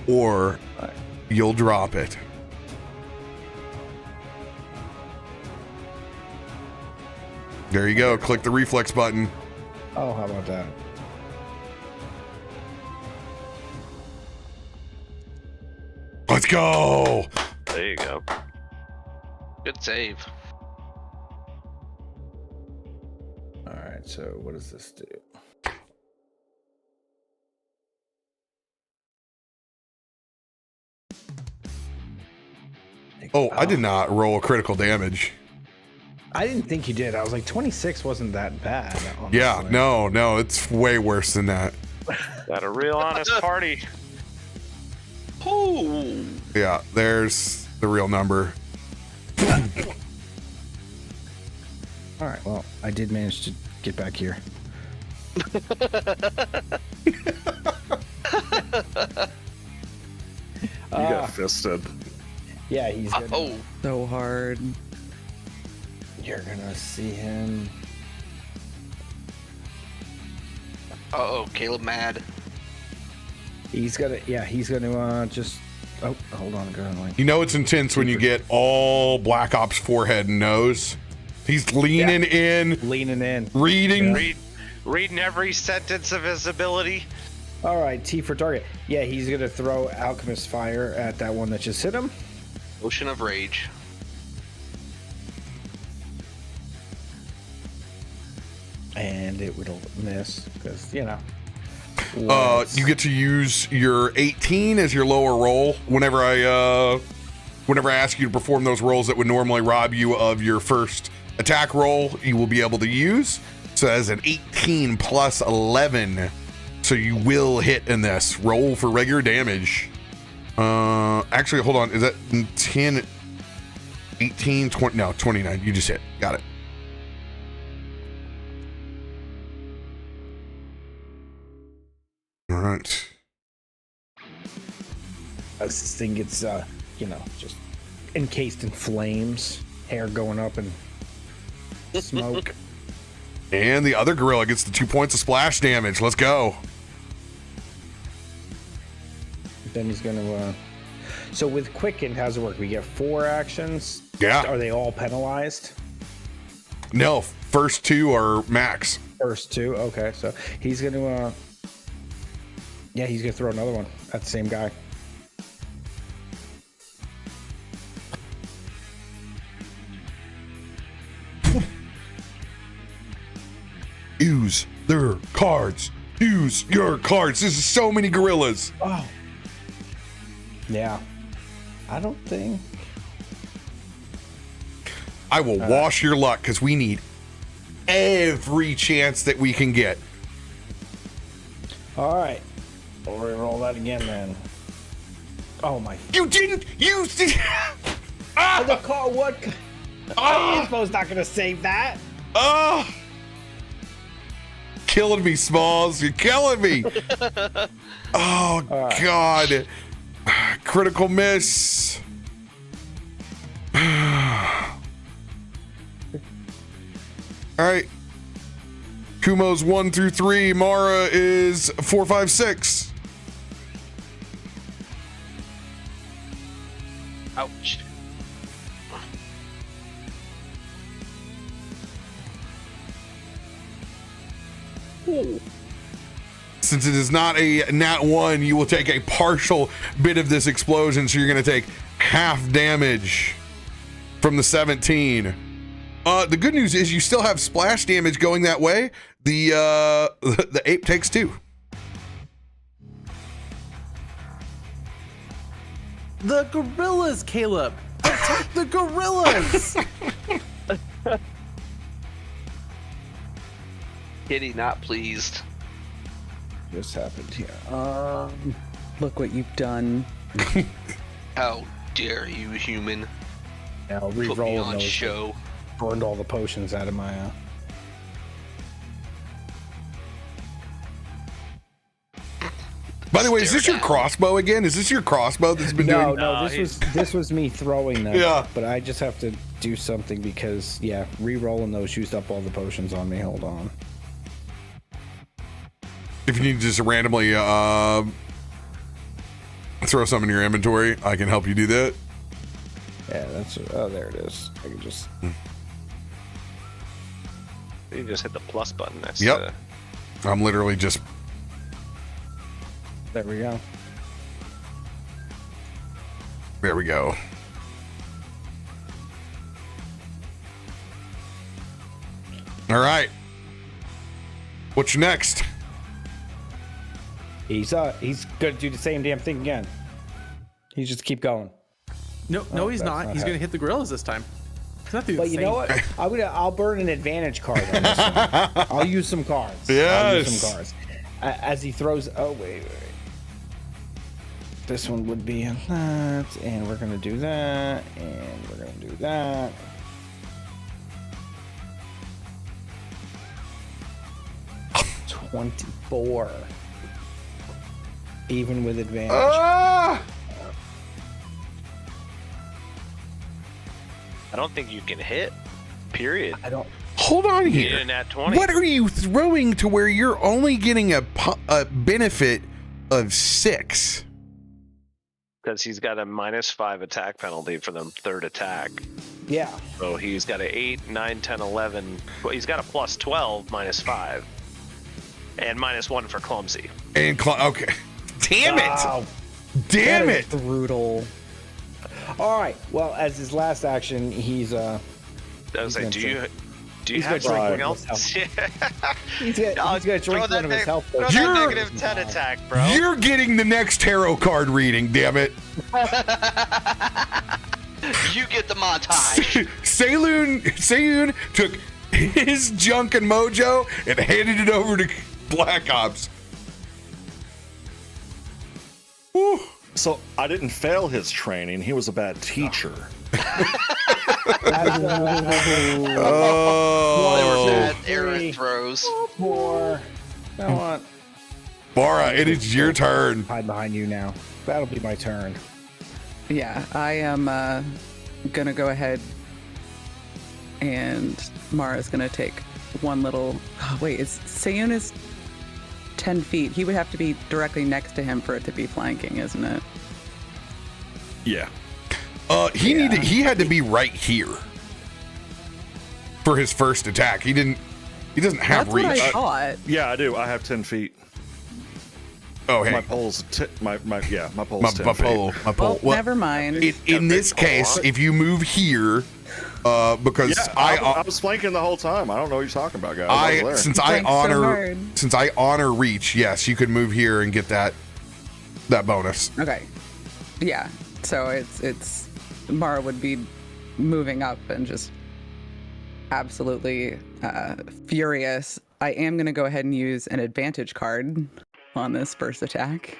or you'll drop it. There you go. Click the reflex button. Oh, how about that? Let's go. There you go. Good save. All right, so what does this do? Oh, I did not roll a critical damage. I didn't think you did. I was like, 26 wasn't that bad. Honestly. Yeah, no, it's way worse than that. Got a real honest party. Ooh. Yeah, there's the real number. All right, well, I did manage to get back here. You got fisted. Yeah, he's gonna, Oh. So hard. You're gonna see him. Uh-oh, Caleb mad. He's gonna just. Oh, hold on, go on. You know it's intense when you get all Black Ops forehead and nose. He's leaning in, Leaning in. reading. Reading every sentence of his ability. All right, T for target. Yeah, he's gonna throw Alchemist Fire at that one that just hit him. Ocean of Rage. And it will miss because you know. You get to use your 18 as your lower roll whenever I ask you to perform those rolls that would normally rob you of your first attack roll. You will be able to use. So as an 18 plus 11, so you will hit in this. Roll for regular damage. Actually, hold on. Is that 10, 18, 20? No, 29. You just hit. Got it. All right. As this thing gets, just encased in flames, hair going up and smoke. And the other gorilla gets the 2 points of splash damage. Let's go. Then he's gonna. So with Quicken, how's it work? We get 4 actions. Yeah. Are they all penalized? No, first 2 are max. First 2. Okay, so he's gonna. Yeah, he's gonna throw another one at the same guy. Use their cards. Use your cards. This is so many gorillas. Oh. Yeah. I don't think. I will wash your luck because we need every chance that we can get. All right. We'll roll that again then. Oh my. You didn't use the. The car. What? Oh, Info's not gonna save that. Oh. Killing me, Smalls. You're killing me. Oh, right. God. Critical miss. All right. Kumo's 1 through 3. Mara is 4, 5, 6. Ouch. Since it is not a nat 1, you will take a partial bit of this explosion, so you're going to take half damage from the 17. The good news is you still have splash damage going that way. The ape takes 2. The gorillas, Caleb. Attack the gorillas. Kitty not pleased. Just happened here. Look what you've done. How dare you, human? Now Put me re-roll on those. show. Burned all the potions out of my. By the way, is this Stare your down. crossbow again? Is this your crossbow that's been doing? No, this was me throwing them. Yeah. But I just have to do something because re-rolling those used up all the potions on me. Hold on. If you need to just randomly throw some in your inventory, I can help you do that. Yeah, that's there it is. I can just. You just hit the plus button next Yep. I'm literally just. There we go. There we go. All right. What's next? He's gonna do the same damn thing again. He's just keep going. No, he's that's not. not He's how- gonna hit the gorillas this time. He's not doing But the you same know what? thing. I'll burn an advantage card on this one. I'll use some cards. I'll Yes. use some cards. As he throws. Oh wait. This one would be in that, and we're gonna do that, and we're gonna do that. $24. Even with advantage. Ah! I don't think you can hit. Period. I don't. Hold on You need here. a nat 20. What are you throwing to where you're only getting a benefit of 6? Because he's got a -5 attack penalty for the third attack. Yeah. So he's got an 8, 9, 10, 11. Well, he's got a plus 12, -5. And -1 for clumsy. And okay. Damn it! Wow. Damn That it! is brutal. All right. Well, as his last action, he's I was like, gonna do you he's have gonna something drink else? he's gonna drink Throw one that of his health throw potions. that You're- -10 attack, bro. You're getting the next tarot card reading, damn it. You get the montage. Seyun took his junk and mojo and handed it over to Black Ops. Whew. So I didn't fail his training. He was a bad teacher. They were Oh. bad errant throws. More. You know what? Mara, it is your turn. Hide behind you now. That'll be my turn. Yeah, I am gonna go ahead and Mara's gonna take one little. Oh, wait, Seyun is 10 feet. He would have to be directly next to him for it to be flanking, isn't it? Yeah. He had to be right here for his first attack. He doesn't have That's reach. what I thought. Yeah, I do. I have 10 feet. Oh, hey. My pole's my pole's My 10 feet. pole. Well, never mind. In this case, if you move here, because Yeah, I was flanking the whole time. I don't know what you're talking about, guys. I was there. since I honor reach, yes, you could move here and get that bonus. Okay. Yeah. So it's Mara would be moving up and just absolutely furious. I am going to go ahead and use an advantage card on this first attack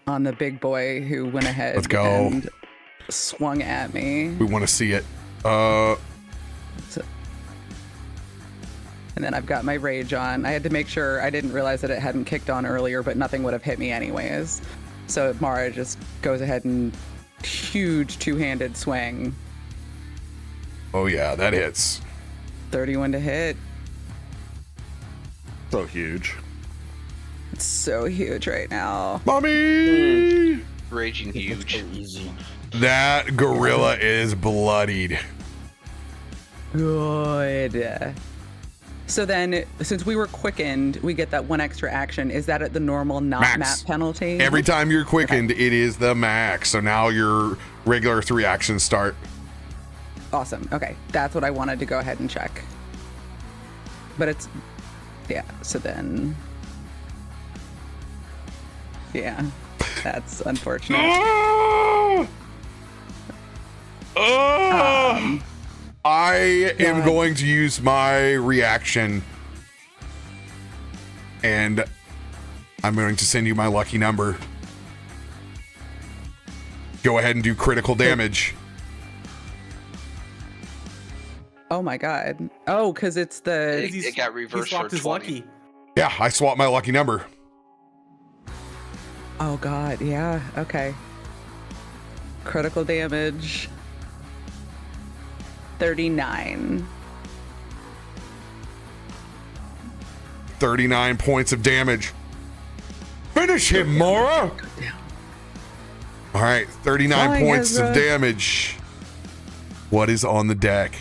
on the big boy who went ahead Let's go. and swung at me. We want to see it. And then I've got my rage on. I had to make sure, I didn't realize that it hadn't kicked on earlier, but nothing would have hit me anyways. So Mara just goes ahead and huge two-handed swing. Oh yeah, that hits. 31 to hit. So huge. It's so huge right now. Mommy! Raging huge. Easy. That gorilla is bloodied. Good. So then, since we were quickened, we get that one extra action. Is that at the normal not Max. map penalty? Every time you're quickened, it is the max. So now your regular 3 actions start. Awesome. Okay, that's what I wanted to go ahead and check. But it's, yeah. So then, yeah, that's unfortunate. I am going to use my reaction, and I'm going to send you my lucky number. Go ahead and do critical damage. Oh my god. Oh, because it's the. It got He reversed swapped for his 20. lucky. Yeah, I swapped my lucky number. Oh god. Yeah. Okay. Critical damage. 39. 39 points of damage. Finish him, Mora! All right, 39 Flying points Ezra. of damage. What is on the deck?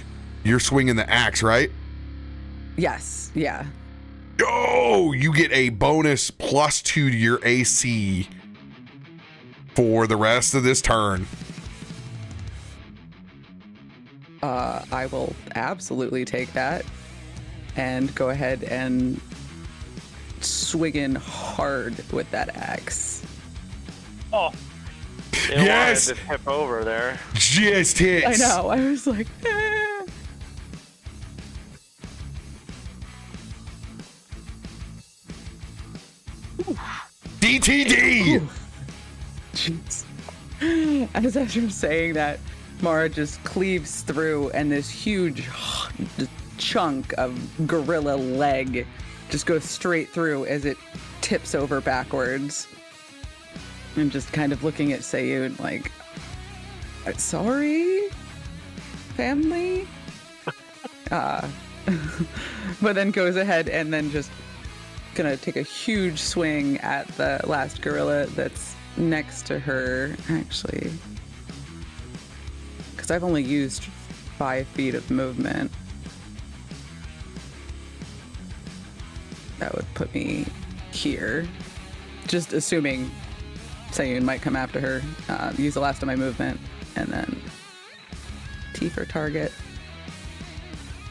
You're swinging the axe, right? Yes. Yeah. Oh, you get a bonus +2 to your AC for the rest of this turn. I will absolutely take that and go ahead and swing in hard with that axe. Oh. Yes! Wanted to tip over there. Just hits. I know. I was like, eh. DTD! Jeez. As Ezra was saying that, Mara just cleaves through, and this huge chunk of gorilla leg just goes straight through as it tips over backwards. I'm just kind of looking at Sayun like, sorry, family? But then goes ahead and then just gonna take a huge swing at the last gorilla that's next to her, actually. Because I've only used 5 feet of movement. That would put me here. Just assuming Sayun might come after her. Use the last of my movement, and then T for target.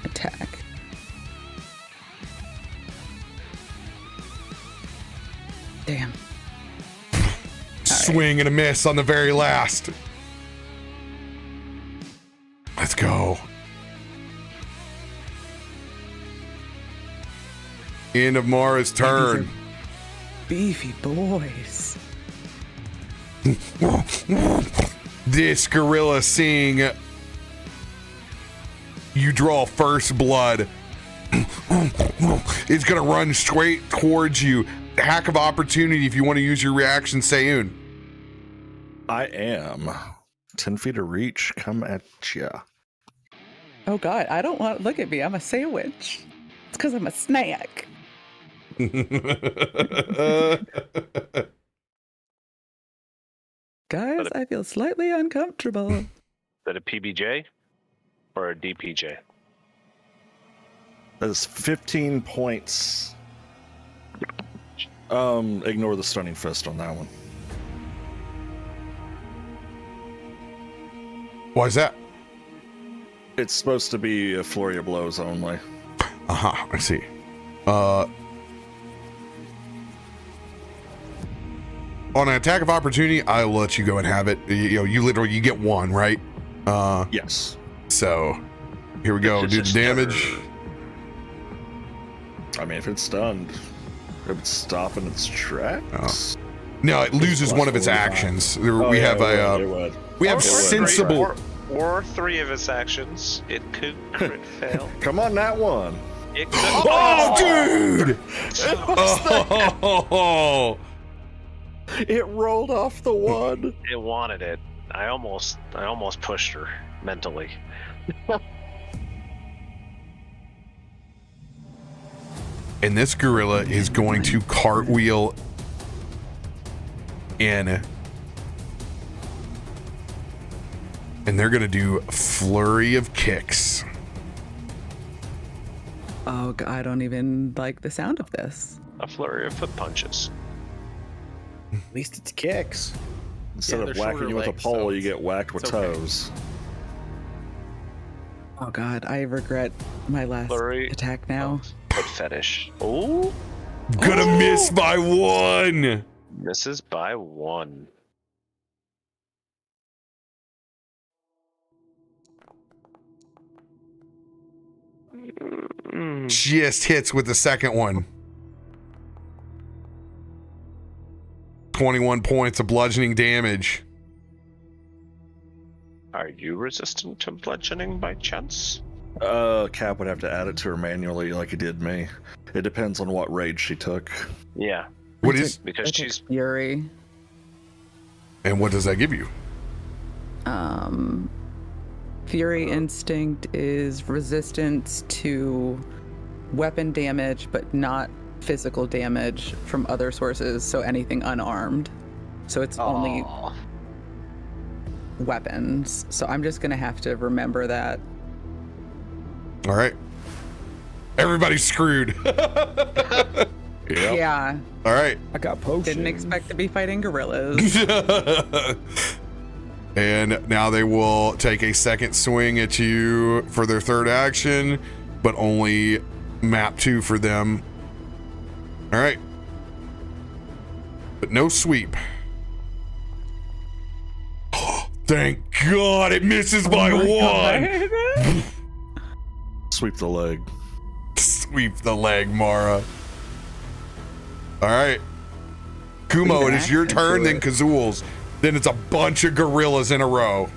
Attack. Damn. Swing and a miss on the very last. Let's go. End of Mara's turn. Beefy boys. This gorilla, seeing you draw first blood, is gonna run straight towards you. Hack of opportunity if you want to use your reaction, Sayun. I am 10 feet of reach. Come at ya. Oh god, I don't want. Look at me. I'm a sandwich. It's because I'm a snack. Guys, I feel slightly uncomfortable. Is that a PBJ or a DPJ? That is 15 points. Ignore the stunning fist on that one. Why is that? It's supposed to be a flurry of blows only. I see. On an attack of opportunity, I'll let you go and have it. You get one, right? Yes. So here we go. Do the damage. I mean, if it's stunned, it would stop in its tracks. No, it loses one of its actions. We have sensible. Or 3 of its actions. It could crit fail. Come on, that one. It could. Oh, dude! Oh, It rolled off the one. It wanted it. I almost pushed her mentally. and this gorilla is going to cartwheel in. And they're going to do flurry of kicks. Oh, God, I don't even like the sound of this. A flurry of foot punches. At least it's kicks. Instead they're of whacking shorter you with a legs, pole, so you get whacked with it's okay. toes. Oh, God, I regret my last Flurry attack now. Foot fetish. Oh, Gonna miss by 1. misses by 1. Just hits with the second one. 21 points of bludgeoning damage. Are you resistant to bludgeoning by chance? Cap would have to add it to her manually like he did me. It depends on what raid she took. Yeah, What is, because she's Fury. and what does that give you? Fury Instinct is resistance to weapon damage, but not physical damage from other sources, so anything unarmed. So it's only Aw. weapons. So I'm just gonna have to remember that. All right. Everybody's screwed. Yep. Yeah, All right. I got potions. didn't expect to be fighting gorillas. And now they will take a second swing at you for their third action, but only map 2 for them. All right. But no sweep. Thank God it misses by 1. Sweep the leg. Sweep the leg, Mara. All right. Kumo, it is your turn, then Kazul's. Then it's a bunch of gorillas in a row.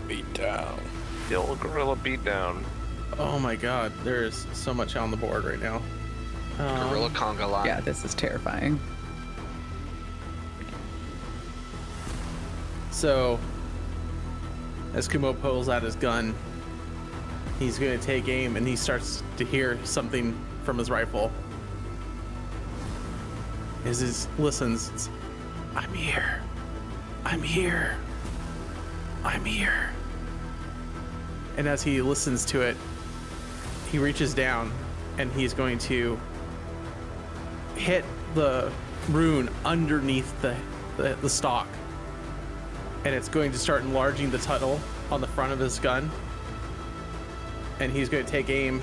Beat down. The old gorilla beatdown. Oh my God, there is so much on the board right now. Gorilla conga line. Yeah, this is terrifying. So, as Kumo pulls out his gun, he's going to take aim, and he starts to hear something from his rifle. As he listens, it's, I'm here. I'm here. I'm here. And as he listens to it, he reaches down, and he's going to hit the rune underneath the stock. And it's going to start enlarging the tunnel on the front of his gun. And he's going to take aim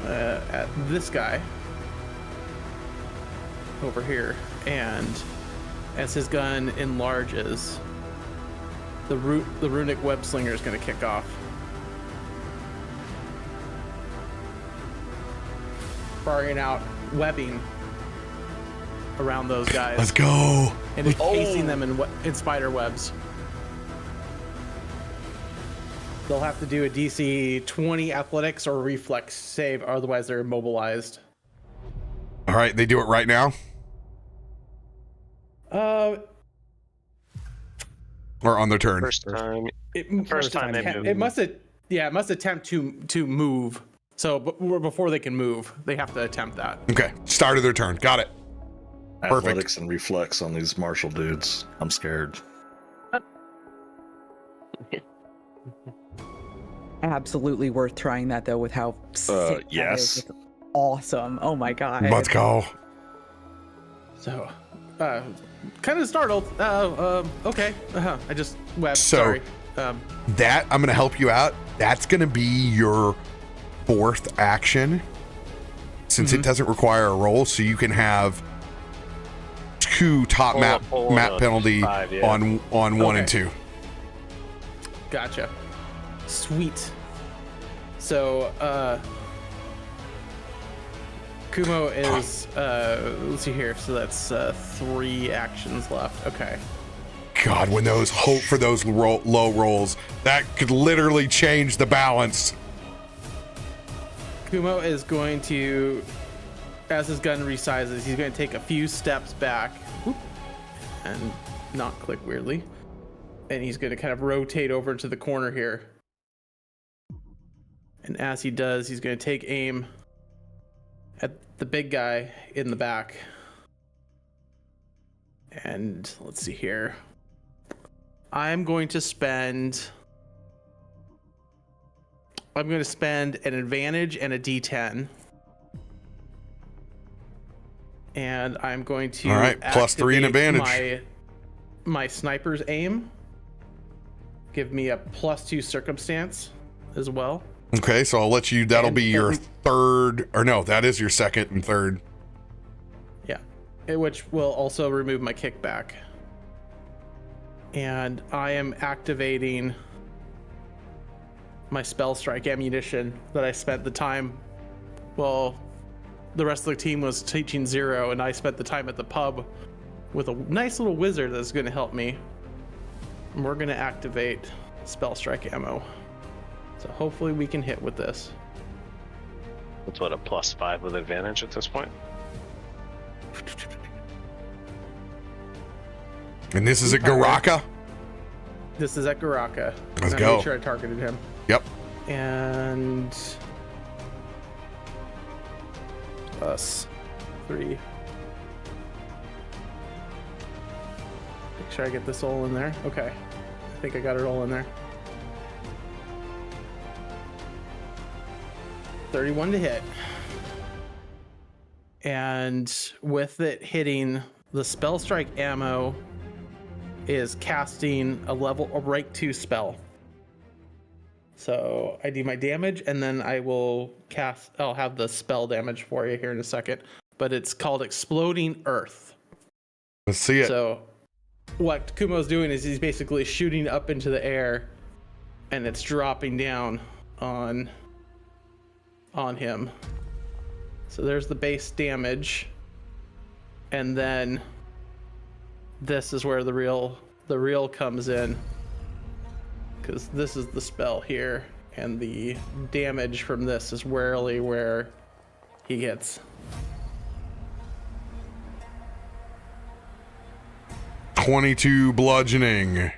at this guy over here. And as his gun enlarges, the runic web slinger is going to kick off. Firing out webbing around those guys. Let's go. And encasing them in spider webs. They'll have to do a DC 20 athletics or reflex save, otherwise they're immobilized. All right, they do it right now? Or on their turn? First time. First time they move. It must attempt to move. So before they can move, they have to attempt that. Okay, start of their turn. Got it. Perfect. Athletics and reflex on these martial dudes. I'm scared. Absolutely worth trying that though, with how sick that yes. is. It's awesome. Oh my God. Let's go. So, kind of startled. Okay. I just webbed. So- Sorry. That, I'm going to help you out. That's going to be your 4th action. Since it doesn't require a roll, so you can have 2 top map penalty 5, yeah. on 1 and 2. Gotcha. Sweet. So, Kumo is, let's see here. So that's 3 actions left. Okay. God, when those hope for those low rolls, that could literally change the balance. Kumo is going to, as his gun resizes, he's going to take a few steps back and not click weirdly. And he's going to kind of rotate over into the corner here. And as he does, he's going to take aim at the big guy in the back. And let's see here. I'm going to spend I'm going to spend an advantage and a D10. And I'm going to All right, +3 and advantage. My sniper's aim. Give me a +2 circumstance as well. Okay, so I'll let you, that'll be your third, or no, that is your second and third. Yeah, which will also remove my kickback. And I am activating my spell strike ammunition that I spent the time, well, the rest of the team was teaching Zero, and I spent the time at the pub with a nice little wizard that's going to help me. And we're going to activate spell strike ammo. So hopefully we can hit with this. That's what, a +5 with advantage at this point? And this is a Garaka? This is at Garaka. Let's I go. made sure I targeted him. Yep. And +3. Make sure I get this all in there. Okay. I think I got it all in there. 31 to hit. And with it hitting, the spell strike ammo is casting a rank 2 spell. So I do my damage, and then I will cast, I'll have the spell damage for you here in a second, but it's called Exploding Earth. Let's see it. So what Kumo's doing is he's basically shooting up into the air, and it's dropping down on him. So there's the base damage, and then this is where the real comes in, because this is the spell here, and the damage from this is rarely where he gets. .22 bludgeoning.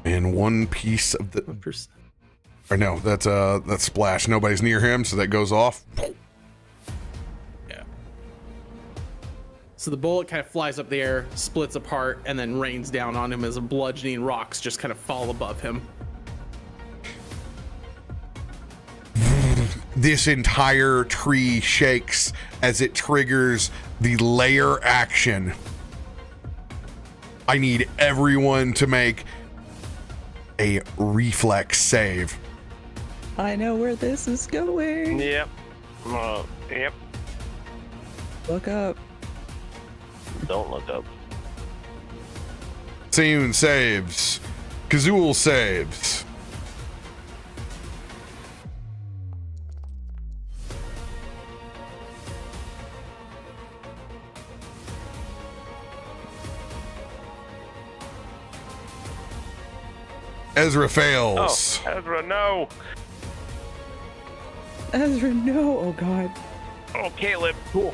And one piece of the... Or no, that's splash. Nobody's near him, so that goes off. Yeah. So the bullet kind of flies up the air, splits apart, and then rains down on him as bludgeoning rocks just kind of fall above him. This entire tree shakes as it triggers the layer action. I need everyone to make a reflex save. I know where this is going. Yep. Yep. Look up. Don't look up. Seun saves. Kazul saves. Ezra fails. Oh, Ezra, no. Ezra, no. Oh, God. Oh, Caleb. Cool.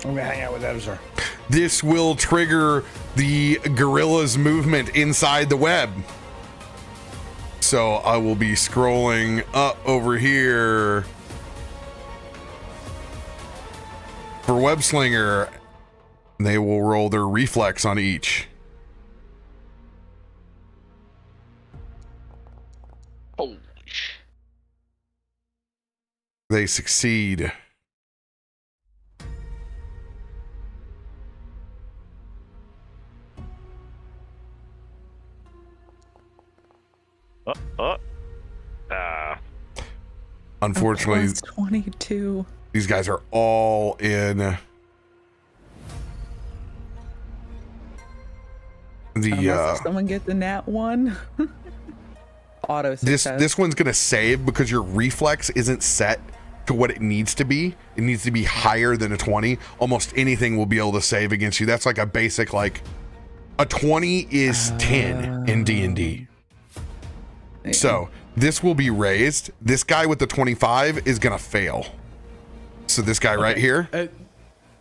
I'm gonna hang out with Ezra. This will trigger the gorilla's movement inside the web. So I will be scrolling up over here for Web Slinger. They will roll their reflex on each. Holy sh! They succeed. Unfortunately, Plus 22. these guys are all in Unless someone get the nat 1. Auto success. this one's gonna save because your reflex isn't set to what it needs to be. It needs to be higher than a 20. Almost anything will be able to save against you. That's like a basic, like a 20 is 10 in D&D. So this will be raised. This guy with the 25 is gonna fail. So this guy right here.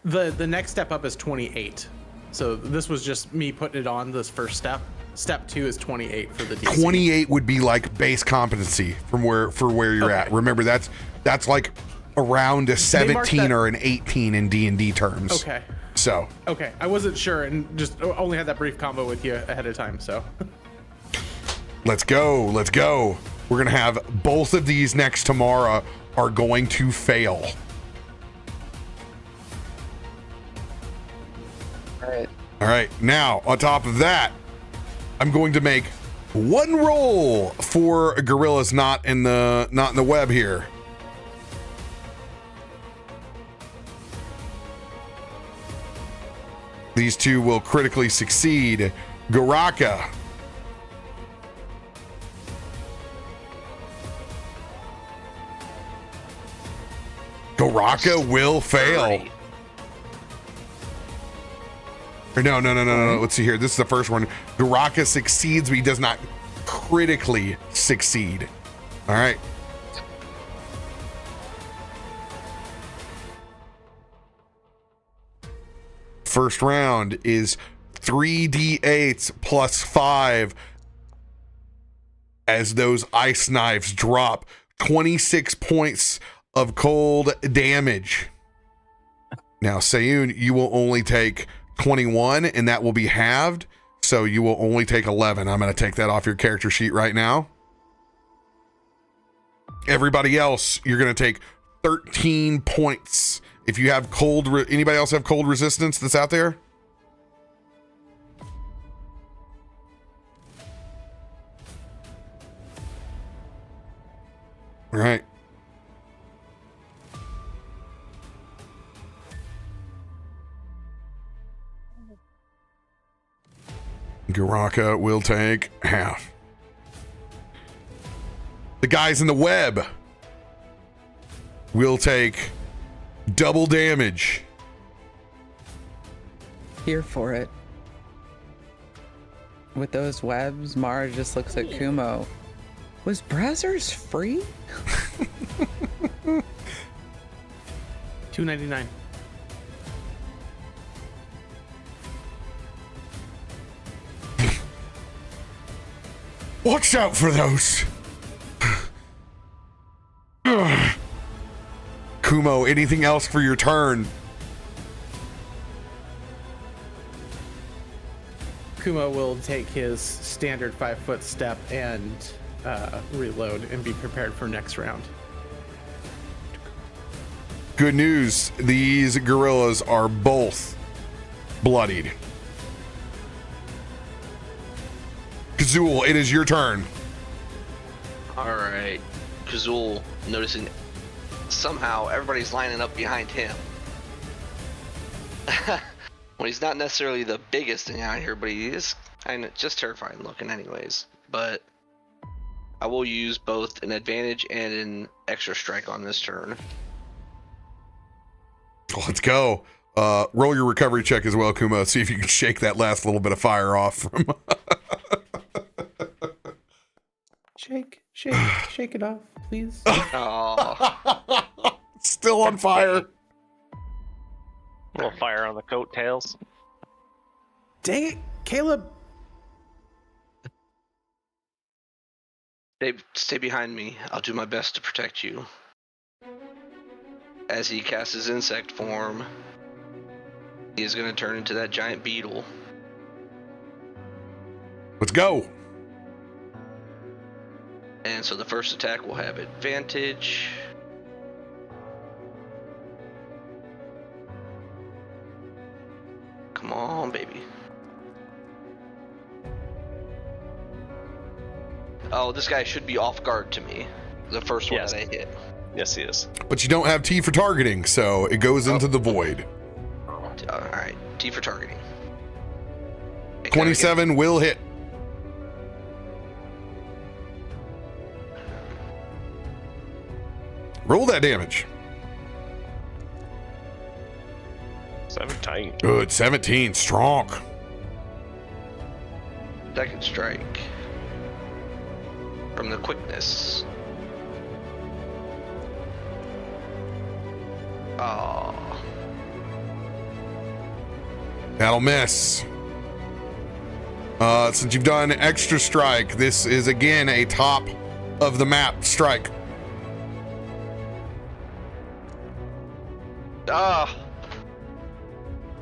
The next step up is 28. So this was just me putting it on this first step. Step 2 is 28 for the DC. 28 would be like base competency for where you're at. Remember, that's like around a 17 or an 18 in D&D terms. Okay. So. Okay, I wasn't sure and just only had that brief combo with you ahead of time. So. Let's go. Let's go. We're going to have both of these next tomorrow are going to fail. All right. Now, on top of that, I'm going to make one roll for gorillas not in the web here. These two will critically succeed. Garaka. Garaka will fail. Or no. Let's see here. This is the first one. Garaka succeeds, but he does not critically succeed. All right. First round is 3d8 plus 5 as those ice knives drop. 26 points of cold damage. Now, Sayun, you will only take 21, and that will be halved, so you will only take 11. I'm going to take that off your character sheet right now. Everybody else, you're going to take 13 points. If you have cold, anybody else have cold resistance that's out there? All right. Garaka will take half. The guys in the web will take double damage. Here for it. With those webs, Mara just looks at Kumo. Was Brazzers free? $2.99. Watch out for those. Kumo, anything else for your turn? Kumo will take his standard 5-foot step and reload and be prepared for next round. Good news. These gorillas are both bloodied. Kazul, it is your turn. All right. Kazul, noticing somehow everybody's lining up behind him. Well, he's not necessarily the biggest thing out here, but he is kind of just terrifying looking anyways. But I will use both an advantage and an extra strike on this turn. Let's go. Roll your recovery check as well, Kumo. See if you can shake that last little bit of fire off from... Shake it off, please. Oh. Still on fire. A little fire on the coattails. Dang it, Caleb. Stay behind me. I'll do my best to protect you. As he casts his insect form, he is going to turn into that giant beetle. Let's go. And so the first attack will have advantage. Come on, baby. Oh, this guy should be off guard to me. The first one Yes. that I hit. Yes, he is. But you don't have T for targeting, so it goes into the void. Alright, T for targeting. 27 will hit. Roll that damage. 17. Good. 17. Strong. Second strike. From the quickness. Oh. That'll miss. Since you've done extra strike, this is again a top of the map strike. Ah!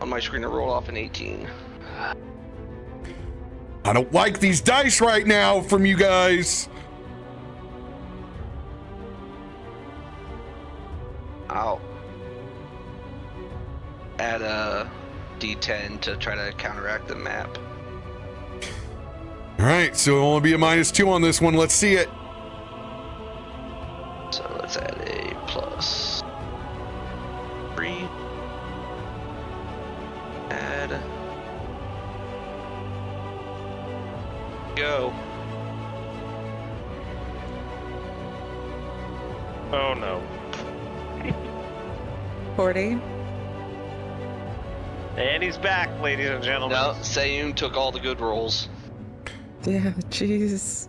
On my screen, I rolled off an 18. I don't like these dice right now from you guys. I'll add a D10 to try to counteract the map. All right, so it'll only be a -2 on this one. Let's see it. So let's add a +3. Add. Go. Oh no. 40. And he's back, ladies and gentlemen. No, Sayun took all the good rolls. Yeah, jeez.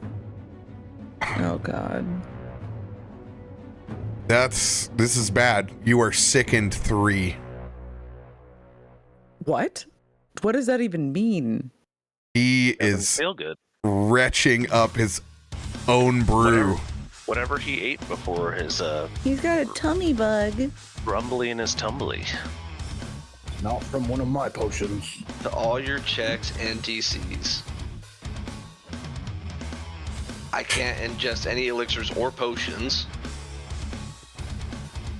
Oh, God. This is bad. You are sickened 3. What? What does that even mean? He Doesn't is feel good. retching up his own brew. Whatever he ate before his He's got a tummy bug. rumbly and his tumbly. Not from one of my potions. To all your checks and DCs. I can't ingest any elixirs or potions.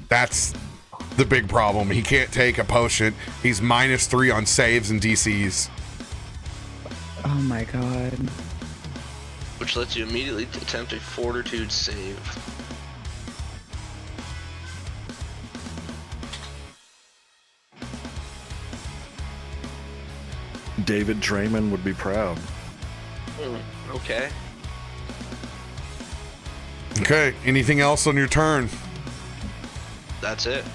That's the big problem. He can't take a potion. He's -3 on saves and DCs. Oh my God. Which lets you immediately attempt a fortitude save. David Draymond would be proud. Okay. Okay, anything else on your turn? That's it.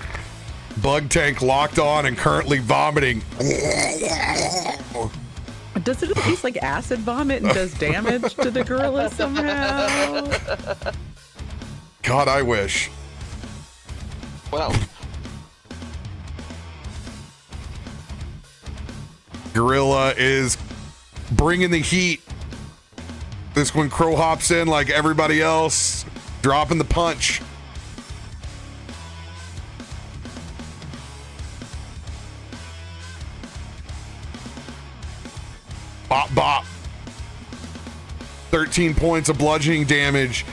Bug tank locked on and currently vomiting. Does it at least like acid vomit and does damage to the gorilla somehow? God, I wish. Well, Gorilla is bringing the heat. This one Crow hops in like everybody else, dropping the punch. Bop, bop. 13 points of bludgeoning damage.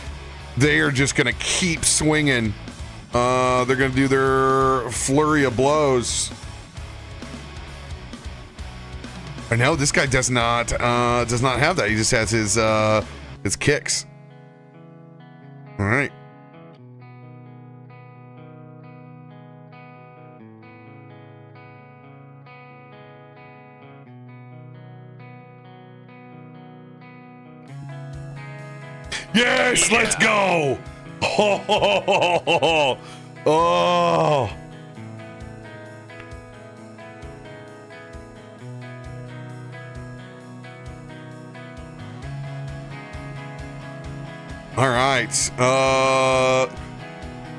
They are just going to keep swinging. They're going to do their flurry of blows. I know this guy does not have that. He just has his kicks. All right. Yes, yeah. Let's go. Oh. All right.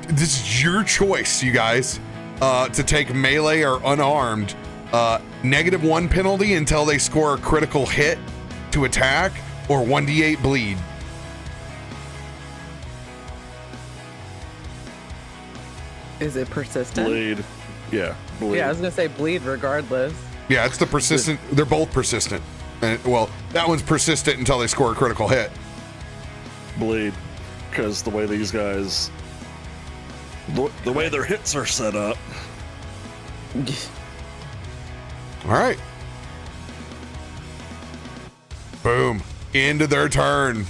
This is your choice, you guys, to take melee or unarmed. -1 penalty until they score a critical hit to attack, or 1d8 bleed. Is it persistent? Bleed. Yeah, bleed. Yeah, I was gonna say bleed regardless. Yeah, it's the persistent. They're both persistent. And, well, that one's persistent until they score a critical hit. Bleed, because the way these guys, the way their hits are set up. All right. Boom. Into their turn.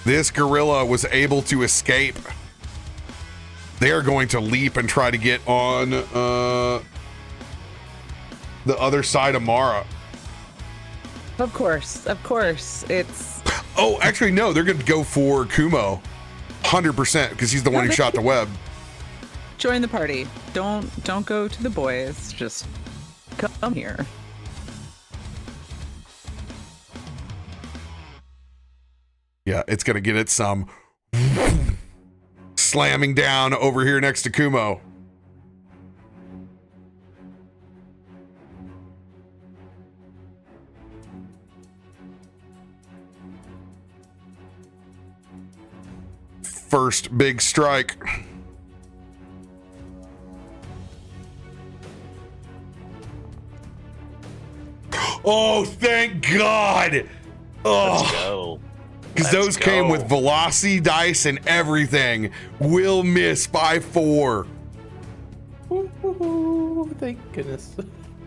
This gorilla was able to escape. They are going to leap and try to get on the other side of Mara. Of course. It's. Oh, actually, no. They're going to go for Kumo, 100%, because he's the one who shot the web. Join the party. Don't go to the boys. Just come here. Yeah, it's going to get it some slamming down over here next to Kumo. First big strike. Oh, thank God. Let's Oh, go. because those came with velocity dice and everything. Will miss by 4. Ooh, thank goodness.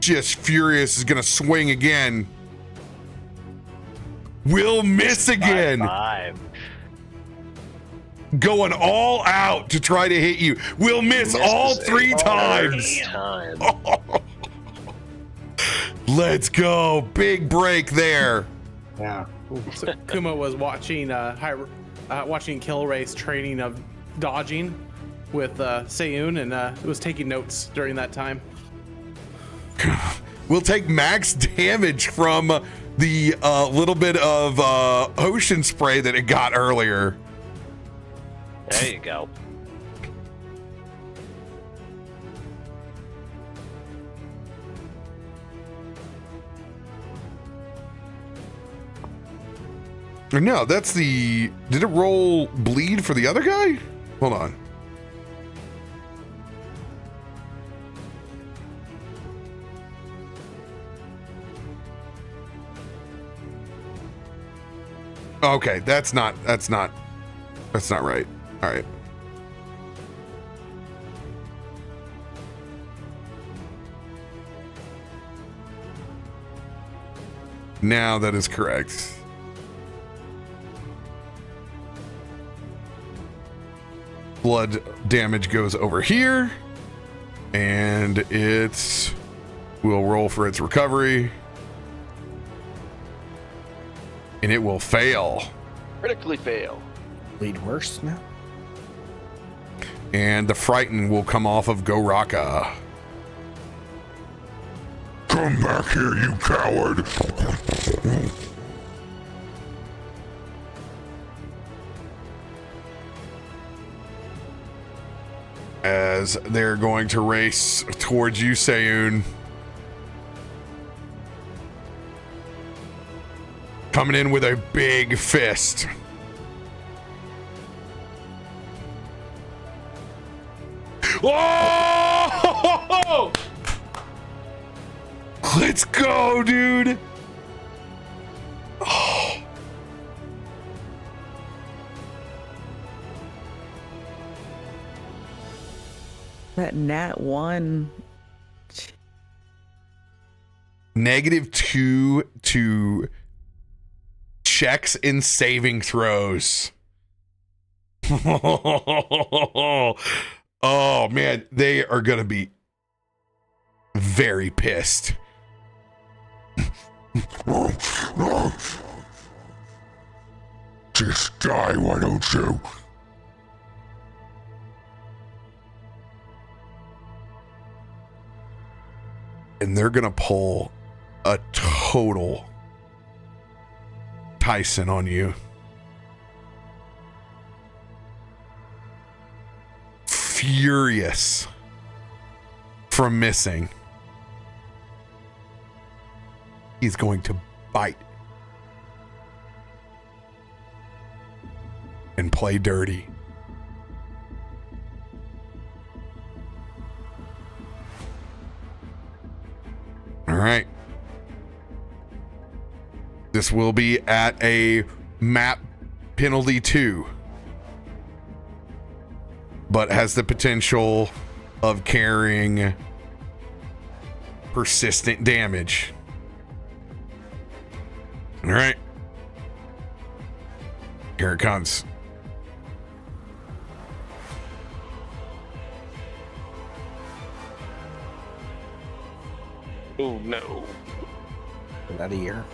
Just Furious is going to swing again. Will miss again. 5. Going all out to try to hit you. Will miss all 3 times. Let's go. Big break there. Yeah. So Kuma was watching watching Kilray's training of dodging with Seiyun and was taking notes during that time. We'll take max damage from the little bit of ocean spray that it got earlier. There you go. No, that's the... Did it roll bleed for the other guy? Hold on. Okay, that's not right. All right. Now that is correct. Blood damage goes over here, and it will roll for its recovery, and it will fail. Critically fail. Bleed worse now. And the frighten will come off of Goraka. Come back here, you coward! As they're going to race towards you, Seiyun. Coming in with a big fist. Oh! Let's go, dude. Oh. That nat 1. -2 to checks and saving throws. Oh man, they are gonna be very pissed. Just die, why don't you? And they're gonna pull a total Tyson on you. Furious from missing. He's going to bite and play dirty. All right. This will be at a map penalty 2, but has the potential of carrying persistent damage. All right. Here it comes. Oh no. Get out of here.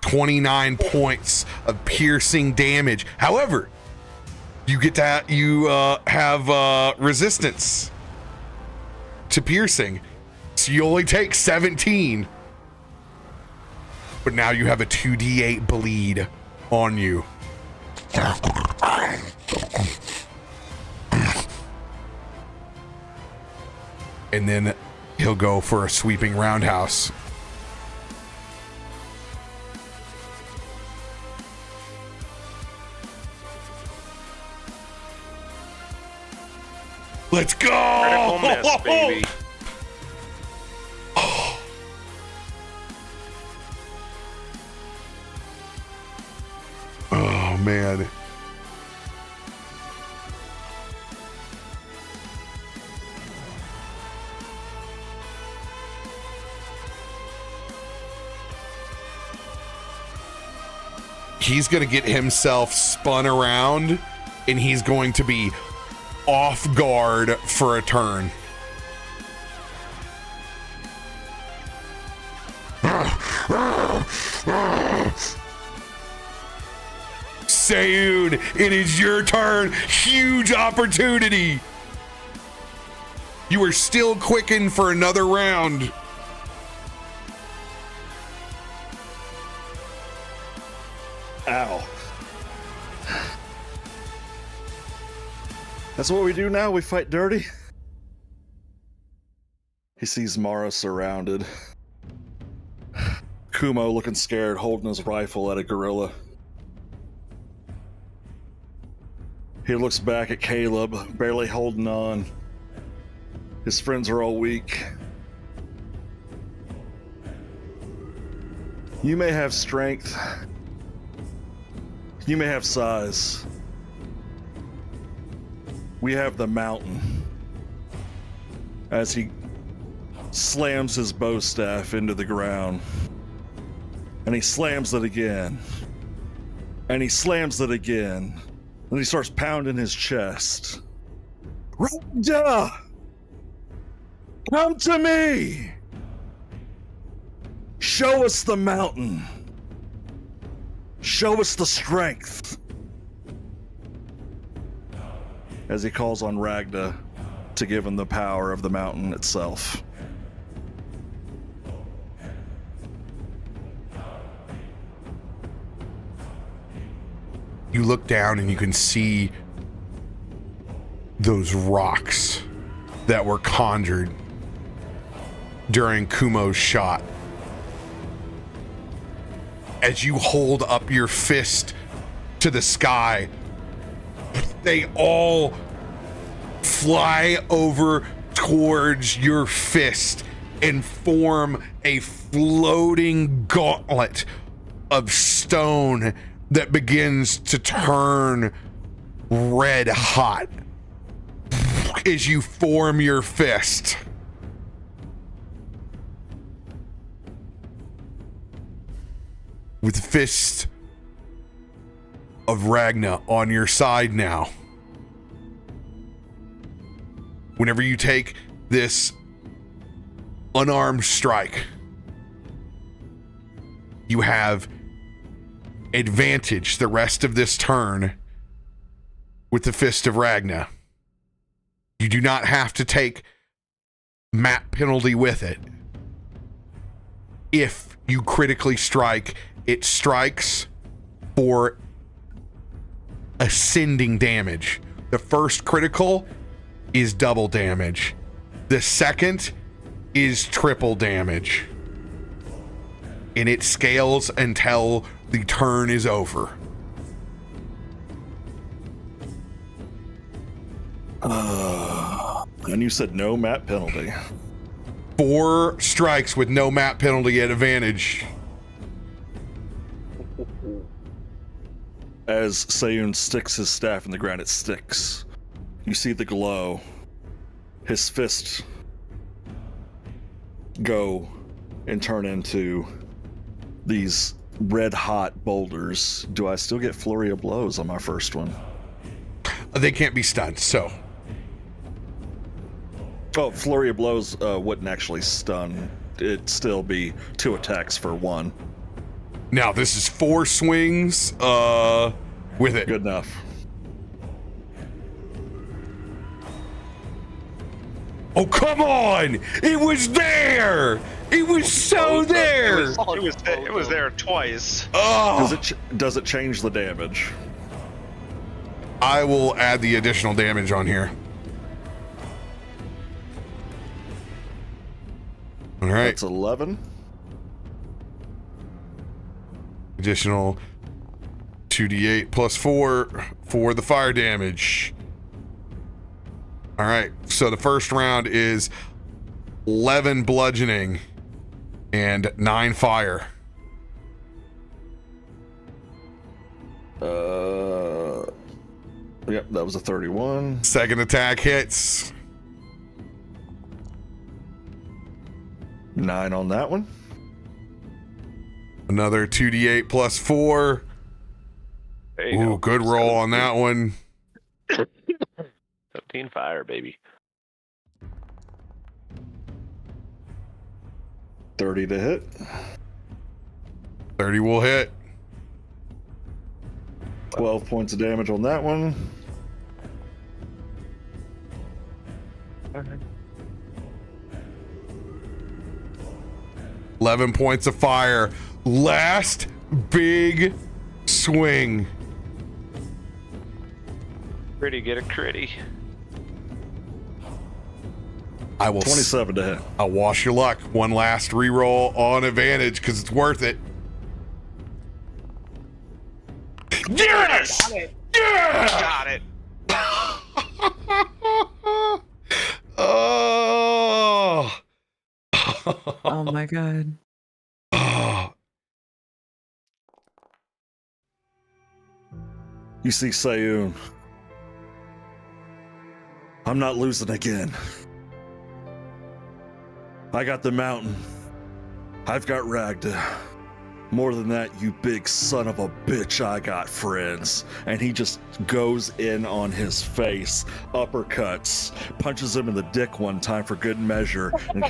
$29 points of piercing damage. However, you get to have resistance to piercing, so you only take 17. But now you have a 2d8 bleed on you. And then he'll go for a sweeping roundhouse. Let's go! Critical miss, baby. Oh, man. He's going to get himself spun around, and he's going to be off guard for a turn. Sayun, it is your turn. Huge opportunity. You are still quickened for another round. Ow. That's what we do now? We fight dirty? He sees Mara surrounded. Kumo looking scared, holding his rifle at a gorilla. He looks back at Caleb, barely holding on. His friends are all weak. You may have strength. You may have size. We have the mountain. As he slams his bow staff into the ground. And he slams it again. And he slams it again. And he starts pounding his chest. Ragda! Come to me! Show us the mountain. Show us the strength. As he calls on Ragda to give him the power of the mountain itself. You look down and you can see those rocks that were conjured during Kumo's shot. As you hold up your fist to the sky, they all fly over towards your fist and form a floating gauntlet of stone that begins to turn red hot as you form your fist. With the fist of Ragna on your side now. Whenever you take this unarmed strike, you have advantage the rest of this turn with the fist of Ragna. You do not have to take map penalty with it. If you critically strike, it strikes for ascending damage. The first critical is double damage. The second is triple damage. And it scales until the turn is over. And you said no map penalty. 4 strikes with no map penalty at advantage. As Sayun sticks his staff in the ground, it sticks. You see the glow. His fists go and turn into these red-hot boulders. Do I still get flurry of blows on my first one? They can't be stunned, so. Oh, flurry of blows wouldn't actually stun. It'd still be 2 attacks for 1. Now, this is 4 swings with it. Good enough. Oh, come on! It was there! It was so there! It was there twice. Oh! Does it change the damage? I will add the additional damage on here. All right. That's 11. Additional 2d8 plus 4 for the fire damage. All right. So the first round is 11 bludgeoning and 9 fire. Yep, that was a 31. Second attack hits. 9 on that one. Another 2d8 plus 4. There you Ooh, go. good roll on that one. 17 fire, baby. 30 to hit. 30 will hit. 12 points of damage on that one. Okay. 11 points of fire. Last big swing. Critty, get a critty. I will 27 to hit. I'll wash your luck. One last reroll on advantage because it's worth it. Yes! Got it. Yeah! Got it. Oh. Oh my god. Oh. You see Sayun. I'm not losing again. I got the mountain. I've got Ragda. More than that, you big son of a bitch, I got friends. And he just goes in on his face, uppercuts, punches him in the dick one time for good measure. And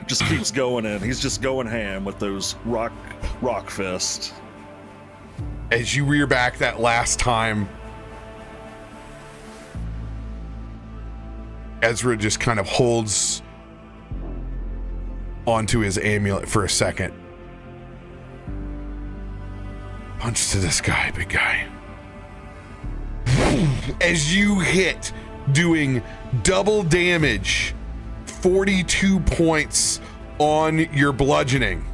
just keeps going in. He's just going ham with those rock fists. As you rear back that last time, Ezra just kind of holds onto his amulet for a second. Punch to this guy, big guy. As you hit, doing double damage, 42 points on your bludgeoning.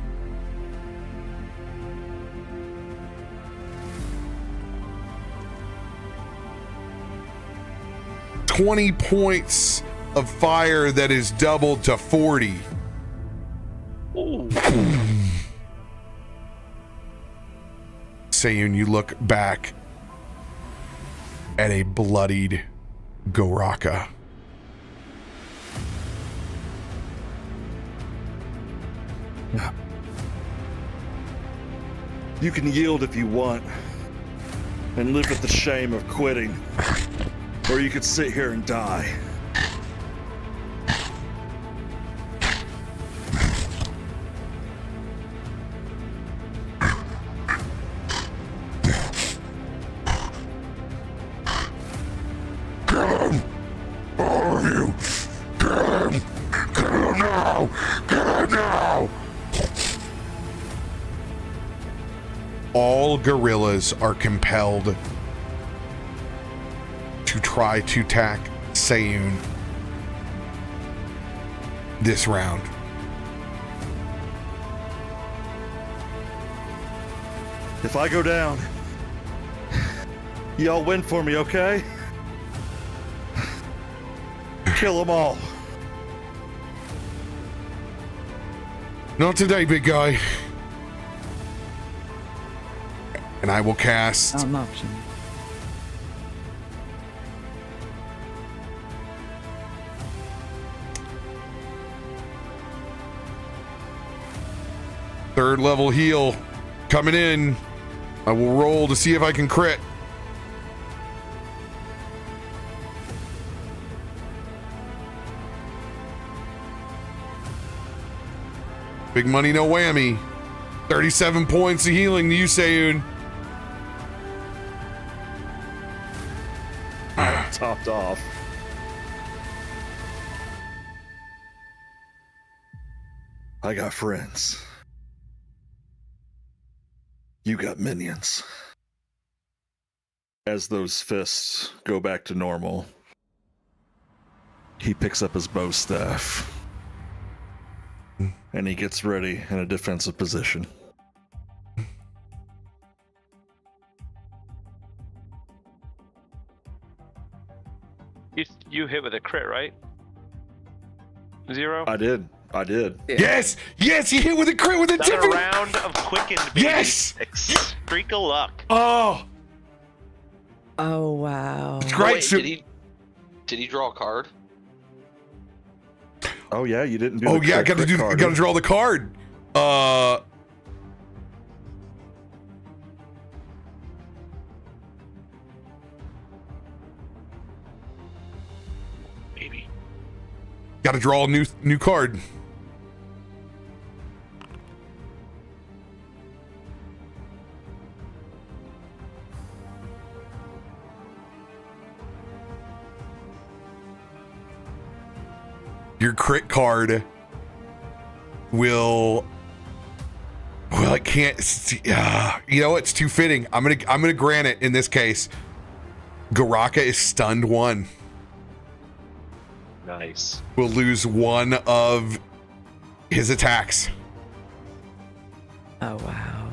$20 points of fire that is doubled to 40. Ooh. Sayun, you look back at a bloodied Goraka. You can yield if you want and live with the shame of quitting, or you could sit here and die. Kill him! All of you! Kill him! Kill him now! Kill him now! All gorillas are compelled to try to attack Sayun this round. If I go down, y'all win for me, okay? Kill them all. Not today, big guy. And I will cast Not an option. third level heal coming in. I will roll to see if I can crit. Big money, no whammy. 37 points of healing to you, Sayun. Topped off. I got friends. You got minions. As those fists go back to normal, he picks up his bow staff and he gets ready in a defensive position. You hit with a crit, right? 0? I did. Yes, he hit with a crit with a Another tipping. round of quickened, baby. Yes! Streak of luck. Oh, Oh wow. great. Wait, So- did he draw a card? Oh yeah, you didn't do. oh the yeah, I crit card. gotta draw the card. Baby. Gotta draw a new card. Your crit card will. Well, it can't. You know, it's too fitting. I'm gonna grant it in this case. Garaka is stunned 1. Nice. Will lose 1 of his attacks. Oh wow.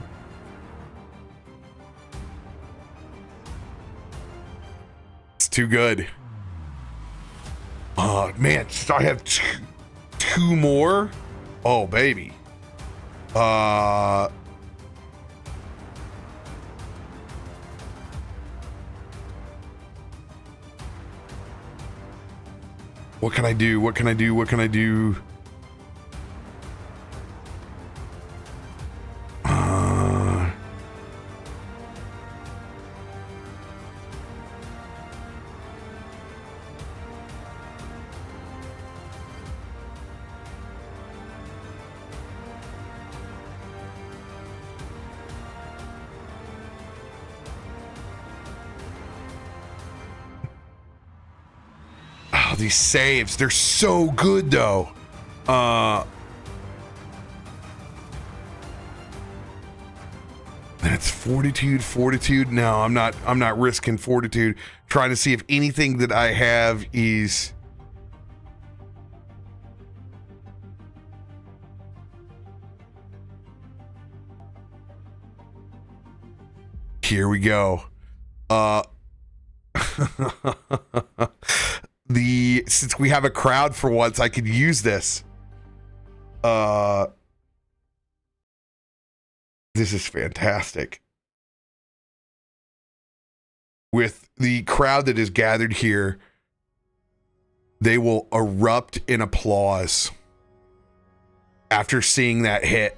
It's too good. Oh man, so I have two more. Oh baby. What can I do? What can I do? What can I do? Oh, these saves, they're so good though. That's fortitude. No, I'm not risking fortitude. Trying to see if anything that I have is. Here we go. Since we have a crowd for once, I could use this. This is fantastic. With the crowd that is gathered here, they will erupt in applause after seeing that hit.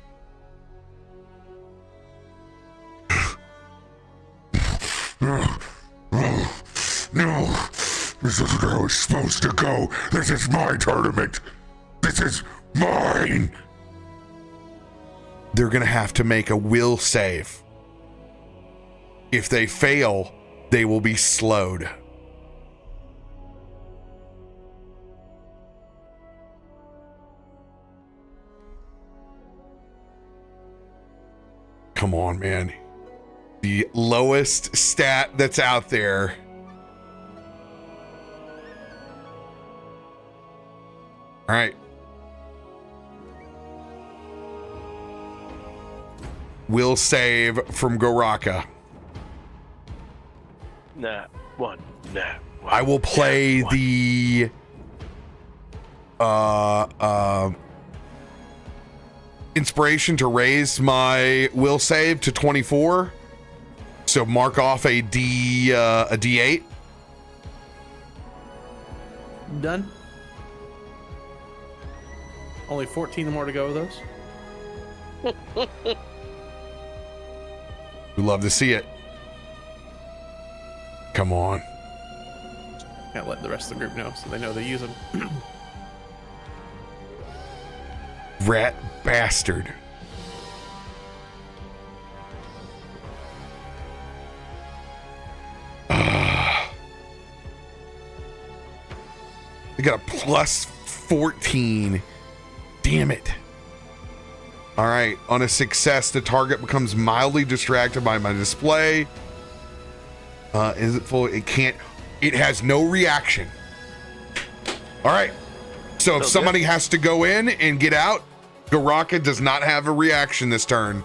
No, this isn't how it's supposed to go. This is my tournament. This is mine. They're going to have to make a will save. If they fail, they will be slowed. Come on, man. The lowest stat that's out there. All right. Will save from Goraka. Nah, one. I will play the inspiration to raise my will save to 24. So mark off a D8. Done. Only 14 more to go of those. We love to see it. Come on. Can't let the rest of the group know so they know they use them. Rat bastard. They got a plus 14. Damn it. All right. On a success, the target becomes mildly distracted by my display. Is it full? It can't. It has no reaction. All right. So if somebody has to go in and get out, Goraka does not have a reaction this turn.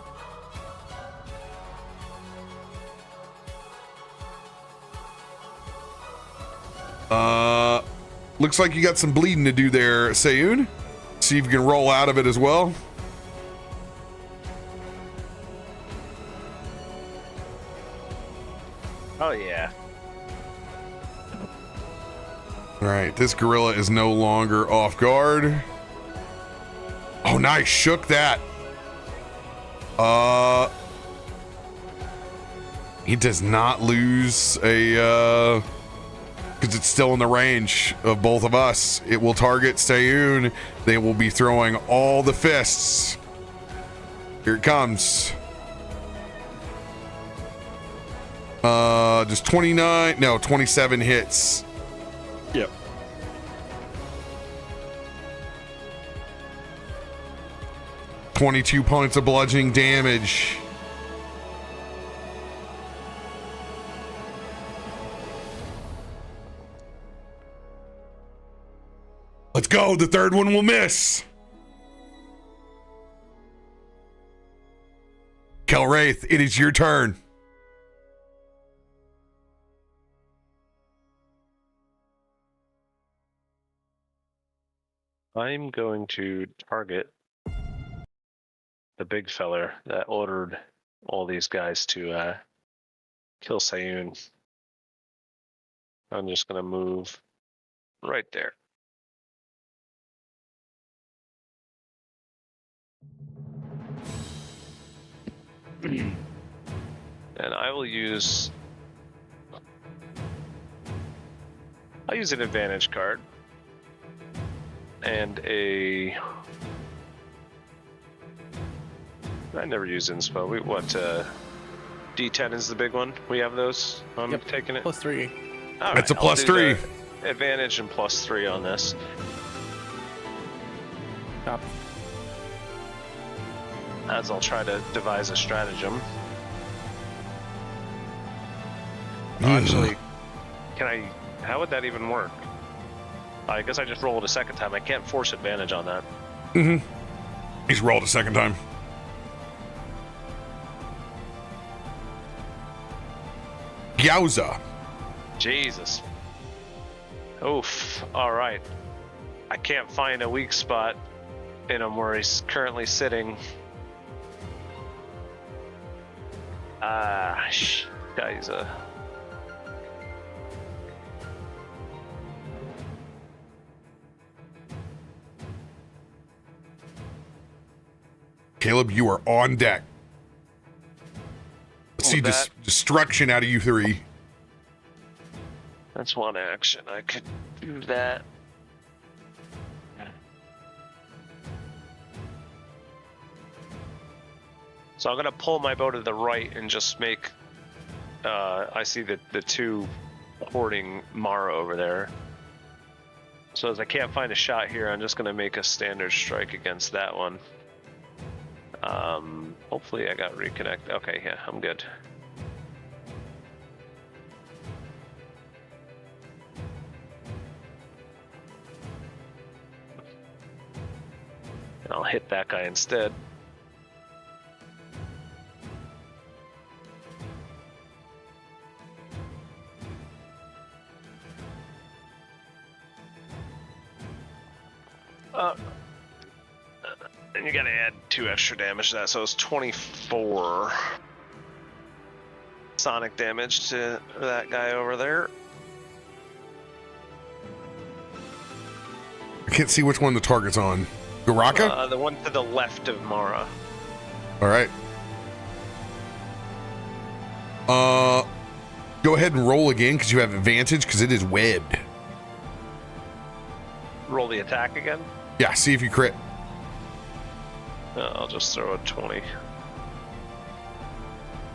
Looks like you got some bleeding to do there, Sayun. See if you can roll out of it as well. Oh, yeah. All right, this gorilla is no longer off guard. Oh, nice. Shook that. He does not lose a, because it's still in the range of both of us. It will target Sayun. They will be throwing all the fists. Here it comes. Just 27 hits. Yep. $22 points of bludgeoning damage. Let's go. The third one will miss. Kelwraith, it is your turn. I'm going to target the big feller that ordered all these guys to kill Sayun. I'm just going to move right there. And I will use... I'll use an advantage card. And a... I never use inspo. D10 is the big one. We have those. I'm taking it. +3. All It's right, a +3. Advantage and +3 on this. Stop. As I'll try to devise a stratagem. Actually, how would that even work? I guess I just roll it a second time. I can't force advantage on that. Mm-hmm. He's rolled a second time. Yowza. Jesus. Oof. All right. I can't find a weak spot in him where he's currently sitting. Guy's a... Caleb, you are on deck. Let's see destruction out of you three. That's one action. I could do that. So I'm gonna pull my bow to the right and just make. I see the two hoarding Mara over there. So as I can't find a shot here, I'm just gonna make a standard strike against that one. Hopefully I got reconnect. Okay, yeah, I'm good. And I'll hit that guy instead. And you gotta add 2 extra damage to that, so it's 24 sonic damage to that guy over there. I can't see which one the target's on. Garaka? The one to the left of Mara. All right. Go ahead and roll again because you have advantage because it is webbed. Roll the attack again? Yeah, see if you crit. I'll just throw a 20.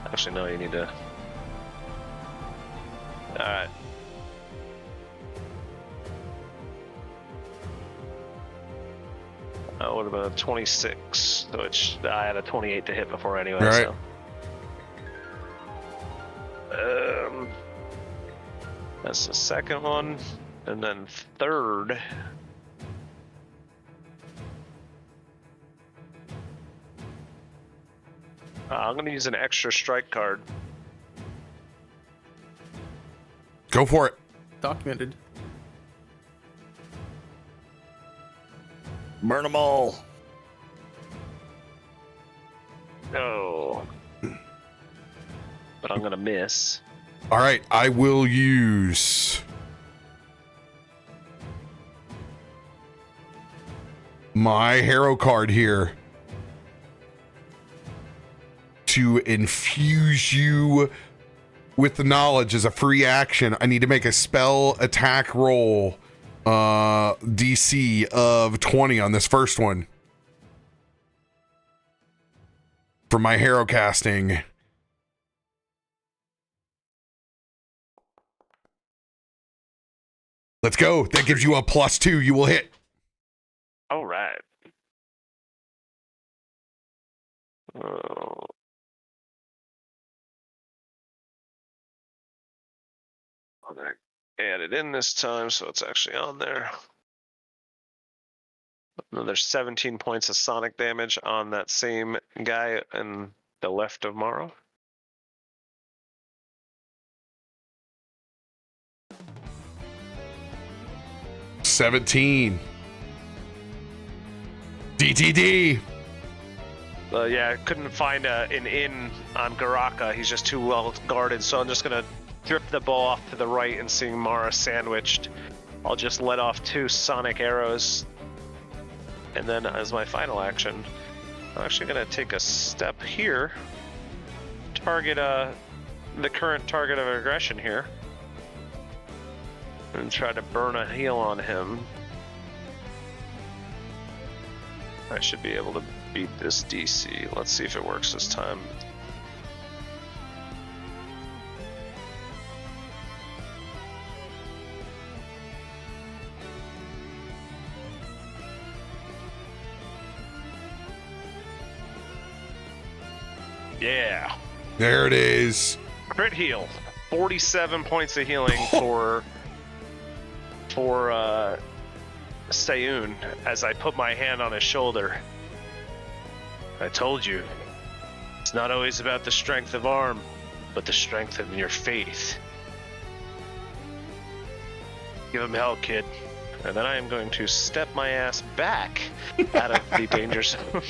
Actually, no, you need to... Alright. That would have been a 26, which I had a 28 to hit before anyway, right. So... that's the second one. And then third... I'm going to use an extra strike card. Go for it. Documented. Burn them all. No. But I'm gonna miss. All right, I will use my hero card here to infuse you with the knowledge as a free action. I need to make a spell attack roll DC of 20 on this first one for my hero casting. Let's go. That gives you a +2. You will hit. All right. Oh. I'm gonna add it in this time, so it's actually on there. Another 17 points of sonic damage on that same guy in the left of Morrow. $17. DTD. Yeah, I couldn't find an inn on Garaka. He's just too well guarded, so I'm just gonna drip the ball off to the right, and seeing Mara sandwiched, I'll just let off 2 sonic arrows. And then as my final action, I'm actually gonna take a step here, target the current target of aggression here, and try to burn a heal on him. I should be able to beat this DC. Let's see if it works this time. Yeah. There it is. Crit heal. 47 points of healing for Sayun as I put my hand on his shoulder. I told you, it's not always about the strength of arm, but the strength of your faith. Give him hell, kid. And then I am going to step my ass back out of the danger zone.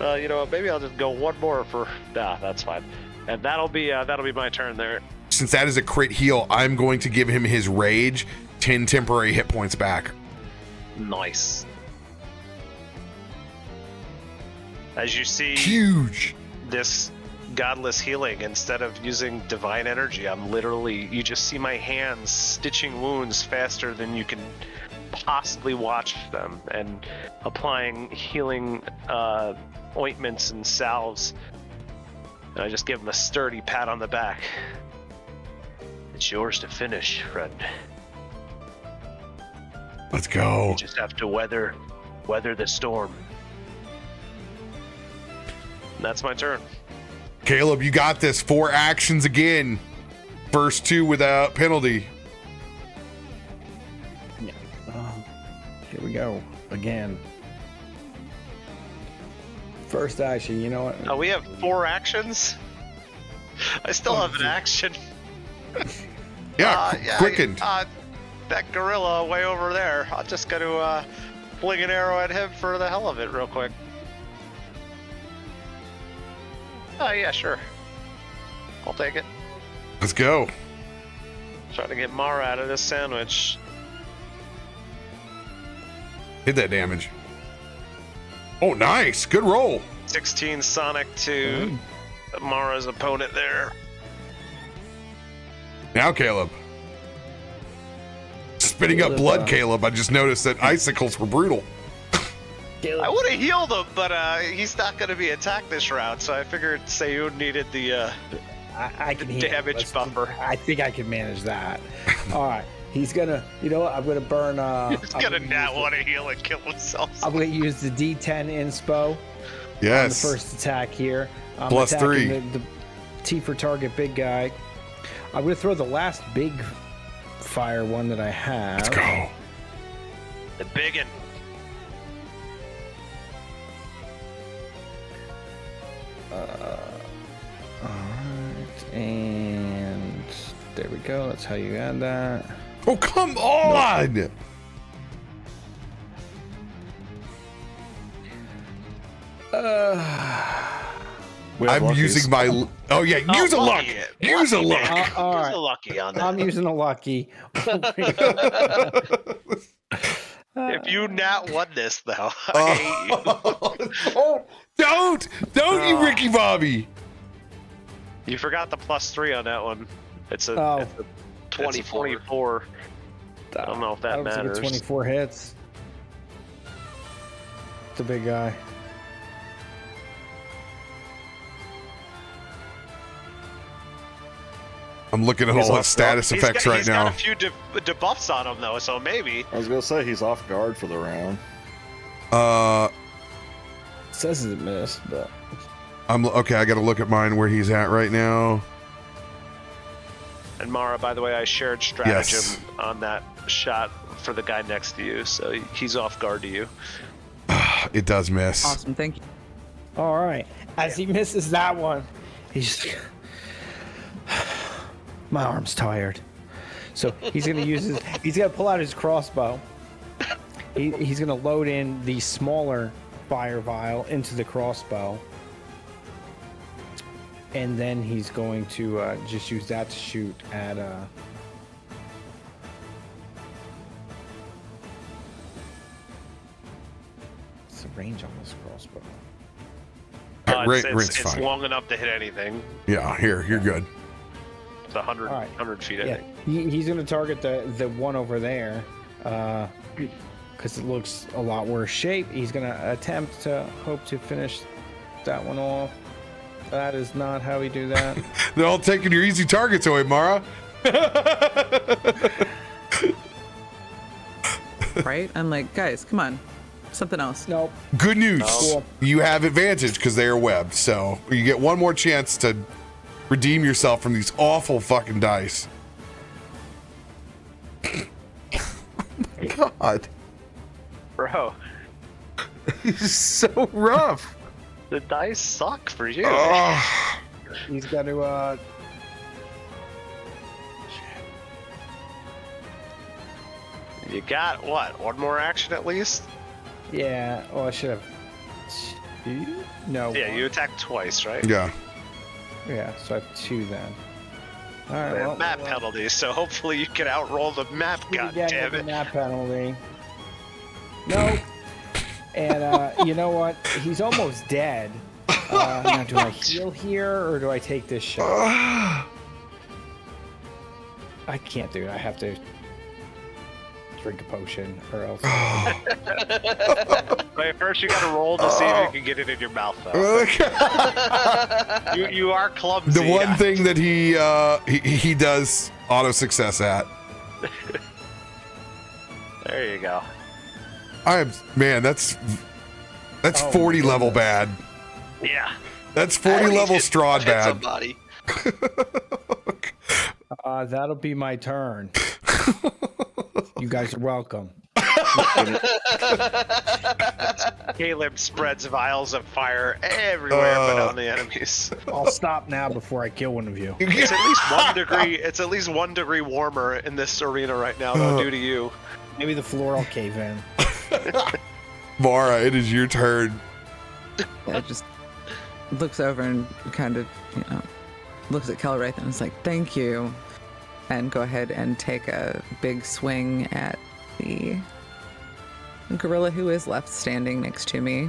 You know what? Maybe I'll just go one more for. Nah, that's fine. And that'll be my turn there. Since that is a crit heal, I'm going to give him his rage, 10 temporary hit points back. Nice. As you see, huge. This godless healing, instead of using divine energy, you just see my hands stitching wounds faster than you can possibly watch them, and applying healing ointments and salves. And I just give him a sturdy pat on the back. It's yours to finish, friend. Let's go. You just have to weather the storm. And that's my turn. Caleb, you got this. 4 actions again. First 2 without penalty. Yeah. Here we go. Again. First action, you know what? Oh, we have 4 actions? I still have an action. Yeah, quickened. That gorilla way over there. I'm just going to fling an arrow at him for the hell of it real quick. Oh, yeah, sure. I'll take it. Let's go. Trying to get Mara out of this sandwich. Hit that damage. Oh, nice. Good roll. 16 Sonic to Mara's opponent there. Now, Caleb. Spitting up blood, Caleb. I just noticed that icicles were brutal. I would have healed him, but he's not going to be attacked this round, so I figured Sayun needed the I can heal. damage buffer. I think I can manage that. All right. He's gonna, you know what? I'm gonna burn. He's gonna not want to heal and kill himself. I'm gonna use the D10 inspo. Yes. On the first attack here. I'm +3. The T for target big guy. I'm gonna throw the last big fire one that I have. Let's go. The biggin. Alright, and there we go. That's how you add that. Oh, come on! We have I'm luckies. using my. Oh yeah, use a luck. lucky it. Use a luck. All Use right. a lucky on that. I'm using a lucky. If you not won this, though, I hate you. Don't, you Ricky Bobby. You forgot the +3 on that one. It's a, Oh. it's a 24. 24. I don't know if that looks like a matters. 24 hits. It's a big guy. I'm looking at He's all off his status He's effects got, right he's now. got a few debuffs on him, though, so maybe. I was gonna say he's off guard for the round. It says it missed, but I'm okay. I got to look at mine where he's at right now. And Mara, by the way, I shared stratagem Yes. on that shot for the guy next to you, so he's off guard to you. It does miss. Awesome, thank you. all right. As he misses that one, he's my arm's tired. So he's gonna use his. He's gonna pull out his crossbow. He's gonna load in the smaller fire vial into the crossbow, and then he's going to just use that to shoot at. What's the range on this crossbow? It's fine. long enough to hit anything. Yeah, here, you're good. It's 100, All right. 100 feet, I Yeah, think. he's going to target the one over there because it looks a lot worse shape. He's going to attempt to hope to finish that one off. That is not how we do that. They're all taking your easy targets away, Mara. Right? I'm like, guys, come on. Something else. Nope. Good news. Cool. You have advantage because they are webbed. So you get one more chance to redeem yourself from these awful fucking dice. God. Bro, He's so rough. the dice suck for you. Oh, He's got to. You got, what, one more action at least? Yeah. Oh, I should have. Two? No. Yeah, one. you attacked twice, right? yeah. Yeah. So I have two then. All right. They have Well, map penalties, so hopefully you can outroll the map, Yeah, goddammit. the map penalty. Nope. And you know what? He's almost dead. Now, do I heal here or do I take this shot? I can't do it. I have to drink a potion or else. Wait, first you gotta roll to see if you can get it in your mouth, though. You are clumsy. The one thing that he does auto success at. There you go. That's Oh, 40 my level goodness. bad. Yeah. That's 40 level Strahd Hit bad. somebody. That'll be my turn. You guys are welcome. Caleb spreads vials of fire everywhere but on the enemies. I'll stop now before I kill one of you. It's at least 1 degree. It's at least 1 degree warmer in this arena right now, though, due to you. Maybe the floor will cave in. Mara, it is your turn. Yeah, just looks over and kind of, looks at Kelwraith and is like, thank you. And go ahead and take a big swing at the gorilla who is left standing next to me.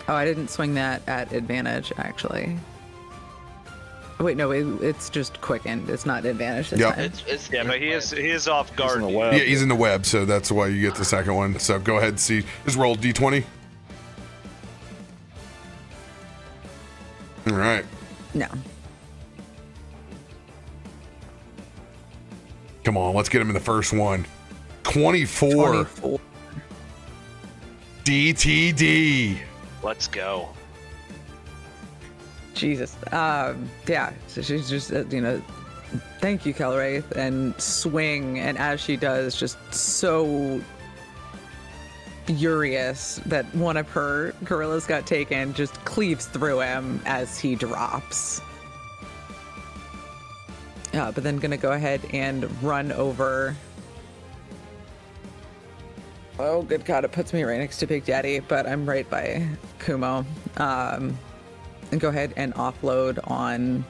Oh, I didn't swing that at advantage, actually. Oh, wait, no, it's just quickened. It's not advantage this Yep. time. Yeah, but he is off He's guard. in the web. Yeah, he's in the web, so that's why you get the second one. So go ahead and see. Just roll D20. All right. No. Come on, let's get him in the first one. 24. 24. DTD. Let's go. Jesus. Yeah. So she's just, thank you, Kelwraith, and swing. And as she does, just so furious that one of her gorillas got taken, just cleaves through him as he drops. But then gonna go ahead and run over Oh, good God, it puts me right next to Big Daddy, but I'm right by Kumo. And go ahead and offload on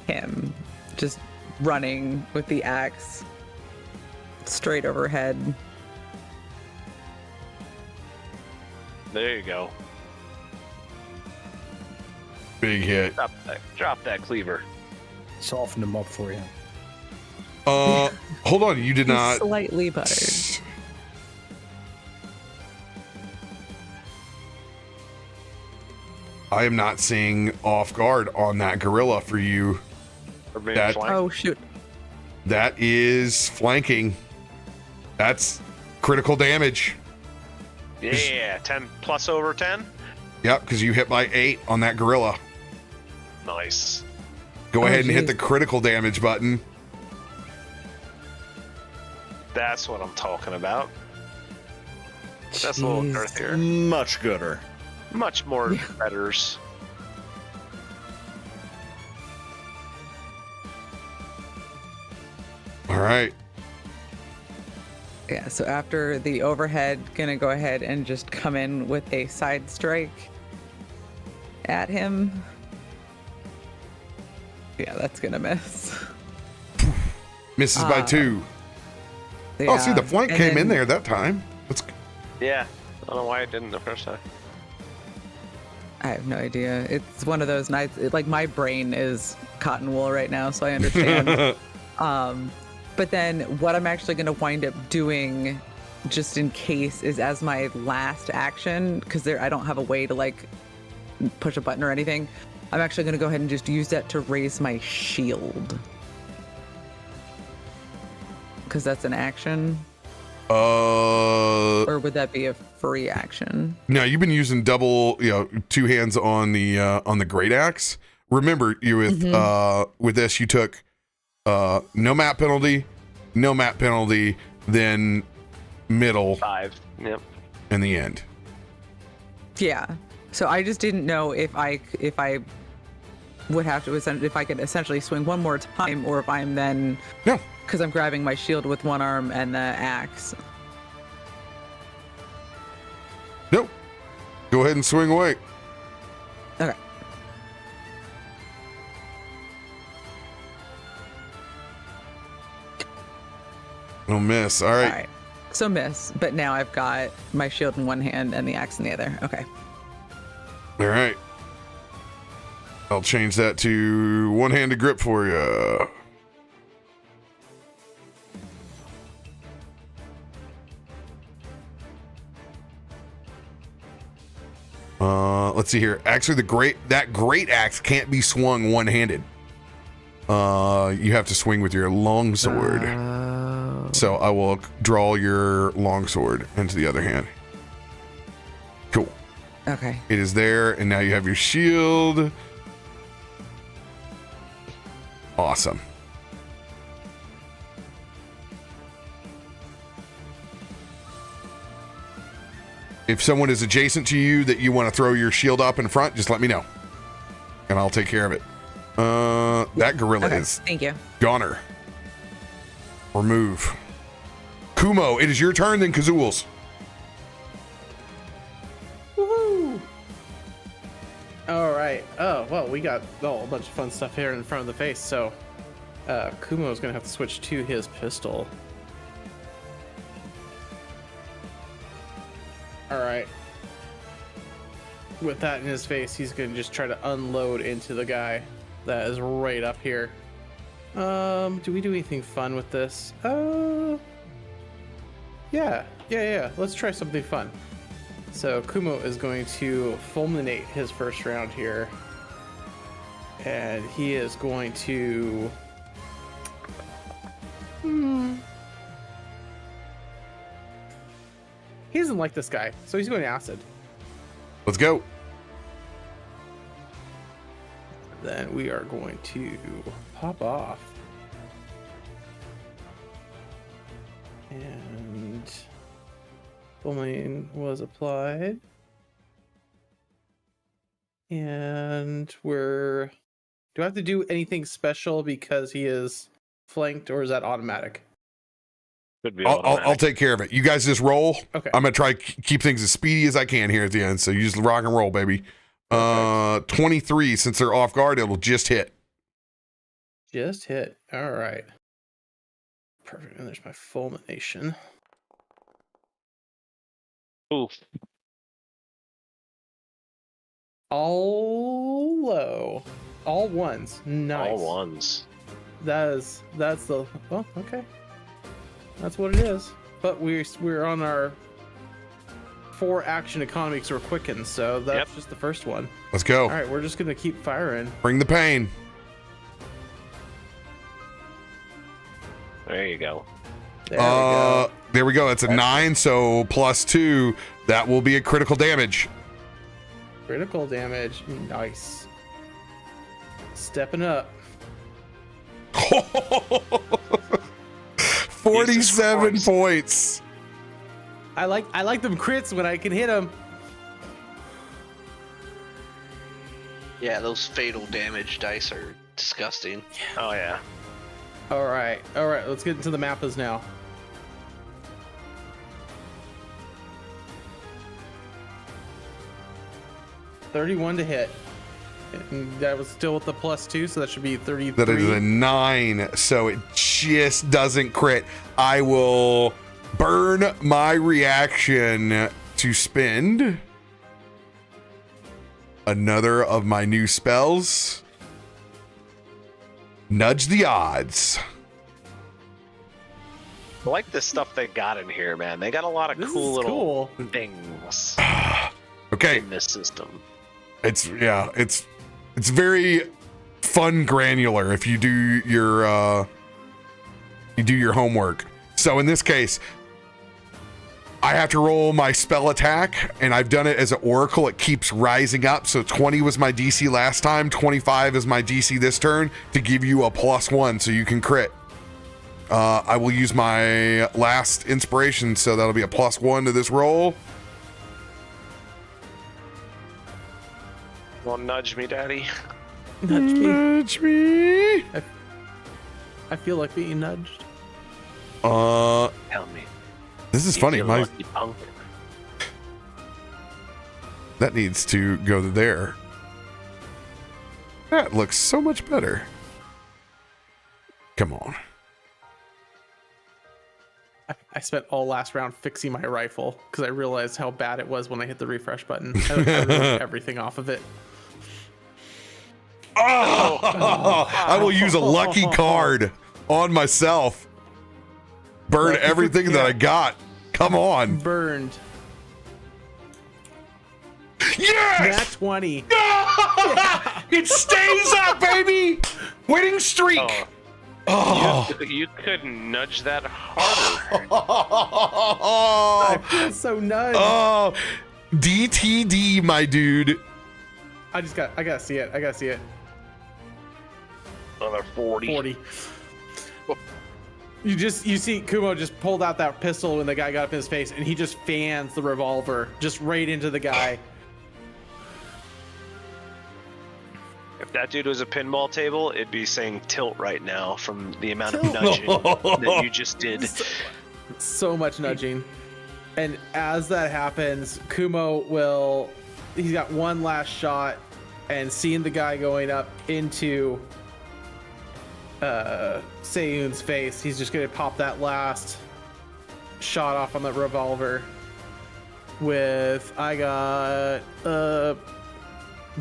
him. Just running with the axe straight overhead. There you go. Big hit. Drop that cleaver. Soften them up for you. Hold on. You did not. Slightly buttered. I am not seeing off guard on that gorilla for you. Or being That- flanked. Oh, shoot. That is flanking. That's critical damage. Yeah, 10 plus over 10. Yep, because you hit by 8 on that gorilla. Nice. Go ahead and hit geez. the critical damage button. That's what I'm talking about. That's a little Jeez. earthier. Much gooder. Much more betters. All right. Yeah, so after the overhead, gonna go ahead and just come in with a side strike at him. Yeah, that's gonna miss. Misses by 2. Oh, see, the flank and came in then- there that time. That's Yeah. I don't know why it didn't the first time. I have no idea. It's one of those nights. Like my brain is cotton wool right now, so I understand. But then what I'm actually going to wind up doing, just in case, is as my last action, because I don't have a way to like push a button or anything. I'm actually going to go ahead and just use that to raise my shield, because that's an action. Or would that be a free action? No, you've been using double, 2 hands on the great axe. Remember, you with this, you took no map penalty, then middle, 5. Yep. and the end. Yeah. So I just didn't know if I would have to if I could essentially swing one more time, or if I'm then No. because I'm grabbing my shield with one arm and the axe. Nope. Go ahead and swing away. Okay. No miss. All right. All right. So miss, but now I've got my shield in one hand and the axe in the other. Okay. All right. I'll change that to one-handed grip for you. Let's see here. Actually, that great axe can't be swung one-handed. You have to swing with your longsword. So I will draw your longsword into the other hand. Cool. Okay. It is there, and now you have your shield. Awesome. If someone is adjacent to you that you want to throw your shield up in front, just let me know, and I'll take care of it. That gorilla Okay. is Thank you. goner. Remove. Kumo, it is your turn, then Kazool's. Woohoo! All right. Oh, well, we got a bunch of fun stuff here in front of the face. So, Kumo is going to have to switch to his pistol. All right. With that in his face, he's going to just try to unload into the guy that is right up here. Do we do anything fun with this? Yeah. Let's try something fun. So Kumo is going to fulminate his first round here. And he is going to... He doesn't like this guy, so he's going acid. Let's go. Then we are going to pop off. And fulminate was applied. And do I have to do anything special because he is flanked, or is that automatic? Could be I'll take care of it. You guys just roll. Okay. I'm gonna try keep things as speedy as I can here at the end. So you just rock and roll, baby. 23. Since they're off guard, it'll just hit. Just hit. All right. Perfect. And there's my fulmination. Oof. All low. All ones. Nice. All ones. That's the okay. That's what it is. But we're on our 4 action economy because we're quickened, so that's just the first one. Let's go. All right, we're just gonna keep firing. Bring the pain. There you go. There we go. There we go. It's a 9, so +2. That will be a critical damage. Critical damage. Nice. Stepping up. 47 points. I like them crits when I can hit them. Yeah, those fatal damage dice are disgusting. Oh yeah. All right. Let's get into the mappas now. $31 to hit. And that was still with the +2, so that should be 33. That is a 9, so it just doesn't crit. I will burn my reaction to spend another of my new spells. Nudge the odds. I like the stuff they got in here, man. They got a lot of This cool is little cool. things Okay, in this system. it's very fun granular if you do your homework. So in this case, I have to roll my spell attack, and I've done it as an oracle. It keeps rising up. So 20 was my DC last time. 25 is my DC this turn to give you a +1 so you can crit. I will use my last inspiration, so that'll be a +1 to this roll. Well, nudge me, daddy. Nudge me. Nudge me. I feel like being nudged. Tell me. This is funny. You My lucky punk. that needs to go there. That looks so much better. Come on. I spent all last round fixing my rifle because I realized how bad it was when I hit the refresh button. I removed everything off of it. I will use a lucky card on myself. Burn Lucky- everything that I got. Come on. Burned. Yes! Nat 20. It stays up, baby. Winning streak. Oh. You could nudge that harder. I feel so nudged. Oh, DTD, my dude. I gotta see it. Another 40. 40. You see Kumo just pulled out that pistol when the guy got up in his face, and he just fans the revolver just right into the guy. If that dude was a pinball table, it'd be saying tilt right now from the amount of nudging that you just did. So much nudging. And as that happens, Kumo he's got one last shot, and seeing the guy going up into Seiyun's face, he's just gonna pop that last shot off on the revolver with, I got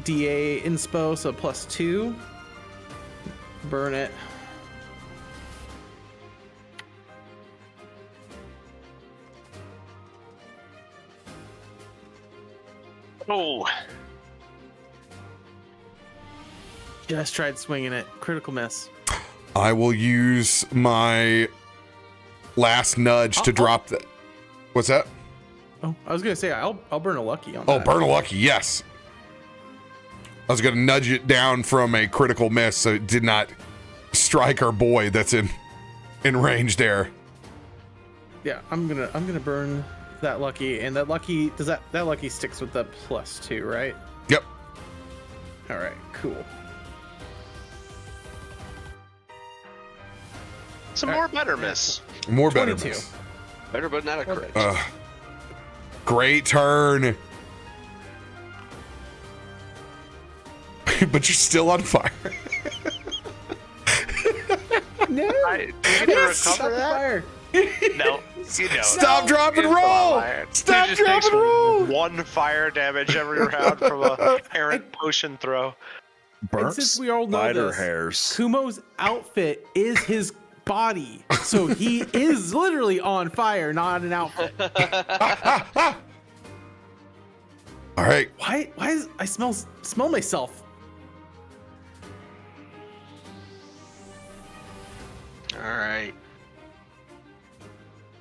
DA inspo, so +2. Burn it. Oh, Just tried swinging it. Critical miss. I will use my last nudge to drop that. What's that? Oh, I was gonna say I'll burn a lucky on Oh, that. burn a lucky, yes. I was gonna nudge it down from a critical miss, so it did not strike our boy that's in range there. Yeah, I'm gonna burn that lucky, and that lucky that lucky sticks with the +2, right? Yep. All right, cool. Some more better miss. More better. 22. Miss. Better, but not a crit. Great turn. But you're still on fire. No. You get to recover that? Fire. No, you don't. Stop, drop, and roll. Stop, He just drop, takes and roll. 1 fire damage every round from a errant potion throw. Burnt since we all know spider this, hairs. Kumo's outfit is his body, so he is literally on fire, not an outfit. All right. Why is I smell myself? All right.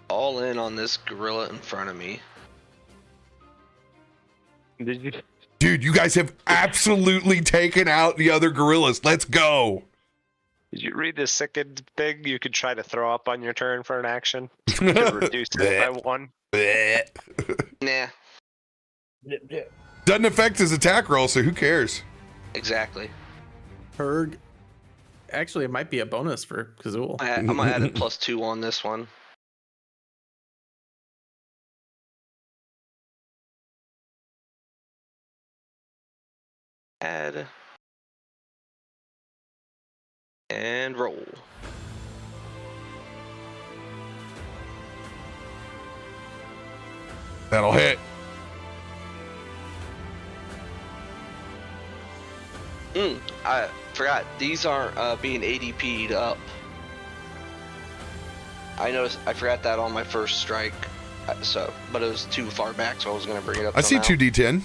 All in on this gorilla in front of me. Did you? Dude, you guys have absolutely taken out the other gorillas. Let's go. Did you read the second thing? You could try to throw up on your turn for an action to reduce it by 1. Nah, Doesn't affect his attack roll, so who cares? exactly. Herg. Actually, it might be a bonus for Kazul. I'm gonna add a +2 on this one. Add and roll. That'll hit. I forgot, these aren't being ADP'd up. I forgot that on my first strike, but it was too far back, so I was gonna bring it up. I see now. 2d10.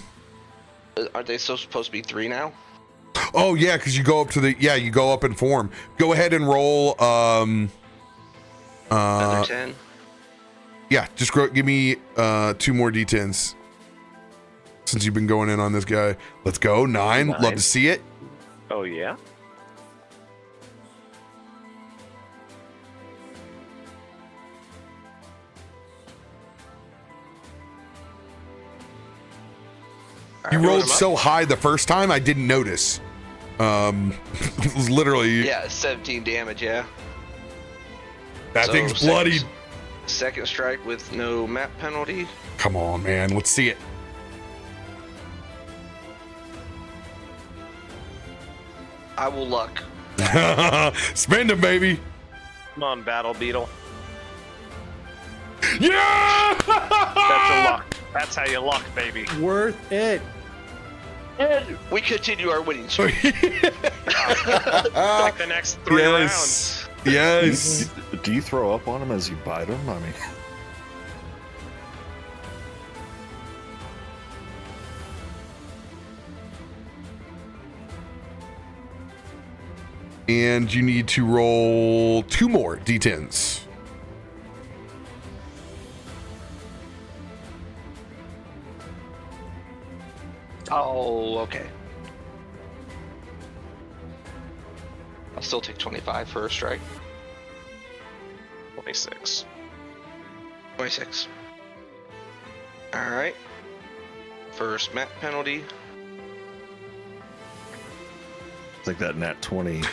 Aren't they still supposed to be 3 now? Oh yeah, because you go up to you go up in form. Go ahead and roll. Another 10. Yeah, just give me 2 more d10s. Since you've been going in on this guy, let's go 9. Love to see it. Oh yeah. You rolled so high the first time, I didn't notice. It was literally. Yeah, 17 damage. Yeah. That thing's bloodied. Second strike with no map penalty. Come on, man. Let's see it. I will luck. Spend him, baby. Come on, Battle Beetle. Yeah! That's your luck. That's how you luck, baby. Worth it. And we continue our winning streak. Like the next 3 rounds. Yes. Do you throw up on him as you bite him? I mean, And you need to roll 2 more d10s. Oh, okay. I'll still take 25 for a strike. 26. 26. Alright. First map penalty. I think that nat 20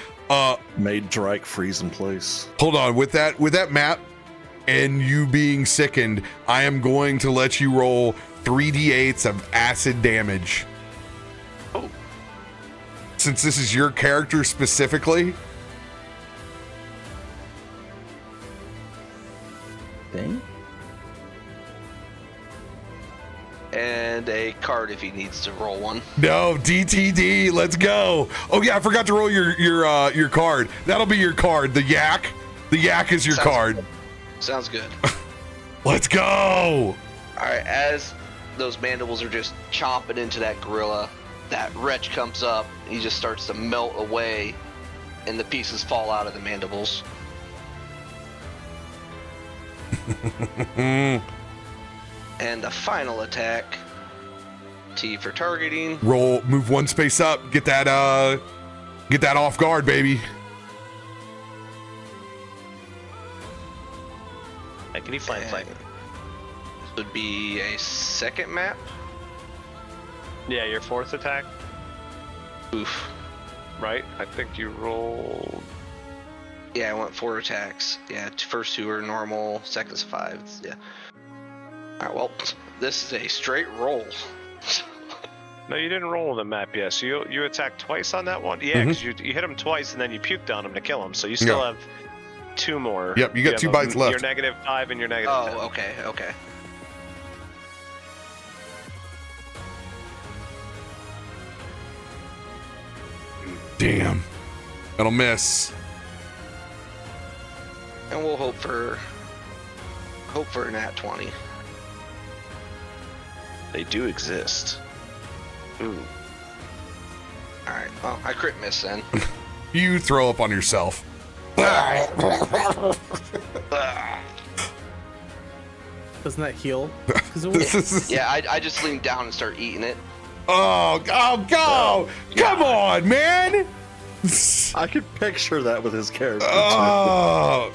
made Drake freeze in place. Hold on, with that map and you being sickened, I am going to let you roll 3d8s of acid damage. Oh. Since this is your character specifically. Thing? And a card if he needs to roll one. No, DTD, let's go. Oh yeah, I forgot to roll your card. That'll be your card, the yak. The yak is your card. Good. Sounds good. Let's go. Alright, as those mandibles are just chomping into that gorilla, that wretch comes up, he just starts to melt away, and the pieces fall out of the mandibles. And the final attack, T for targeting. Roll, move 1 space up, get that off guard, baby. Can you flank? This would be a second map. Yeah, your 4th attack, Oof. right? I think you rolled Yeah, I went 4 attacks. Yeah, first 2 are normal, second's 5. Yeah. Alright, well, this is a straight roll. No, you didn't roll the map yet. So you attacked twice on that one? Yeah, because you hit him twice and then you puked on him to kill him. So you still have 2 more. Yep, you got 2 bites left. You're -5 and you're -10. Oh, okay. Damn. That'll miss. And we'll hope for a nat 20. They do exist. Ooh. Alright, well, I crit miss then. You throw up on yourself. Doesn't that heal? Yeah, I just lean down and start eating it. Go! Come on, man! I could picture that with his character. Oh.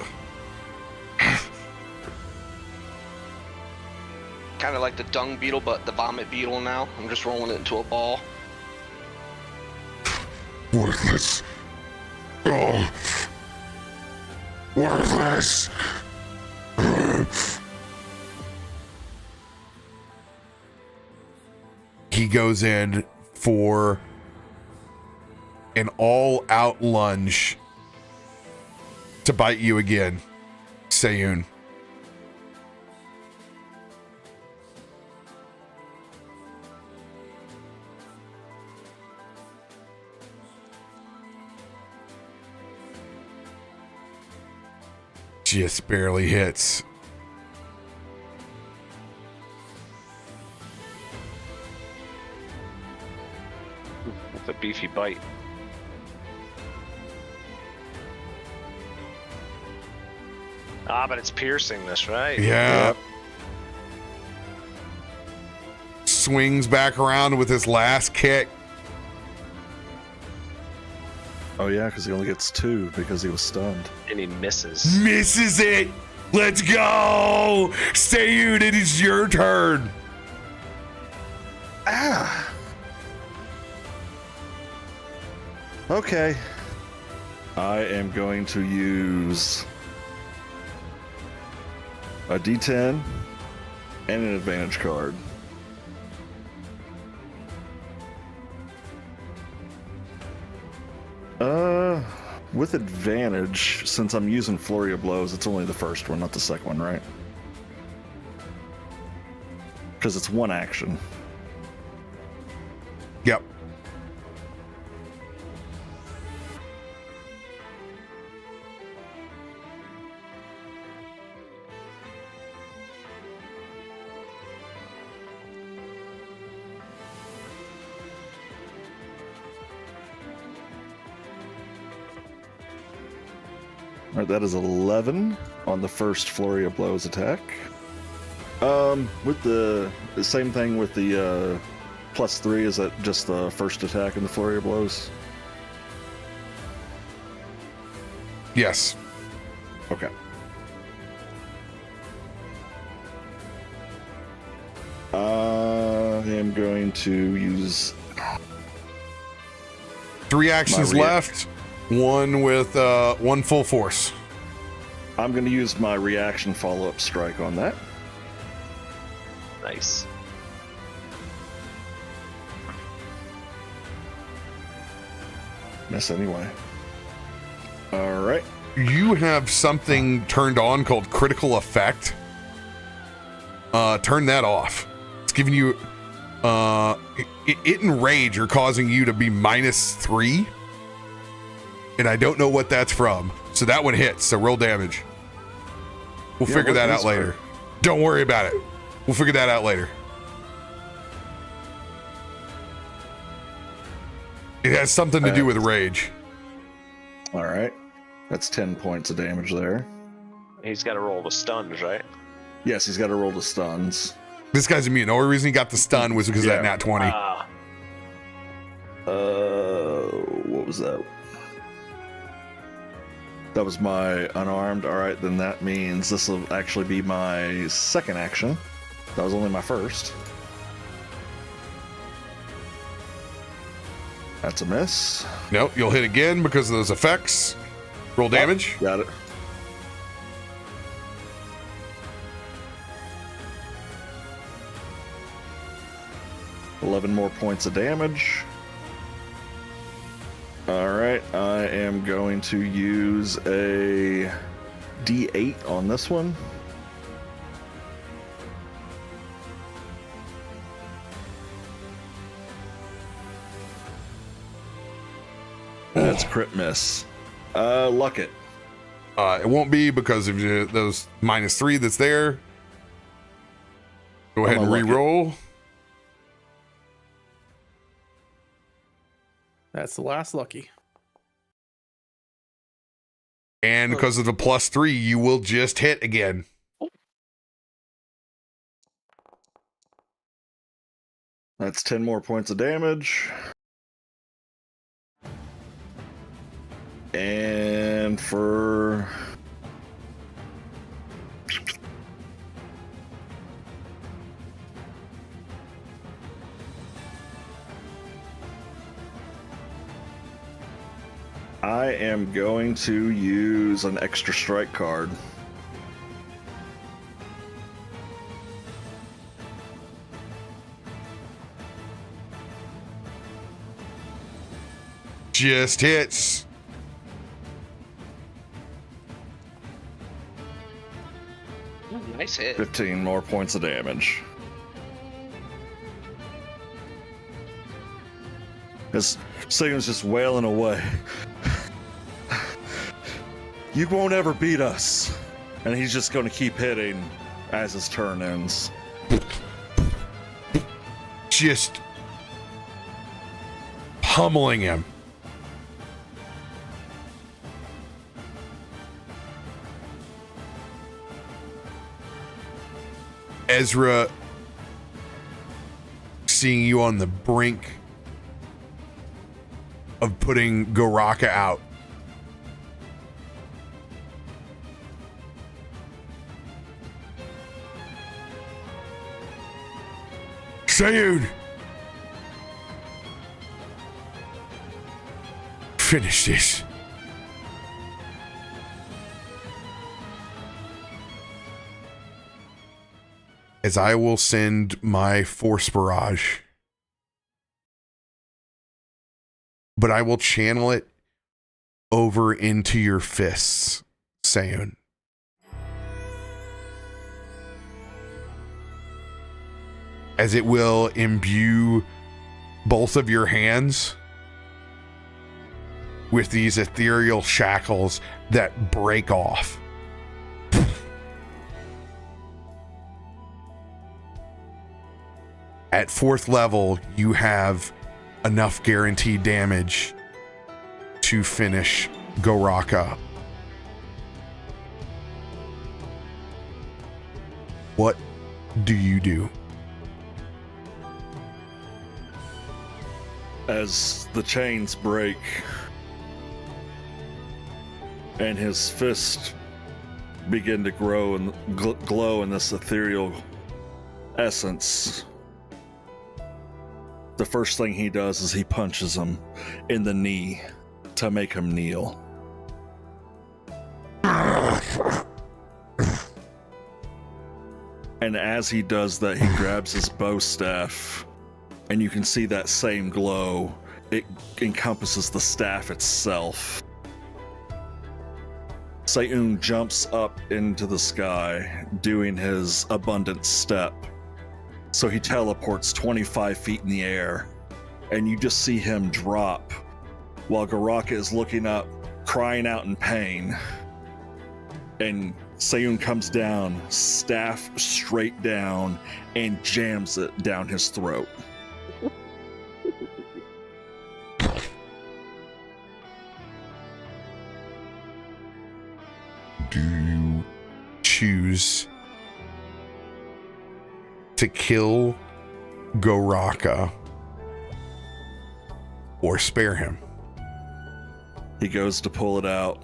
Kind of like the dung beetle, but the vomit beetle now. I'm just rolling it into a ball. Worthless. Oh. Worthless. He goes in for an all-out lunge to bite you again, Sayun. Just barely hits. That's a beefy bite. But it's piercing this, right? Yeah. Yep. Swings back around with his last kick. Oh yeah, because he only gets 2 because he was stunned. And he misses. Misses it. Let's go. Sayun, it is your turn. Okay. I am going to use a D10 and an advantage card. With advantage, since I'm using Flurry of Blows, it's only the first one, not the second one, right? Because it's 1 action. Yep. All right, that is 11 on the first Flurry of Blows attack. With the same thing with the +3, is that just the first attack in the Flurry of Blows? Yes. Okay. I am going to use 3 actions left. 1 with 1 full force. I'm going to use my reaction follow-up strike on that. Nice. Miss anyway. All right. You have something turned on called critical effect. Turn that off. It's giving you it and rage are causing you to be -3. And I don't know what that's from. So that one hits, so roll damage. We'll figure that out later. Don't worry about it. We'll figure that out later. It has something to do with rage. All right. That's 10 points of damage there. He's got to roll the stuns, right? Yes, he's got to roll the stuns. This guy's immune. The only reason he got the stun was because of that nat 20. What was that? That was my unarmed. All right, then that means this will actually be my second action. That was only my first. That's a miss. Nope, you'll hit again because of those effects. Roll damage. Got it. $11 more points of damage. All right, I am going to use a D8 on this one. That's crit miss. Luck it. It won't be because of those -3 that's there. Go ahead and luck it. re-roll. That's the last lucky. And because of the +3, you will just hit again. That's 10 more points of damage. And for... I am going to use an extra strike card. Just hits. Nice hit. 15 more points of damage. As Sagan's just wailing away. You won't ever beat us. And he's just going to keep hitting as his turn ends. Just pummeling him. Ezra, seeing you on the brink of putting Goraka out, Sayud, finish this. As I will send my force barrage, but I will channel it over into your fists, Sayun. As it will imbue both of your hands with these ethereal shackles that break off. At 4th level, you have enough guaranteed damage to finish Goraka. What do you do? As the chains break and his fist begin to grow and glow in this ethereal essence, the first thing he does is he punches him in the knee to make him kneel. And as he does that, he grabs his bow staff, and you can see that same glow. It encompasses the staff itself. Sayun jumps up into the sky, doing his abundant step. So he teleports 25 feet in the air, and you just see him drop while Goraka is looking up, crying out in pain. And Sayun comes down, staff straight down, and jams it down his throat. Do you choose to kill Goraka or spare him? He goes to pull it out.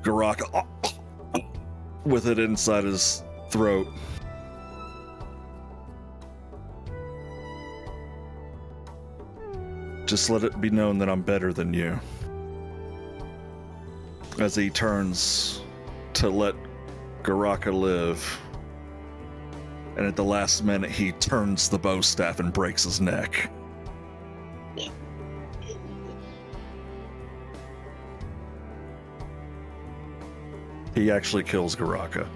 Goraka with it inside his throat. Just let it be known that I'm better than you. as he turns to let Garaka live. And at the last minute, he turns the bow staff and breaks his neck. He actually kills Garaka.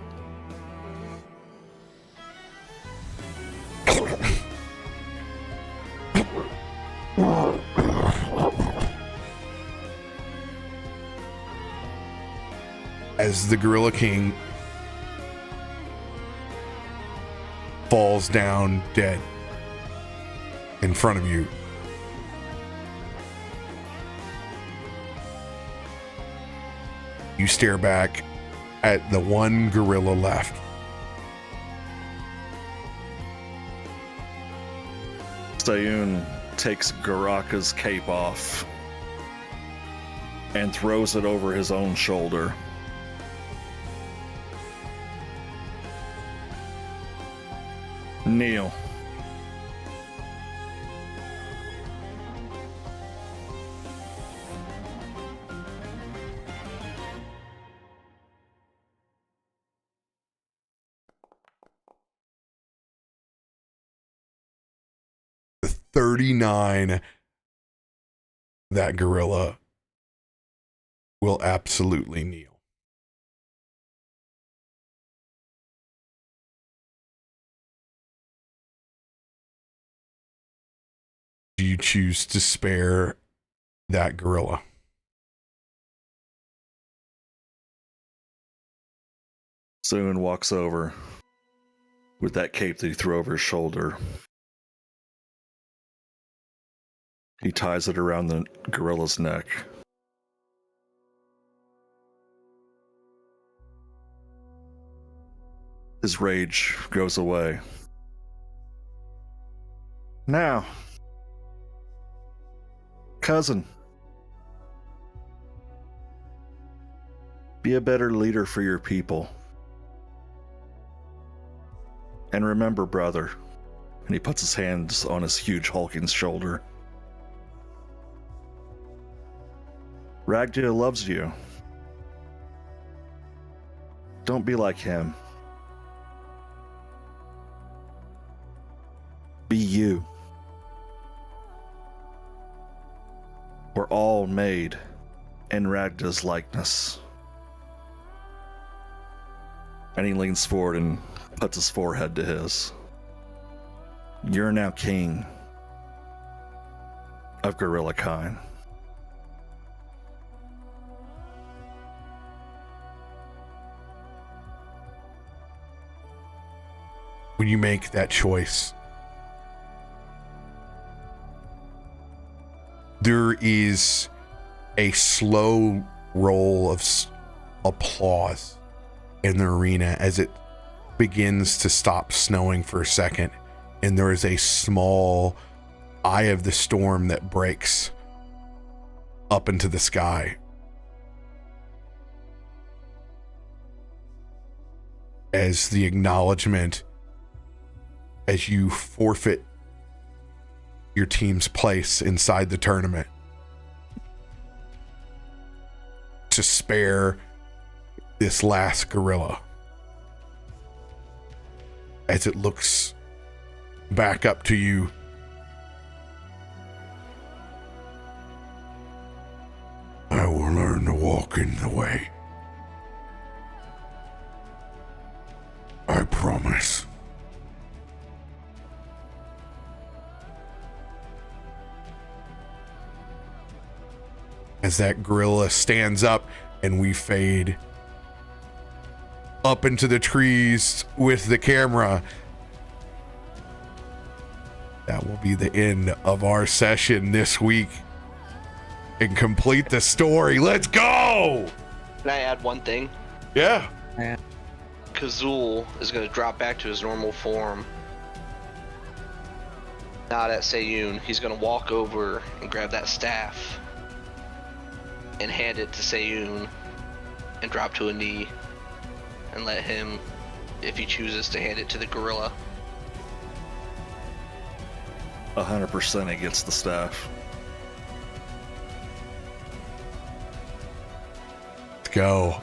As the Gorilla King falls down dead in front of you, you stare back at the one gorilla left. Sayun takes Garaka's cape off and throws it over his own shoulder. Kneel. The 39, that gorilla will absolutely kneel. Do you choose to spare that gorilla? Sayun walks over with that cape that he threw over his shoulder. He ties it around the gorilla's neck. His rage goes away. Now, cousin, be a better leader for your people. And remember, brother, and he puts his hands on his huge hulking shoulder, Ragdia loves you. Don't be like him. Be you. We're all made in Ragda's likeness. And he leans forward and puts his forehead to his. You're now king of Gorilla Kind. When you make that choice, there is a slow roll of applause in the arena as it begins to stop snowing for a second, and there is a small eye of the storm that breaks up into the sky. As the acknowledgement, as you forfeit your team's place inside the tournament to spare this last gorilla, as it looks back up to you, I will learn to walk in the way. I promise. As that gorilla stands up and we fade up into the trees with the camera, that will be the end of our session this week and complete the story. Let's go! Can I add one thing? Yeah. Kazul is going to drop back to his normal form. Not at Sayun. He's going to walk over and grab that staff and hand it to Sayun and drop to a knee and let him, if he chooses to hand it to the gorilla. 100% he gets the staff. go.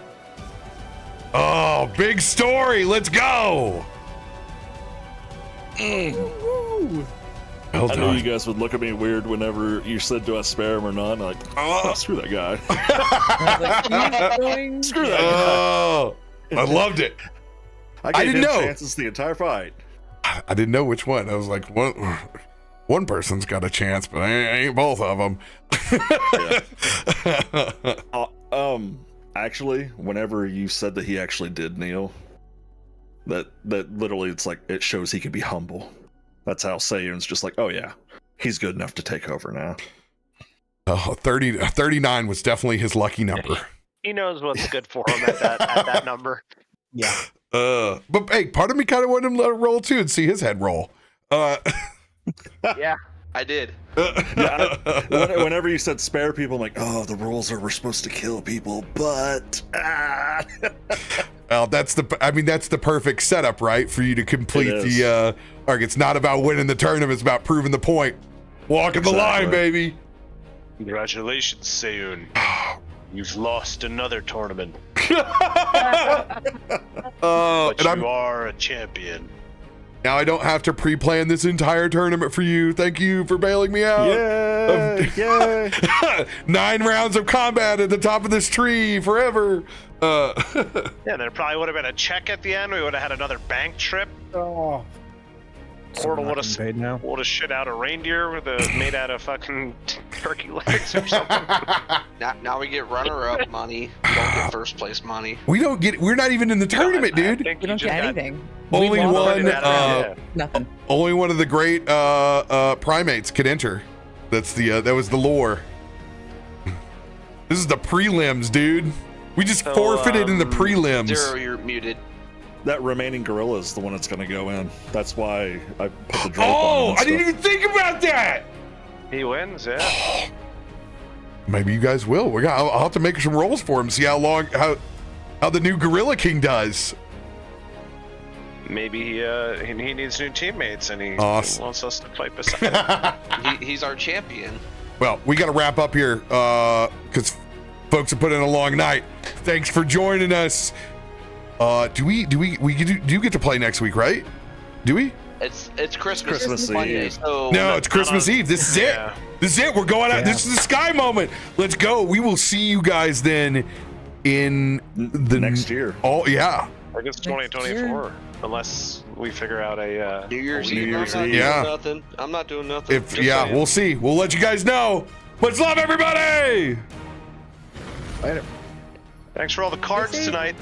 Oh, big story. Let's go. Well I knew you done. guys would look at me weird whenever you said, do I spare him or not? And I'm like, oh, screw that guy. Screw that guy. Oh, I loved it. I gave didn't him know. chances the entire fight. I didn't know which one. I was like, one person's got a chance, but I ain't both of them. Actually, whenever you said that he actually did kneel, that literally, it's like, it shows he can be humble. That's how Sayun's just like, oh yeah, he's good enough to take over now. 39 was definitely his lucky number. He knows what's good for him at that number. Yeah. But hey, part of me kind of wanted him to roll too and see his head roll. Yeah, I did. Whenever you said spare people, I'm like, oh, the rules are we're supposed to kill people, but Well, that's the perfect setup, right? For you to complete It is. the arc. It's not about winning the tournament, it's about proving the point. Walking the line, Exactly. baby. Congratulations, Sayun. You've lost another tournament, but And you are a champion. now I don't have to pre-plan this entire tournament for you. Thank you for bailing me out. yay! 9 rounds of combat at the top of this tree forever. Yeah, there probably would have been a check at the end. We would have had another bank trip. Oh. Portal would paid now. have shit out a reindeer made out of fucking turkey legs or something. Now we get runner-up money. We don't get first place money. We're not even in the tournament, I dude. think We don't get anything. Only one, Yeah. Nothing. only one of the great primates could enter. That's that was the lore. This is the prelims, dude. We just So, forfeited in the prelims. Zero, you're muted. That remaining gorilla is the one that's going to go in. That's why I put the Drake on him Oh, and I didn't stuff. even think about that. He wins, yeah. Maybe you guys will. I'll have to make some rolls for him. See how the new Gorilla King does. Maybe he needs new teammates and he Awesome. wants us to fight beside him. He's our champion. Well, we got to wrap up here because folks have put in a long night. Thanks for joining us. Do you get to play next week, right? Do we? It's Christmas. Christmas Monday, Eve. so No, it's Christmas Eve. This is it. Yeah. This is it. We're going out. Yeah. This is the sky moment. Let's go. We will see you guys then in the Next year. Oh yeah. I guess 2024, unless we figure out a New Year's New Eve. Year's I'm not Eve. doing Yeah. nothing. I'm not doing nothing. If Just yeah, saying. we'll see. We'll let you guys know. Much love, everybody. Later. Thanks for all the cards tonight.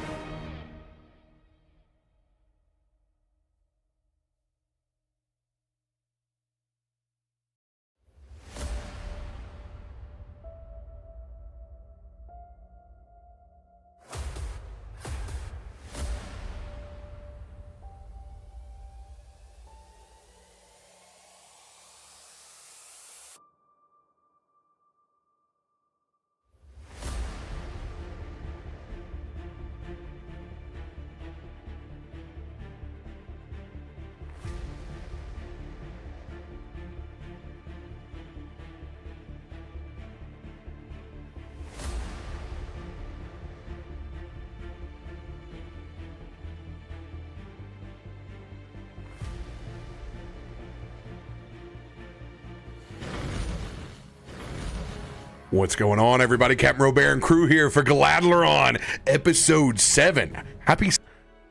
What's going on, everybody? CaptainRoBear and crew here for Galaadluuran, episode 7. Happy.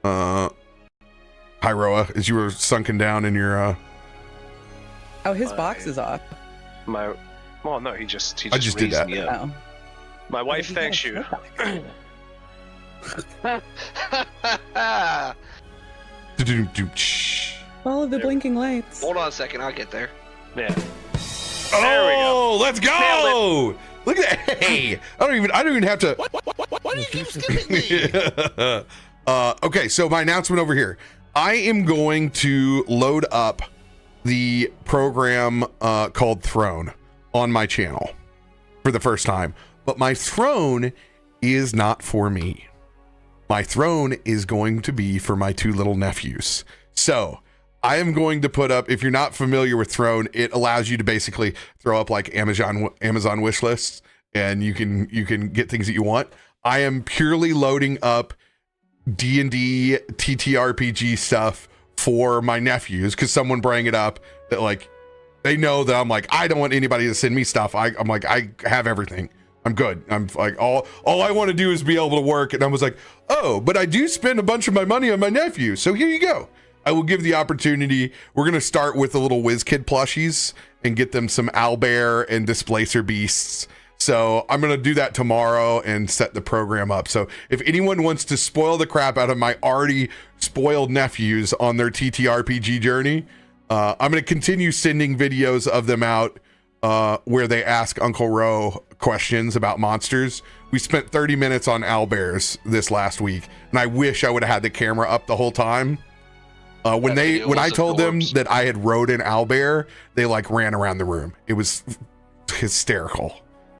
Hi, Roa, as you were sunken down in your. Oh, his box is off. Well, no, he just I just did raised that. me up. Oh. My wife He thanks got you. Follow the blinking lights. Hold on a second. I'll get there. Yeah. There we go. Oh, let's go! Look at that. Hey, I don't even have to. What are you keep skipping me? Okay, so my announcement over here. I am going to load up the program called Throne on my channel for the first time, but my throne is not for me. My throne is going to be for my 2 little nephews. So I am going to put up, if you're not familiar with Throne, it allows you to basically throw up like Amazon wish lists, and you can get things that you want. I am purely loading up D&D TTRPG stuff for my nephews because someone brought it up that like they know that I'm like, I don't want anybody to send me stuff. I'm like, I have everything. I'm good. I'm like, all I want to do is be able to work. And I was like, oh, but I do spend a bunch of my money on my nephew. So here you go. I will give the opportunity. We're going to start with the little WizKid plushies and get them some owlbear and displacer beasts. So I'm going to do that tomorrow and set the program up. So if anyone wants to spoil the crap out of my already spoiled nephews on their TTRPG journey, I'm going to continue sending videos of them out where they ask Uncle Ro questions about monsters. We spent 30 minutes on owlbears this last week, and I wish I would have had the camera up the whole time. When I told them that I had rode an owlbear, they like ran around the room. It was hysterical.